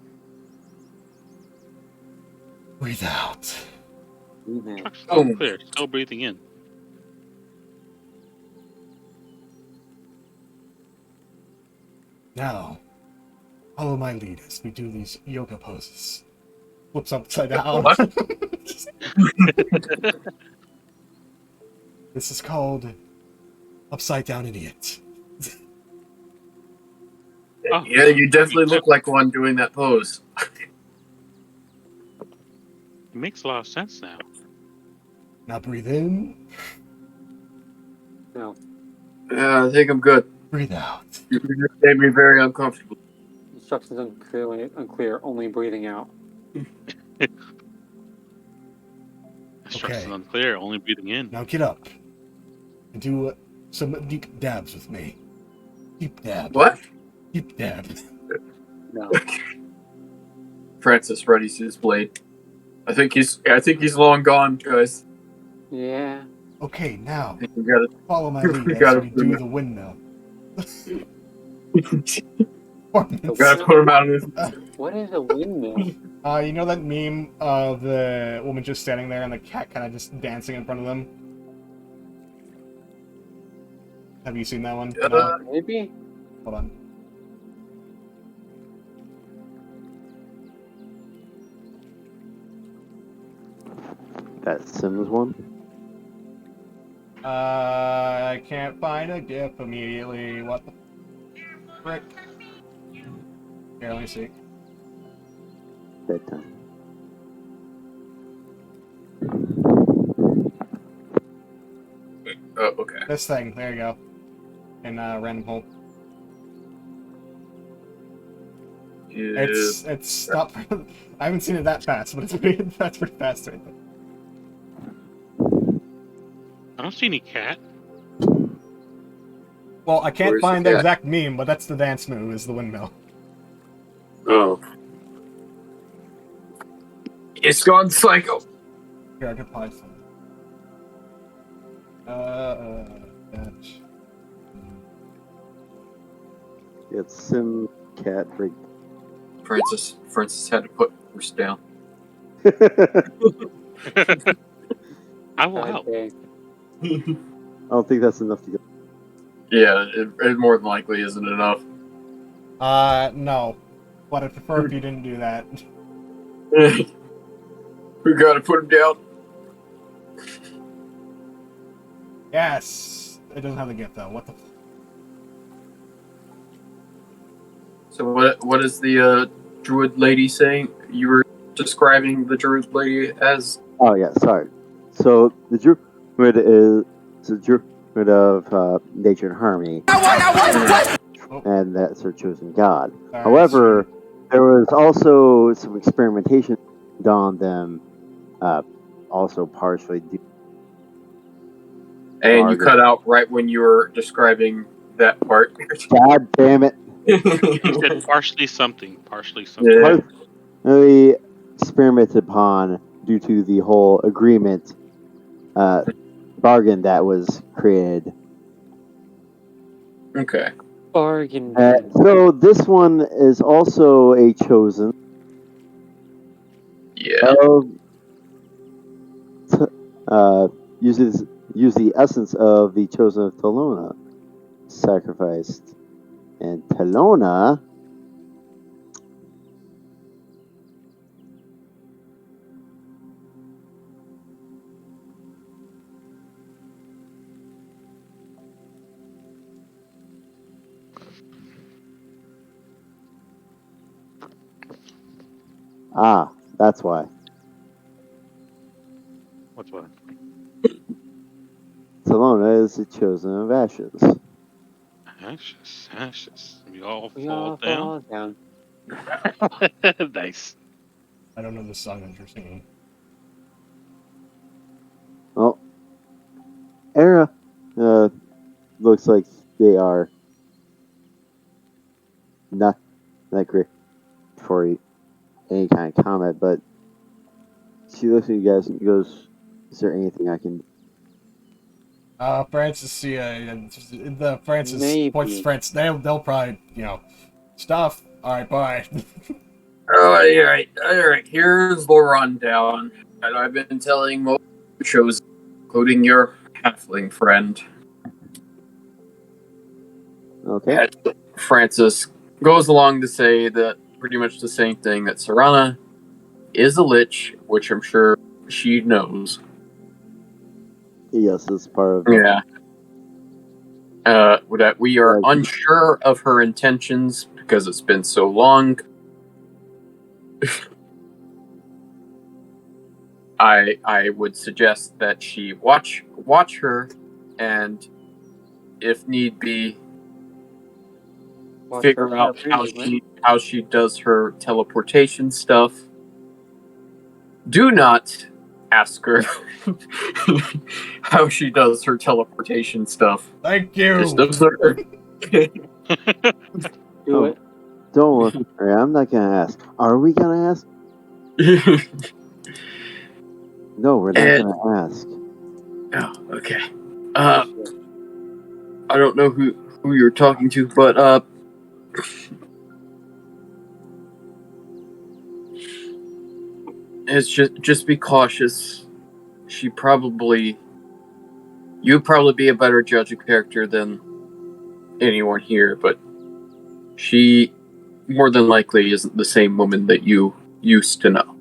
Breathe out. Breathe in. Instructions Oh. unclear. Still breathing in. Now, follow my lead as we do these yoga poses. Flips upside down. What? This is called Upside Down Idiot. Oh, Yeah, you definitely look like one doing that pose. It makes a lot of sense now. Now breathe in. No. Yeah, I think I'm good. Breathe out. You just made me very uncomfortable. Instructions unclear. Only breathing out. Instructions Okay. unclear. Only breathing in. Now get up and do some deep dabs with me. Deep dab. What? Deep dab. No. Francis readies his blade. I think he's long gone, guys. Yeah. Okay, now I think we gotta follow my We lead as gotta we put him do out. the windmill. gotta put him out of this. What is a windmill? You know that meme of the woman just standing there and the cat kind of just dancing in front of them? Have you seen that one? No? Maybe? Hold on. That Sims one. I can't find a GIF immediately. What the frick? Here, let me see. Bedtime. Oh, okay. This thing. There you go. In random hole. It's stop. I haven't seen it that fast, but that's pretty fast right there. I don't see any cat. Well, I can't Where's the find the cat? exact meme, but that's the dance move, is the windmill. Oh. It's gone psycho. Here, I could probably find That's... It's Sim Cat Break. Francis had to put hers down. I will help. Okay. I don't think that's enough to go. Yeah, it more than likely isn't enough. No. But I'd prefer if you didn't do that. We gotta put him down. Yes! It doesn't have the gift, though. What the... So what is the druid lady saying? You were describing the druid lady as? Oh yeah, sorry. So the druid is the druid of nature and harmony, and that's her chosen god. Alright, However, there was also some experimentation done on them, also partially due. And you cut out right when you were describing that part. God damn it! You said partially something. Yeah. Partially experimented upon due to the whole agreement, bargain that was created. Okay. Bargain. So this one is also a chosen Yeah. of use the essence of the chosen of Talona sacrificed, and Talona that's why. What's what? Talona is the chosen of ashes. Ashes. We all We fall all down. fall down. Nice. I don't know the song that you're singing. Well, Era looks like they are not that great for any kind of comment, but she looks at you guys and goes, "Is there anything I can?" Francis, the Francis Maybe. points to Francis. They'll probably, stuff. Alright, bye. All right. Here's the rundown that I've been telling most shows, including your halfling friend. Okay. And Francis goes along to say that pretty much the same thing, that Serana is a lich, which I'm sure she knows. Yes, it's part of. Yeah. That we are unsure of her intentions because it's been so long. I would suggest that she watch her, and if need be, Watch figure her out how she does her teleportation stuff. Do not ask her how she does her teleportation stuff. Thank you. Just observe. Do it. Don't worry, I'm not gonna ask. Are we gonna ask? No, we're not gonna ask. Oh, okay. I don't know who you're talking to, but it's just be cautious. You'd probably be a better judge of character than anyone here, but she more than likely isn't the same woman that you used to know.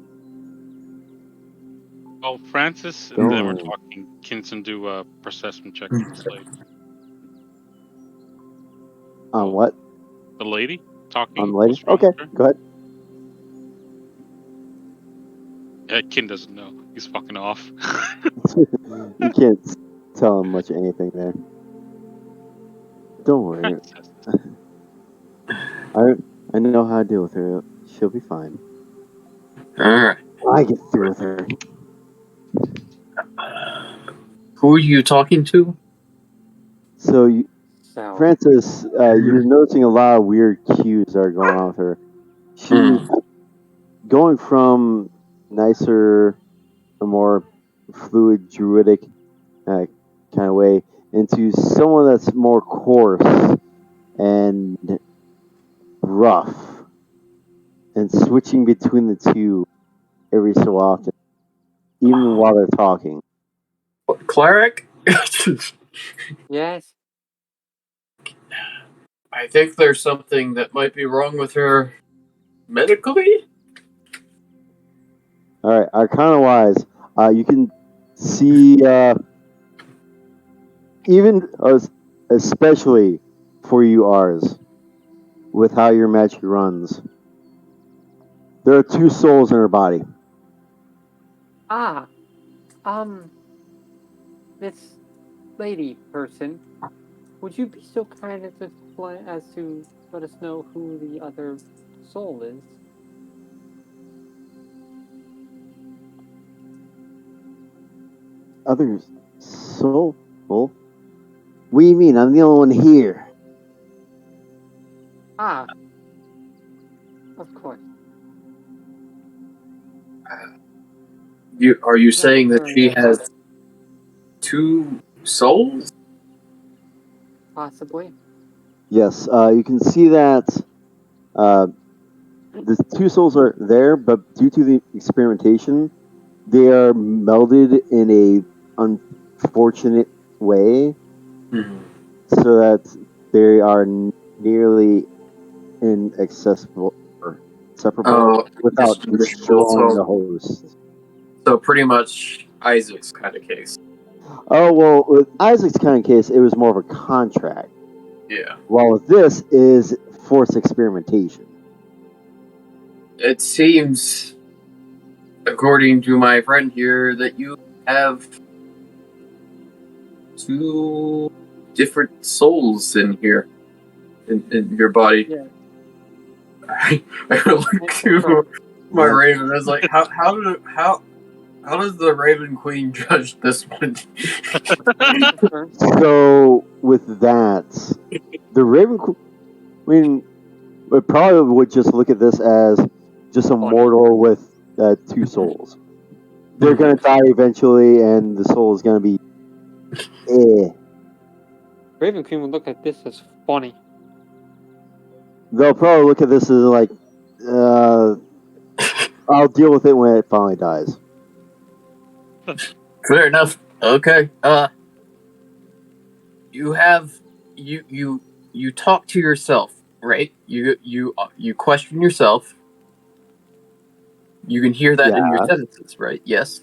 Well, Francis and them are talking. Kinson do a perception check on this lady. On what? The lady talking. On the lady? What's wrong Okay, with her? go ahead. Yeah, Kin doesn't know. He's fucking off. You can't tell him much of anything there. Don't worry. I know how to deal with her. She'll be fine. Alright. I get through with her. Who are you talking to? So, So, Francis, you're noticing a lot of weird cues that are going on with her. She's going from nicer, a more fluid, druidic kind of way into someone that's more coarse and rough, and switching between the two every so often, even while they're talking. Cleric? Yes. I think there's something that might be wrong with her medically. All right, Arcana wise, you can see even especially for you Rs, with how your magic runs. There are two souls in her body. Ah. This lady person, would you be so kind as to explain as to let us know who the other soul is? Other soul? What do you mean? I'm the only one here. Ah. Of course. Are you Not saying that sure she about has two souls? possibly. Yes, you can see that the two souls are there, but due to the experimentation, they are melded in a unfortunate way, so that they are nearly inaccessible or separable without just understood. destroying the host. So pretty much Isaac's kind of case. Oh well, with Isaac's kind of case, it was more of a contract, Yeah. while with this is forced experimentation. It seems, according to my friend here, that you have two different souls in here, in your body. Yeah. I look to my raven. I was like, how does the Raven Queen judge this one? So with that, the Raven Queen probably would just look at this as just a mortal with two souls. They're gonna die eventually, and the soul is gonna be. Raven Queen would look at this as funny. They'll probably look at this as like, I'll deal with it when it finally dies. Fair enough. Okay. You have you talk to yourself, right? You question yourself. You can hear that in your Yeah. sentences, right? Yes.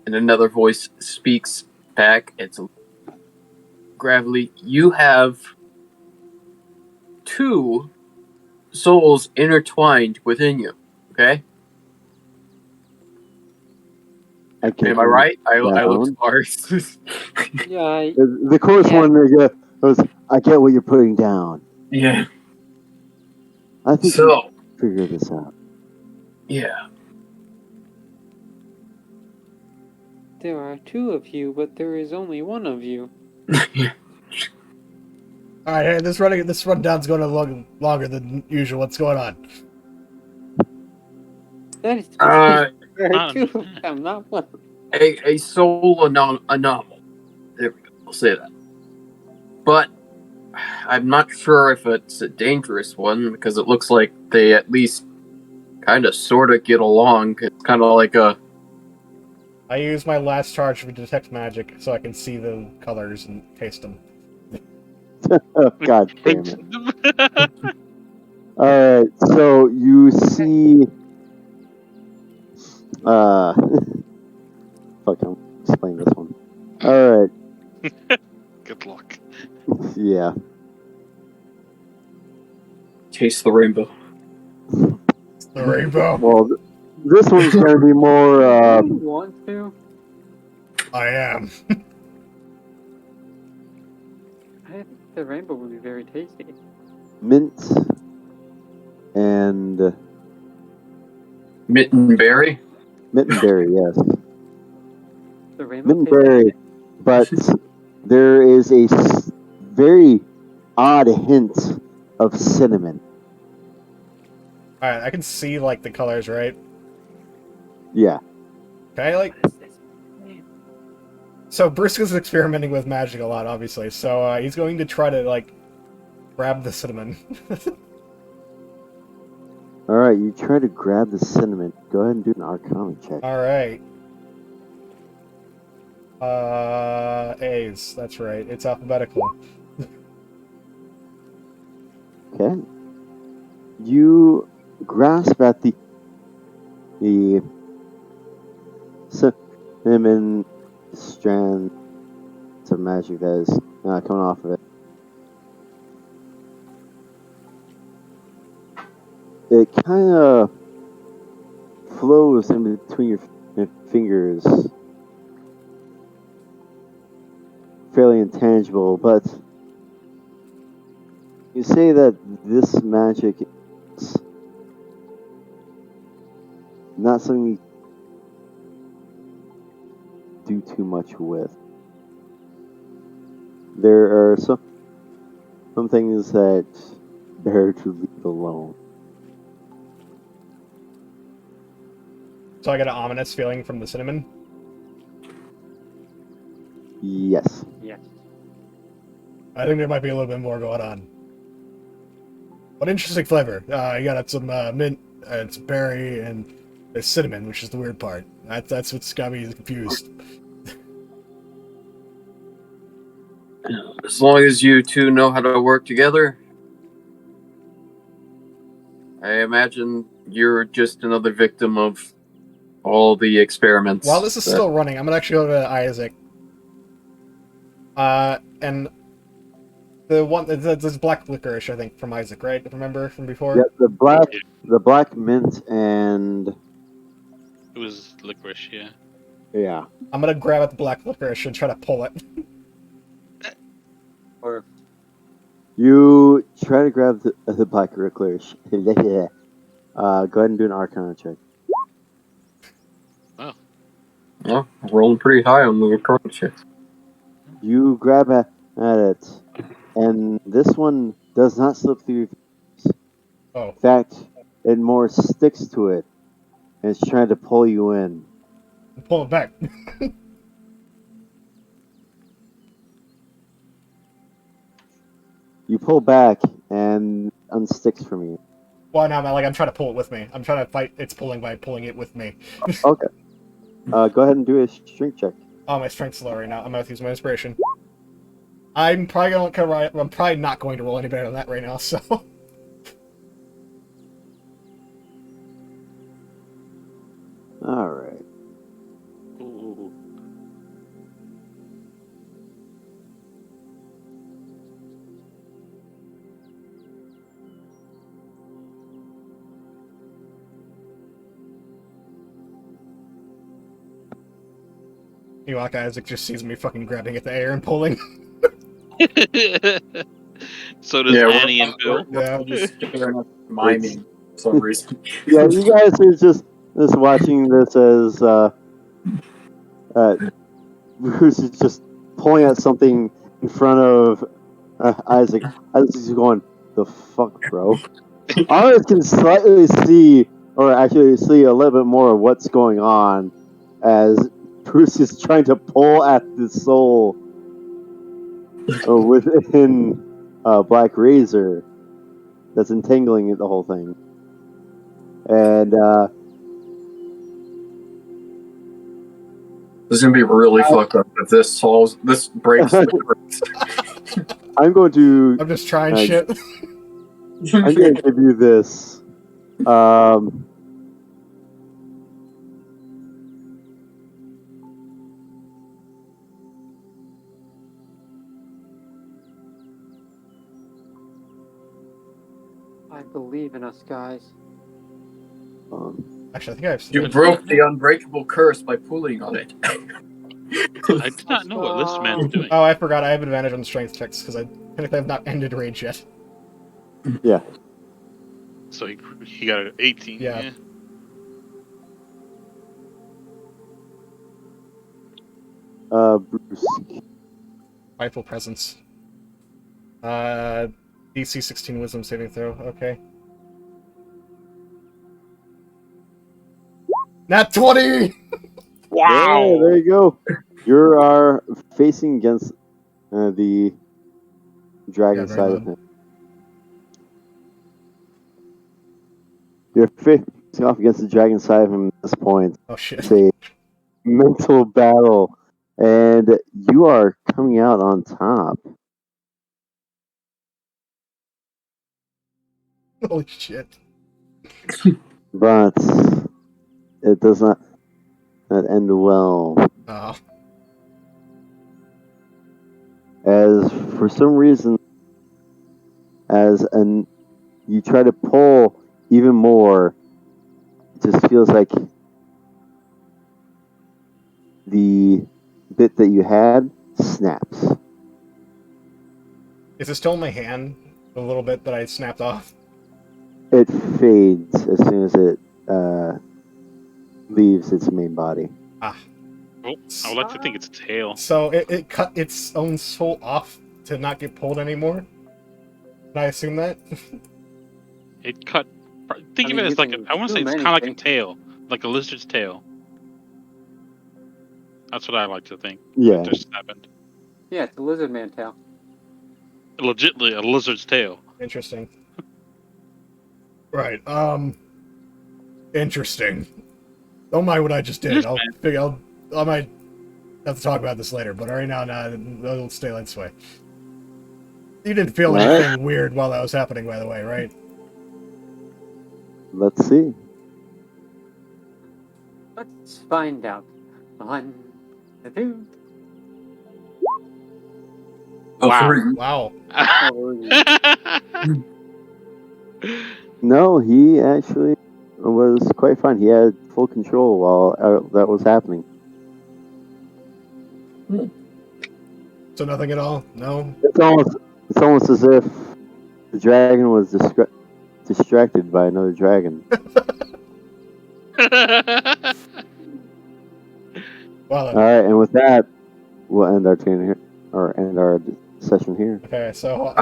And another voice speaks back. It's gravelly. You have two souls intertwined within you. Okay. Am I right? I look smart. Yeah. The course one goes, I get what you're putting down. Yeah. I think you So. figure this out. Yeah. There are two of you, but there is only one of you. All right, hey, this rundown's going longer than usual. What's going on? That is because there are two Um, of them, not one. A soul anomaly. There we go. I'll say that. But I'm not sure if it's a dangerous one because it looks like they at least kind of sort of get along. It's kind of like a. I use my last charge to detect magic so I can see the colors and taste them. Oh, God damn it. Alright, so you see. Fuck, I'm explain this one. Alright, Good luck. yeah. Taste the rainbow. The rainbow. Well, this one's gonna be more. Do you want to? I am. I think the rainbow would be very tasty. Mint and Mittenberry. Mittenberry, yes. The rainbow tastes Mittenberry, like but there is a very odd hint of cinnamon. All right, I can see like the colors, right? Yeah. Can I like? So Brisk is experimenting with magic a lot, obviously. So he's going to try to like grab the cinnamon. All right, you try to grab the cinnamon. Go ahead and do an Arcana check. All right. A's. That's right. It's alphabetical. Okay. You grasp at the cinnamon strand of magic that is coming off of it. It kind of flows in between your fingers, fairly intangible, but you say that this magic is not something you do too much with. There are some things that better to leave alone. So I get an ominous feeling from the cinnamon. Yes. Yes. I think there might be a little bit more going on. What interesting flavor. You got some mint, and some berry, and there's cinnamon, which is the weird part. That's what's got me confused. As long as you two know how to work together, I imagine you're just another victim of all the experiments. While this is still running, I'm gonna actually go to Isaac. And the one, there's black licorice, I think, from Isaac, right? Remember from before? Yeah, the black mint, and It was licorice, yeah. yeah. I'm gonna grab at the black licorice and try to pull it. Or You try to grab the black licorice. Go ahead and do an Arcana check. Well, rolling pretty high on the recurrent check. You grab at it, and this one does not slip through your fingers. Oh. In fact, it more sticks to it, and it's trying to pull you in. Pull it back. You pull back, and unsticks from you. Well, no, I'm trying to pull it with me. I'm trying to fight its pulling by pulling it with me. Okay. Go ahead and do a strength check. Oh, my strength's low right now. I'm gonna have to use my inspiration. I'm probably not going to roll any better than that right now. So. All right. Ooh. Ewok Isaac just sees me fucking grabbing at the air and pulling. So does Annie and Bill. Yeah. We're just staring at miming for some reason. Yeah, you guys are just watching this as Bruce is just pulling at something in front of Isaac. Isaac's going, "The fuck, bro." Ours can slightly see, or actually see a little bit more of what's going on, as Bruce is trying to pull at the soul within Black Razor that's entangling the whole thing. And This is gonna be really fucked up if this breaks the curse. I'm going to. I'm just trying shit. I'm going to give you this. I believe in us, guys. Actually, I think I have. You broke the unbreakable curse by pulling on it. I did not know what this man's doing. Oh, I forgot. I have advantage on strength checks because I technically have not ended rage yet. Yeah. So he got an 18. Yeah. Bruce. Rifle presence. DC 16 Wisdom saving throw. Okay. Nat 20! Wow! Yeah, there you go. You are facing against the dragon Yeah, side of reload. him. You're facing off against the dragon side of him at this point. Oh shit. It's a mental battle, and you are coming out on top. Holy shit. But it does not end well. Oh. As for some reason, you try to pull even more, it just feels like the bit that you had snaps. Is it still in my hand? The little bit that I snapped off? It fades as soon as it leaves its main body. Ah. Oh, I would like to think it's a tail. So it cut its own soul off to not get pulled anymore? Can I assume that? It cut. Think I of mean, it you as like can I want to say assume it's kind of like a anything. tail, like a lizard's tail. That's what I like to think. Yeah. That just happened. Yeah, it's a lizard man tail. Legitly a lizard's tail. Interesting. Right, interesting. Don't mind what I just did. I might have to talk about this later, but right now, it'll stay this way. You didn't feel All right. anything weird while that was happening, by the way, right? Let's see. Let's find out. 1, 2. Wow. Wow. No, he actually was quite fine. He had full control while that was happening. So nothing at all? No? It's almost as if the dragon was distracted by another dragon. Wow. All right, and with that, we'll end our turn here, or end our session here. Okay, so...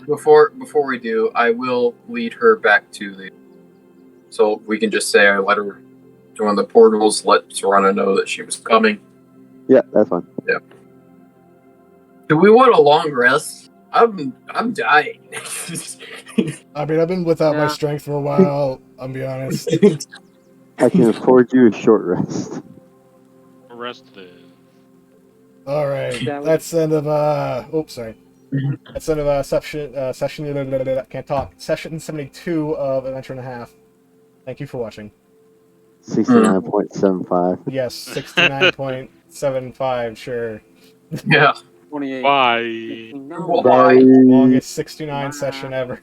before we do, I will lead her back to the. So we can just say I let her join the portals. Let Serana know that she was coming. Yeah, that's fine. Yeah. Do we want a long rest? I'm dying. I mean, I've been without my Yeah. strength for a while, I'll be honest. I can afford you a short rest. Arrested. Alright, That was- that's the end of, oops, sorry. That's the end of, can't talk. Session 72 of Adventure and a Half. Thank you for watching. 69.75. Yes, 69.75, sure. Yeah. 28. Bye. No. Why? Longest 69 session ever.